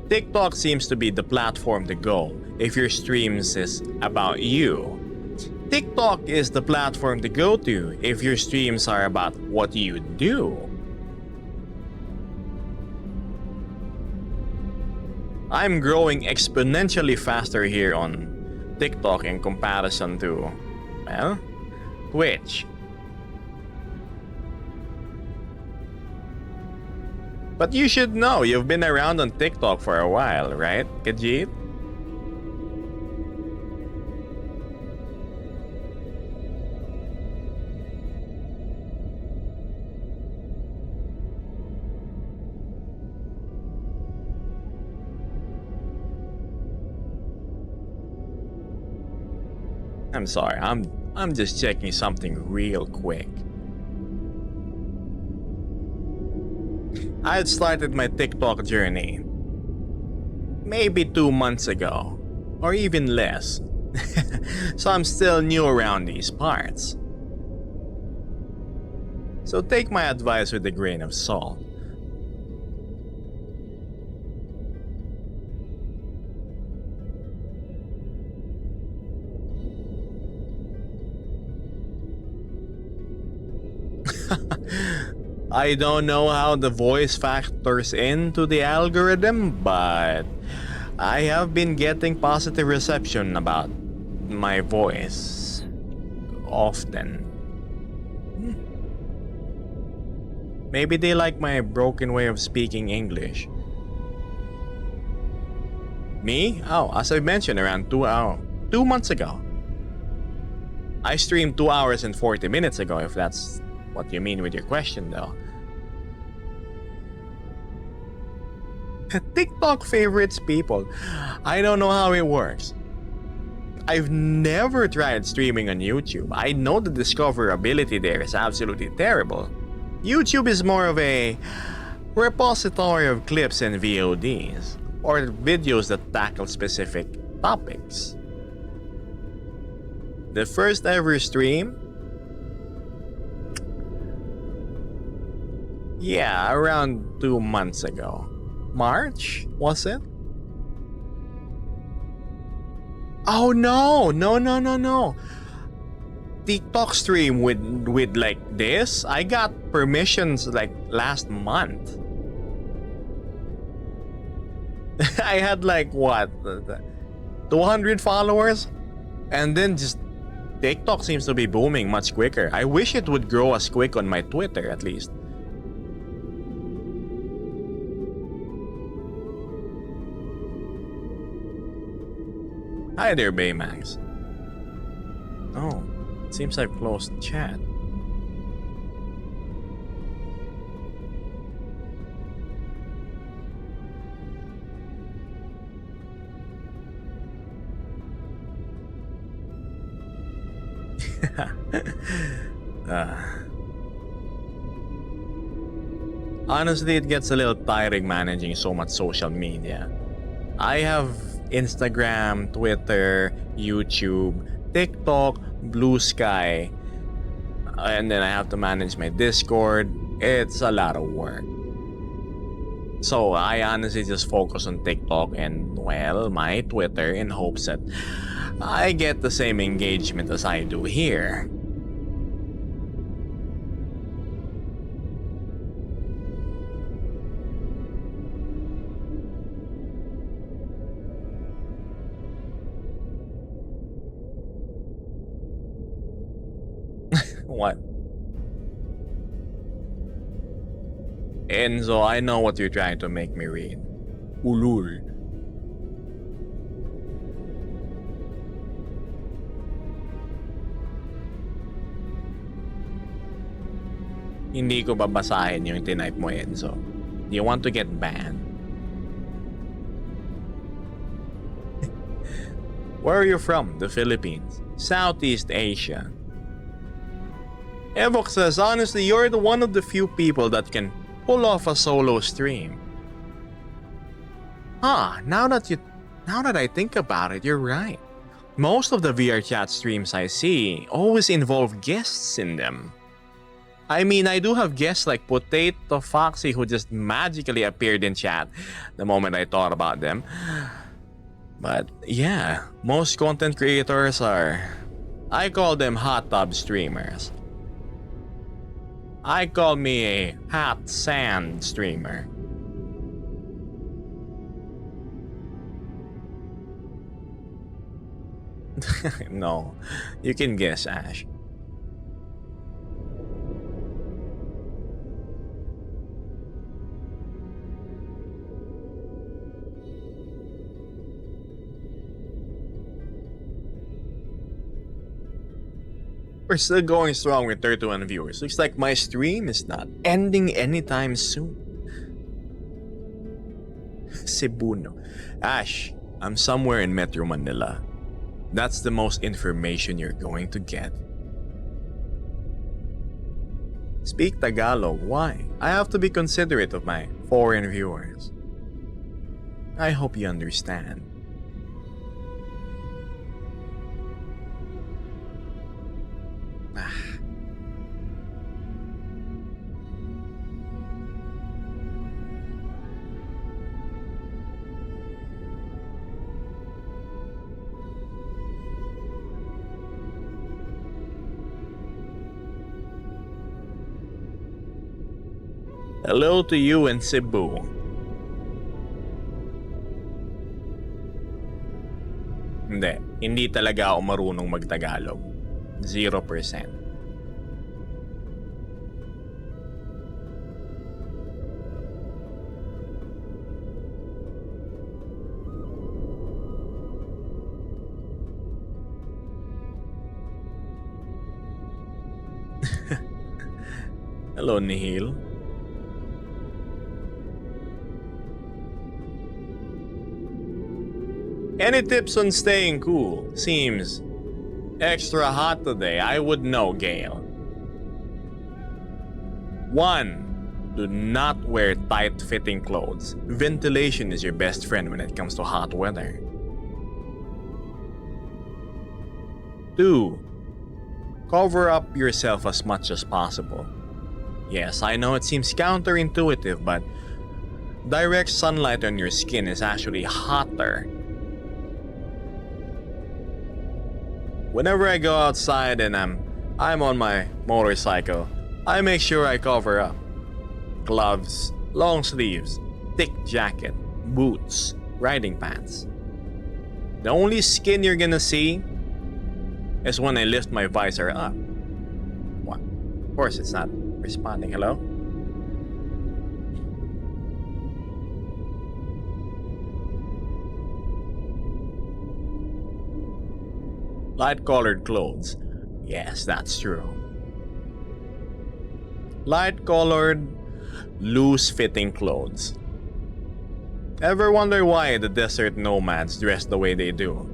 TikTok seems to be the platform to go if your streams is about you. TikTok is the platform to go to if your streams are about what you do. I'm growing exponentially faster here on TikTok in comparison to, well, Twitch. But you should know, you've been around on TikTok for a while, right, Kajit? I'm sorry, I'm just checking something real quick. I had started my TikTok journey maybe 2 months ago, or even less. So I'm still new around these parts. So take my advice with a grain of salt. I don't know how the voice factors into the algorithm, but I have been getting positive reception about my voice often. Maybe they like my broken way of speaking English. Me? Oh, as I mentioned, around 2 months ago. I streamed 2 hours and 40 minutes ago, if that's what you mean with your question, though. TikTok favorites people. I don't know how it works. I've never tried streaming on YouTube. I know the discoverability there is absolutely terrible. YouTube is more of a repository of clips and VODs, or videos that tackle specific topics. The first ever stream? Yeah, around 2 months ago. March, was it? Oh no. TikTok stream with like this, I got permissions like last month. I had like what, 200 followers, and then just TikTok seems to be booming much quicker. I wish it would grow as quick on my Twitter at least. Hi there, Baymax. Oh, it seems I've closed chat. Honestly, it gets a little tiring managing so much social media. I have Instagram, Twitter, YouTube, TikTok, Blue Sky, and then I have to manage my Discord. It's a lot of work. So I honestly just focus on TikTok and, well, my Twitter in hopes that I get the same engagement as I do here. What? Enzo, I know what you're trying to make me read. Ulul. Hindi ko babasahin yung tinype mo, Enzo. Do you want to get banned? Where are you from? The Philippines? Southeast Asia? Evok says, honestly, you're one of the few people that can pull off a solo stream. Now that I think about it, you're right. Most of the VR chat streams I see always involve guests in them. I mean, I do have guests like Potato Foxy who just magically appeared in chat the moment I thought about them. But yeah, most content creators I call them hot tub streamers. I call me a hot sand streamer. No, you can guess, Ash. We're still going strong with 31 viewers. Looks like my stream is not ending anytime soon. Cebuno. Ash, I'm somewhere in Metro Manila. That's the most information you're going to get. Speak Tagalog. Why? I have to be considerate of my foreign viewers. I hope you understand. Hello to you in Cebu. Hindi talaga ako marunong magtagalog. 0%. Hello, Nihil. Any tips on staying cool? Seems extra hot today. I would know, Gale. 1. Do not wear tight-fitting clothes. Ventilation is your best friend when it comes to hot weather. 2. Cover up yourself as much as possible. Yes, I know it seems counterintuitive, but direct sunlight on your skin is actually hotter. Whenever I go outside and I'm on my motorcycle, I make sure I cover up. Gloves, long sleeves, thick jacket, boots, riding pants. The only skin you're gonna see is when I lift my visor up. What? Of course, it's not responding. Hello? Light-colored clothes. Yes, that's true. Light-colored, loose-fitting clothes. Ever wonder why the desert nomads dress the way they do?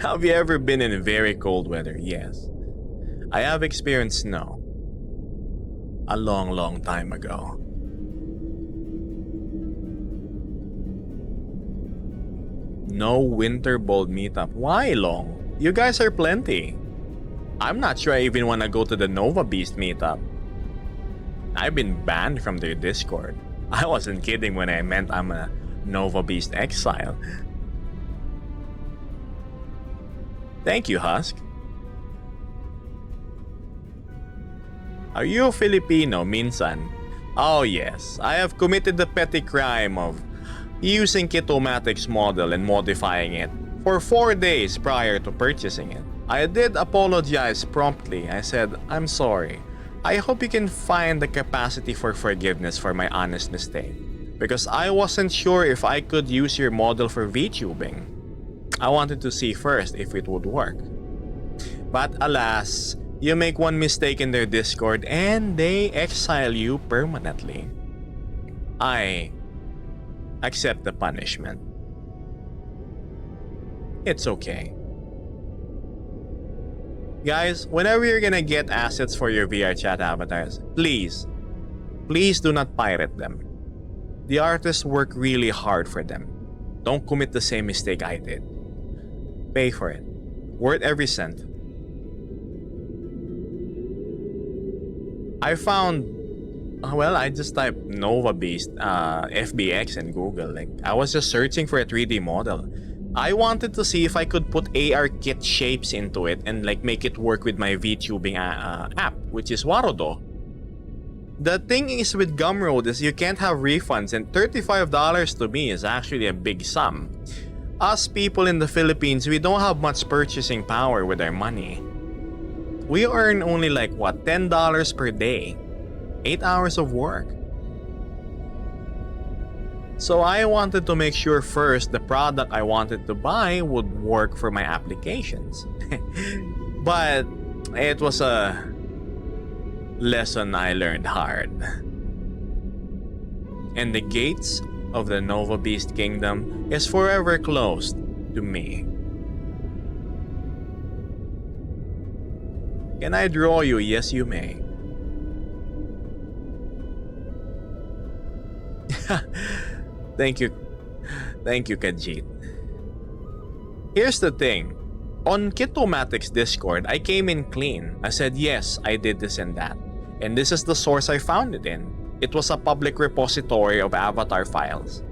Have you ever been in very cold weather? Yes. I have experienced snow. A long, long time ago. No winter bold meetup. Why long? You guys are plenty. I'm not sure I even want to go to the Nova Beast meetup. I've been banned from their Discord. I wasn't kidding when I meant I'm a Nova Beast exile. Thank you, Husk. Are you a Filipino, minsan? Oh yes, I have committed the petty crime of using Kitomatic's model and modifying it for 4 days prior to purchasing it. I did apologize promptly. I said, I'm sorry. I hope you can find the capacity for forgiveness for my honest mistake, because I wasn't sure if I could use your model for VTubing. I wanted to see first if it would work. But alas, you make one mistake in their Discord and they exile you permanently. I accept the punishment. It's okay. Guys, whenever you're gonna get assets for your VR chat avatars, please do not pirate them. The artists work really hard for them. Don't commit the same mistake I did. Pay for it. Worth every cent. I found, well, I just typed Nova Beast FBX in Google. Like, I was just searching for a 3D model. I wanted to see if I could put AR kit shapes into it and like make it work with my VTubing app, which is Warodo. The thing is with Gumroad is you can't have refunds, and $35 to me is actually a big sum. Us people in the Philippines, we don't have much purchasing power with our money. We earn only like what, $10 per day. 8 hours of work. So I wanted to make sure first the product I wanted to buy would work for my applications. But it was a lesson I learned hard. And the gates of the Nova Beast Kingdom is forever closed to me. Can I draw you? Yes, you may. Thank you, Kajit. Here's the thing. On Kitomatic's Discord, I came in clean. I said, yes, I did this and that. And this is the source I found it in. It was a public repository of avatar files.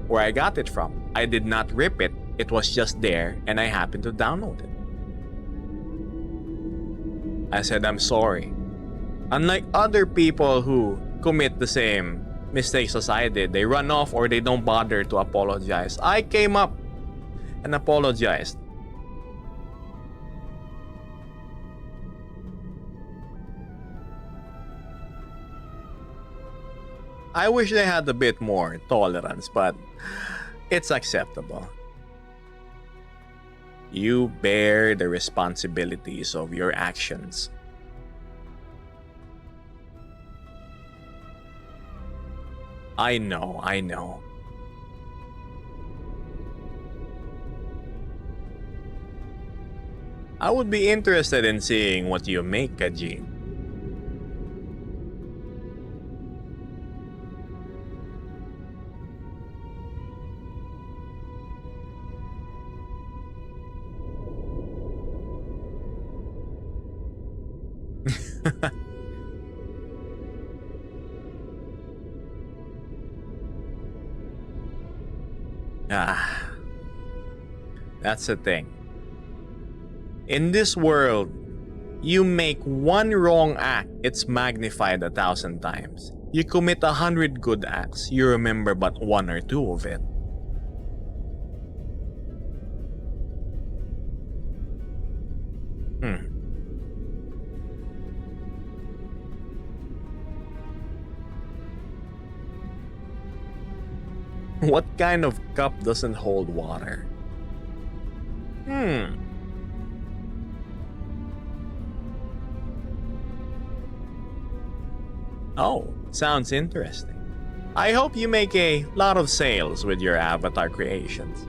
Where I got it from. I did not rip it. It was just there and I happened to download it. I said, I'm sorry. Unlike other people who commit the same mistakes as I did, they run off or they don't bother to apologize. I came up and apologized. I wish they had a bit more tolerance, but it's acceptable. You bear the responsibilities of your actions. I know. I would be interested in seeing what you make, Kaji. That's the thing. In this world, you make one wrong act, it's magnified 1,000 times. You commit 100 good acts, you remember but 1 or 2 of it. What kind of cup doesn't hold water? Hmm. Oh, sounds interesting. I hope you make a lot of sales with your avatar creations.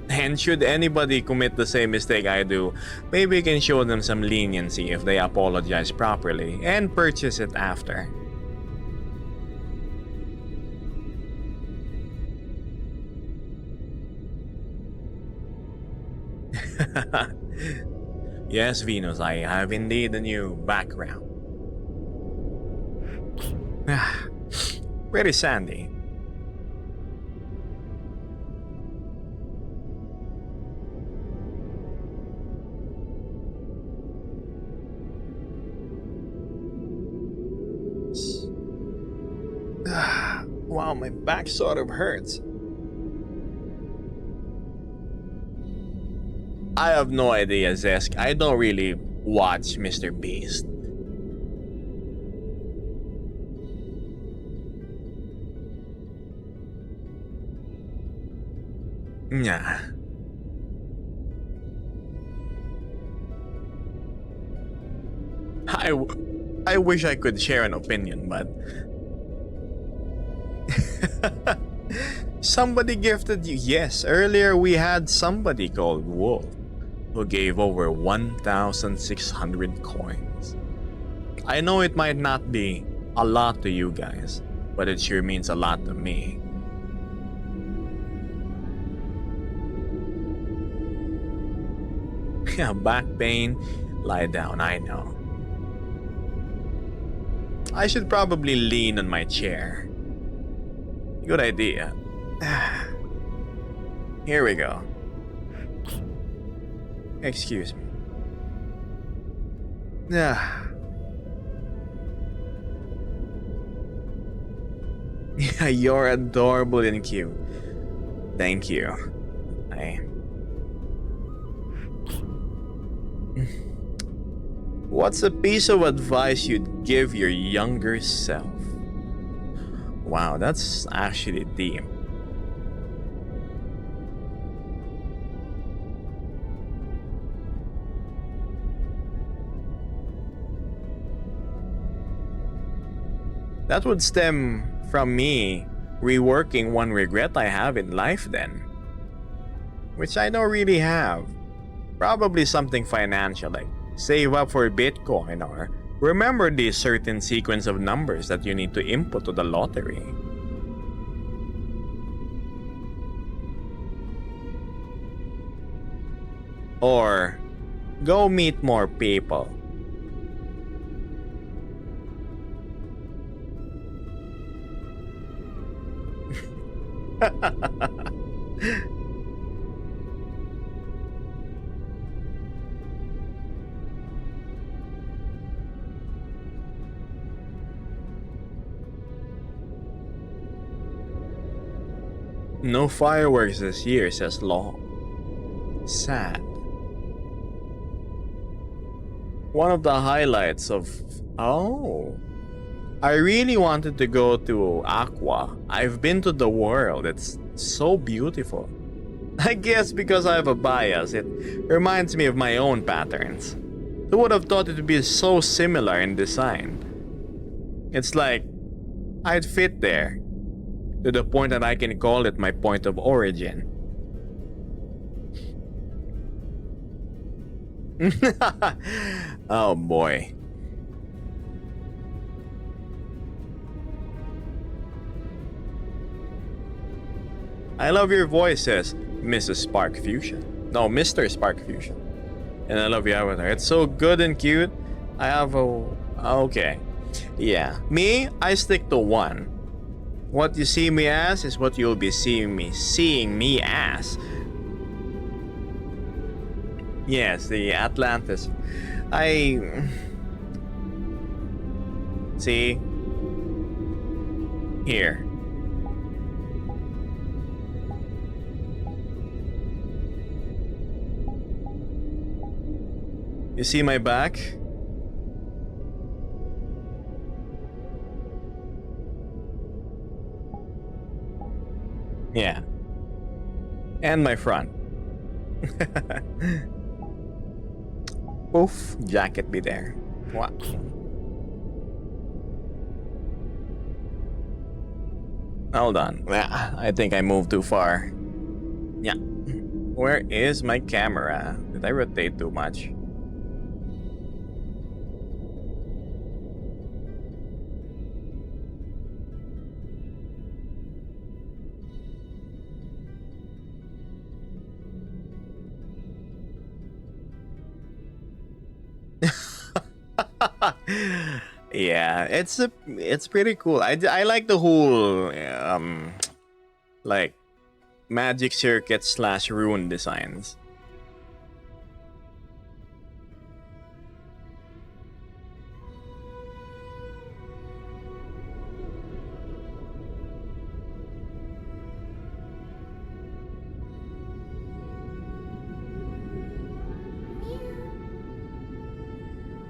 And should anybody commit the same mistake I do, maybe you can show them some leniency if they apologize properly and purchase it after. Yes, Venus, I have indeed a new background. Pretty sandy. Wow, my back sort of hurts. I have no idea, Zesk. I don't really watch Mr. Beast. Nah. I wish I could share an opinion, but somebody gifted you. Yes, earlier we had somebody called Wolf who gave over 1,600 coins. I know it might not be a lot to you guys, but it sure means a lot to me. Yeah, back pain, lie down, I know. I should probably lean on my chair. Good idea. Here we go. Excuse me. Yeah, you're adorable and cute. Thank you. What's a piece of advice you'd give your younger self? Wow, that's actually deep. That would stem from me reworking one regret I have in life then. Which I don't really have. Probably something financial like save up for Bitcoin or remember the certain sequence of numbers that you need to input to the lottery. Or go meet more people. No fireworks this year, says Law. Sad. One of the highlights of... Oh. I really wanted to go to Aqua. I've been to the world. It's so beautiful. I guess because I have a bias, it reminds me of my own patterns. Who would have thought it would be so similar in design? It's like I'd fit there, to the point that I can call it my point of origin. Oh boy. I love your voices, Mrs. Spark Fusion. No, Mr. Spark Fusion. And I love your avatar. It's so good and cute. I have a... Okay. Yeah. Me, I stick to one. What you see me as is what you'll be seeing me as. Yes, the Atlantis. See? Here. You see my back? Yeah. And my front. Oof, jacket be there. What? Hold on. I think I moved too far. Yeah. Where is my camera? Did I rotate too much? Yeah, it's pretty cool. I like the whole like magic circuit slash rune designs.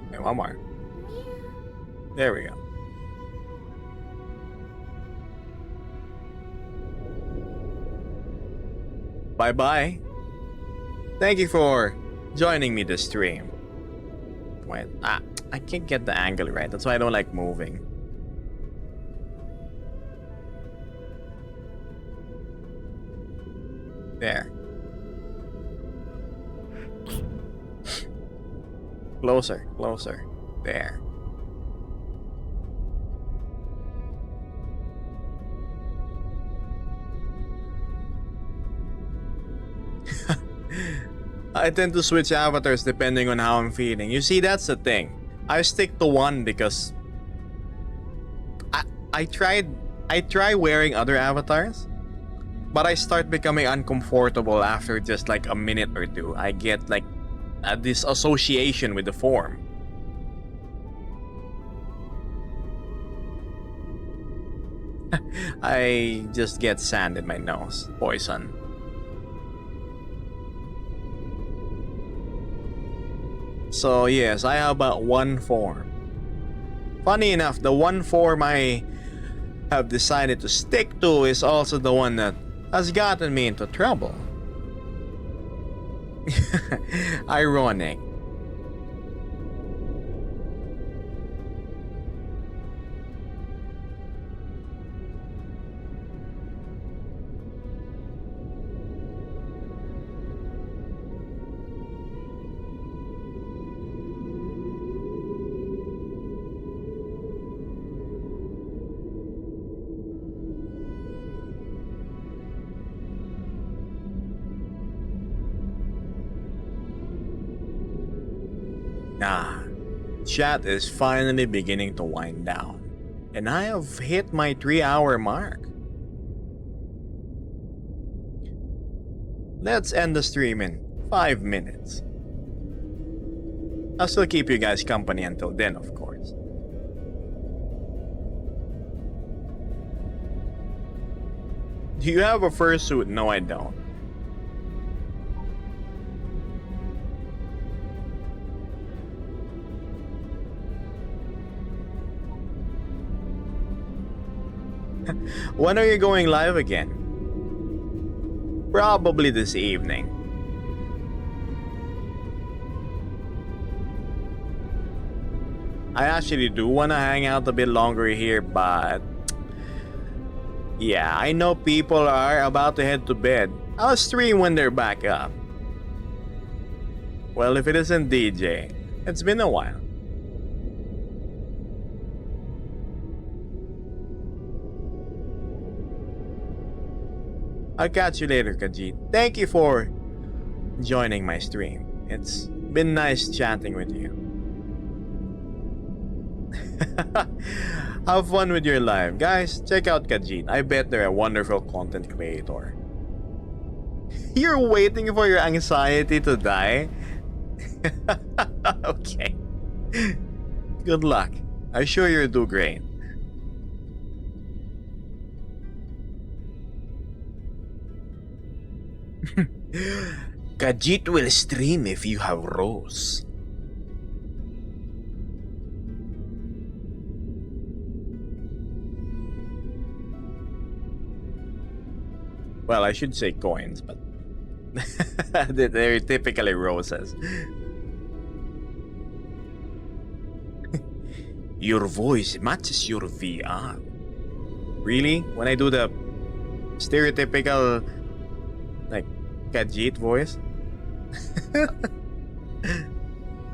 Okay, one more. There we go. Bye bye. Thank you for joining me this stream. Wait, I can't get the angle right. That's why I don't like moving. There. Closer, closer. There. I tend to switch avatars depending on how I'm feeling. You see, that's the thing. I stick to one because I try wearing other avatars, but I start becoming uncomfortable after just like a minute or two. I get like this association with the form. I just get sand in my nose. Poison. So yes, I have about one form. Funny enough, the one form I have decided to stick to is also the one that has gotten me into trouble. Ironic. Chat is finally beginning to wind down, and I have hit my 3-hour mark. Let's end the stream in 5 minutes. I'll still keep you guys company until then, of course. Do you have a fursuit? No, I don't. When are you going live again? Probably this evening. I actually do want to hang out a bit longer here, but yeah, I know people are about to head to bed. I'll stream when they're back up. Well, if it isn't DJ, it's been a while. I'll catch you later, Kajit. Thank you for joining my stream. It's been nice chatting with you. Have fun with your live. Guys, check out Kajit. I bet they're a wonderful content creator. You're waiting for your anxiety to die? Okay. Good luck. I'm sure you'll do great. Kajit will stream if you have Rose. Well, I should say coins, but they're typically roses. Your voice matches your VR. Really? When I do the stereotypical, like, Khajiit voice?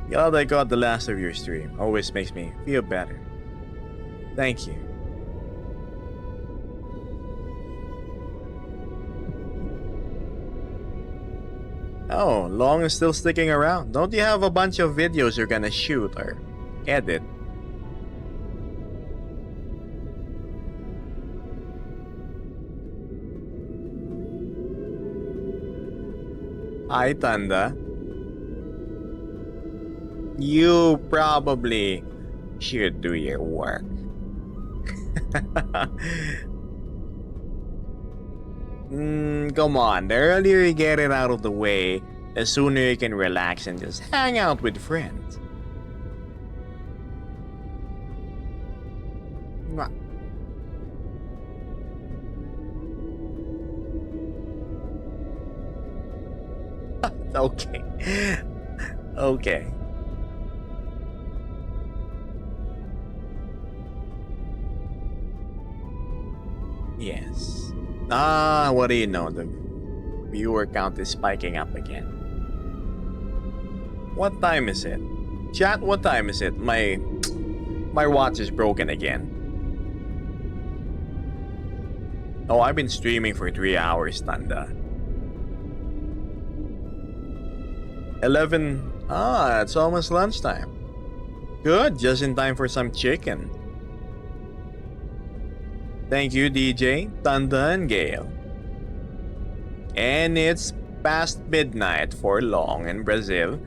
Glad I got the last of your stream. Always makes me feel better. Thank you. Oh, Long is still sticking around. Don't you have a bunch of videos you're gonna shoot or edit? Hi, Tanda. You probably should do your work. Come on, the earlier you get it out of the way, the sooner you can relax and just hang out with friends. Mwah. Okay. Okay. Yes. What do you know? The viewer count is spiking up again. What time is it? Chat, what time is it? My watch is broken again. Oh, I've been streaming for 3 hours, Tanda. 11. It's almost lunchtime. Good, just in time for some chicken. Thank you, DJ, Tanda, and Gale. And it's past midnight for Long in Brazil.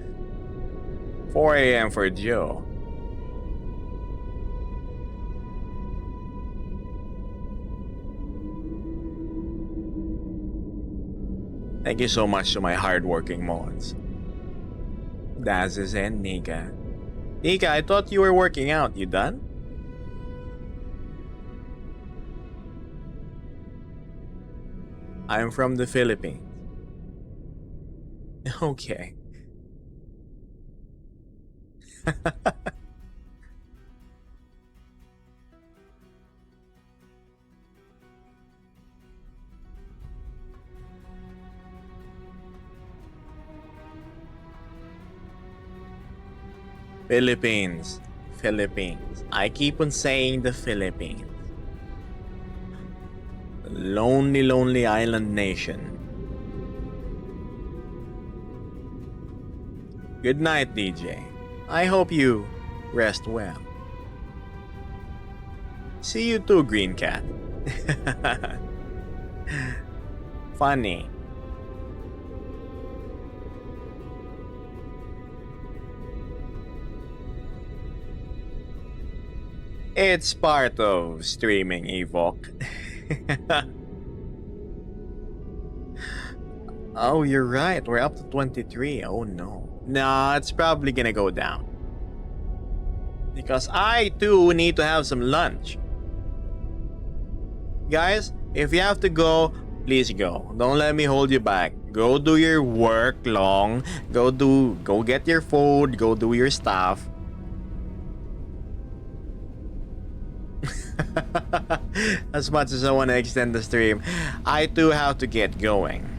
4 a.m. for Joe. Thank you so much to my hardworking mods. Dazes and Nika. Nika, I thought you were working out. You done? I'm from the Philippines. Okay. Philippines. Philippines. I keep on saying the Philippines. Lonely, lonely island nation. Good night, DJ. I hope you rest well. See you too, Green Cat. Funny. It's part of streaming, Evoke. Oh, you're right. We're up to 23. Oh no. Nah, it's probably gonna go down. Because I too need to have some lunch. Guys, if you have to go, please go. Don't let me hold you back. Go do your work, Long. Go get your food. Go do your stuff. As much as I want to extend the stream, I too have to get going.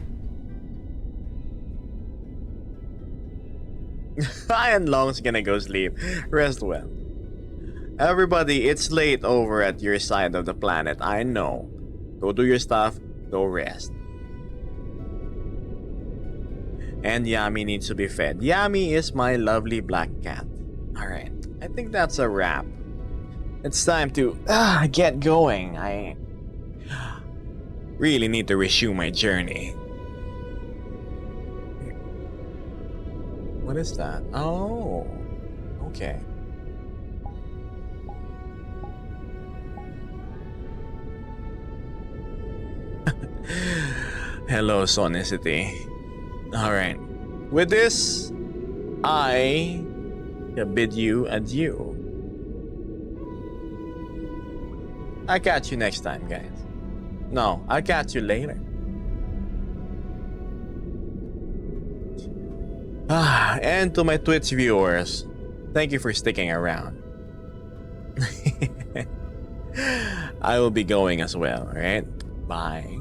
And Long's gonna go sleep. Rest well. Everybody, it's late over at your side of the planet. I know. Go do your stuff. Go rest. And Yami needs to be fed. Yami is my lovely black cat. Alright, I think that's a wrap. It's time to get going. I really need to resume my journey. What is that? Oh, okay. Hello, Sonicity. Alright. With this, I bid you adieu. I'll catch you next time, guys. No, I'll catch you later. And to my Twitch viewers, thank you for sticking around. I will be going as well, alright? Bye.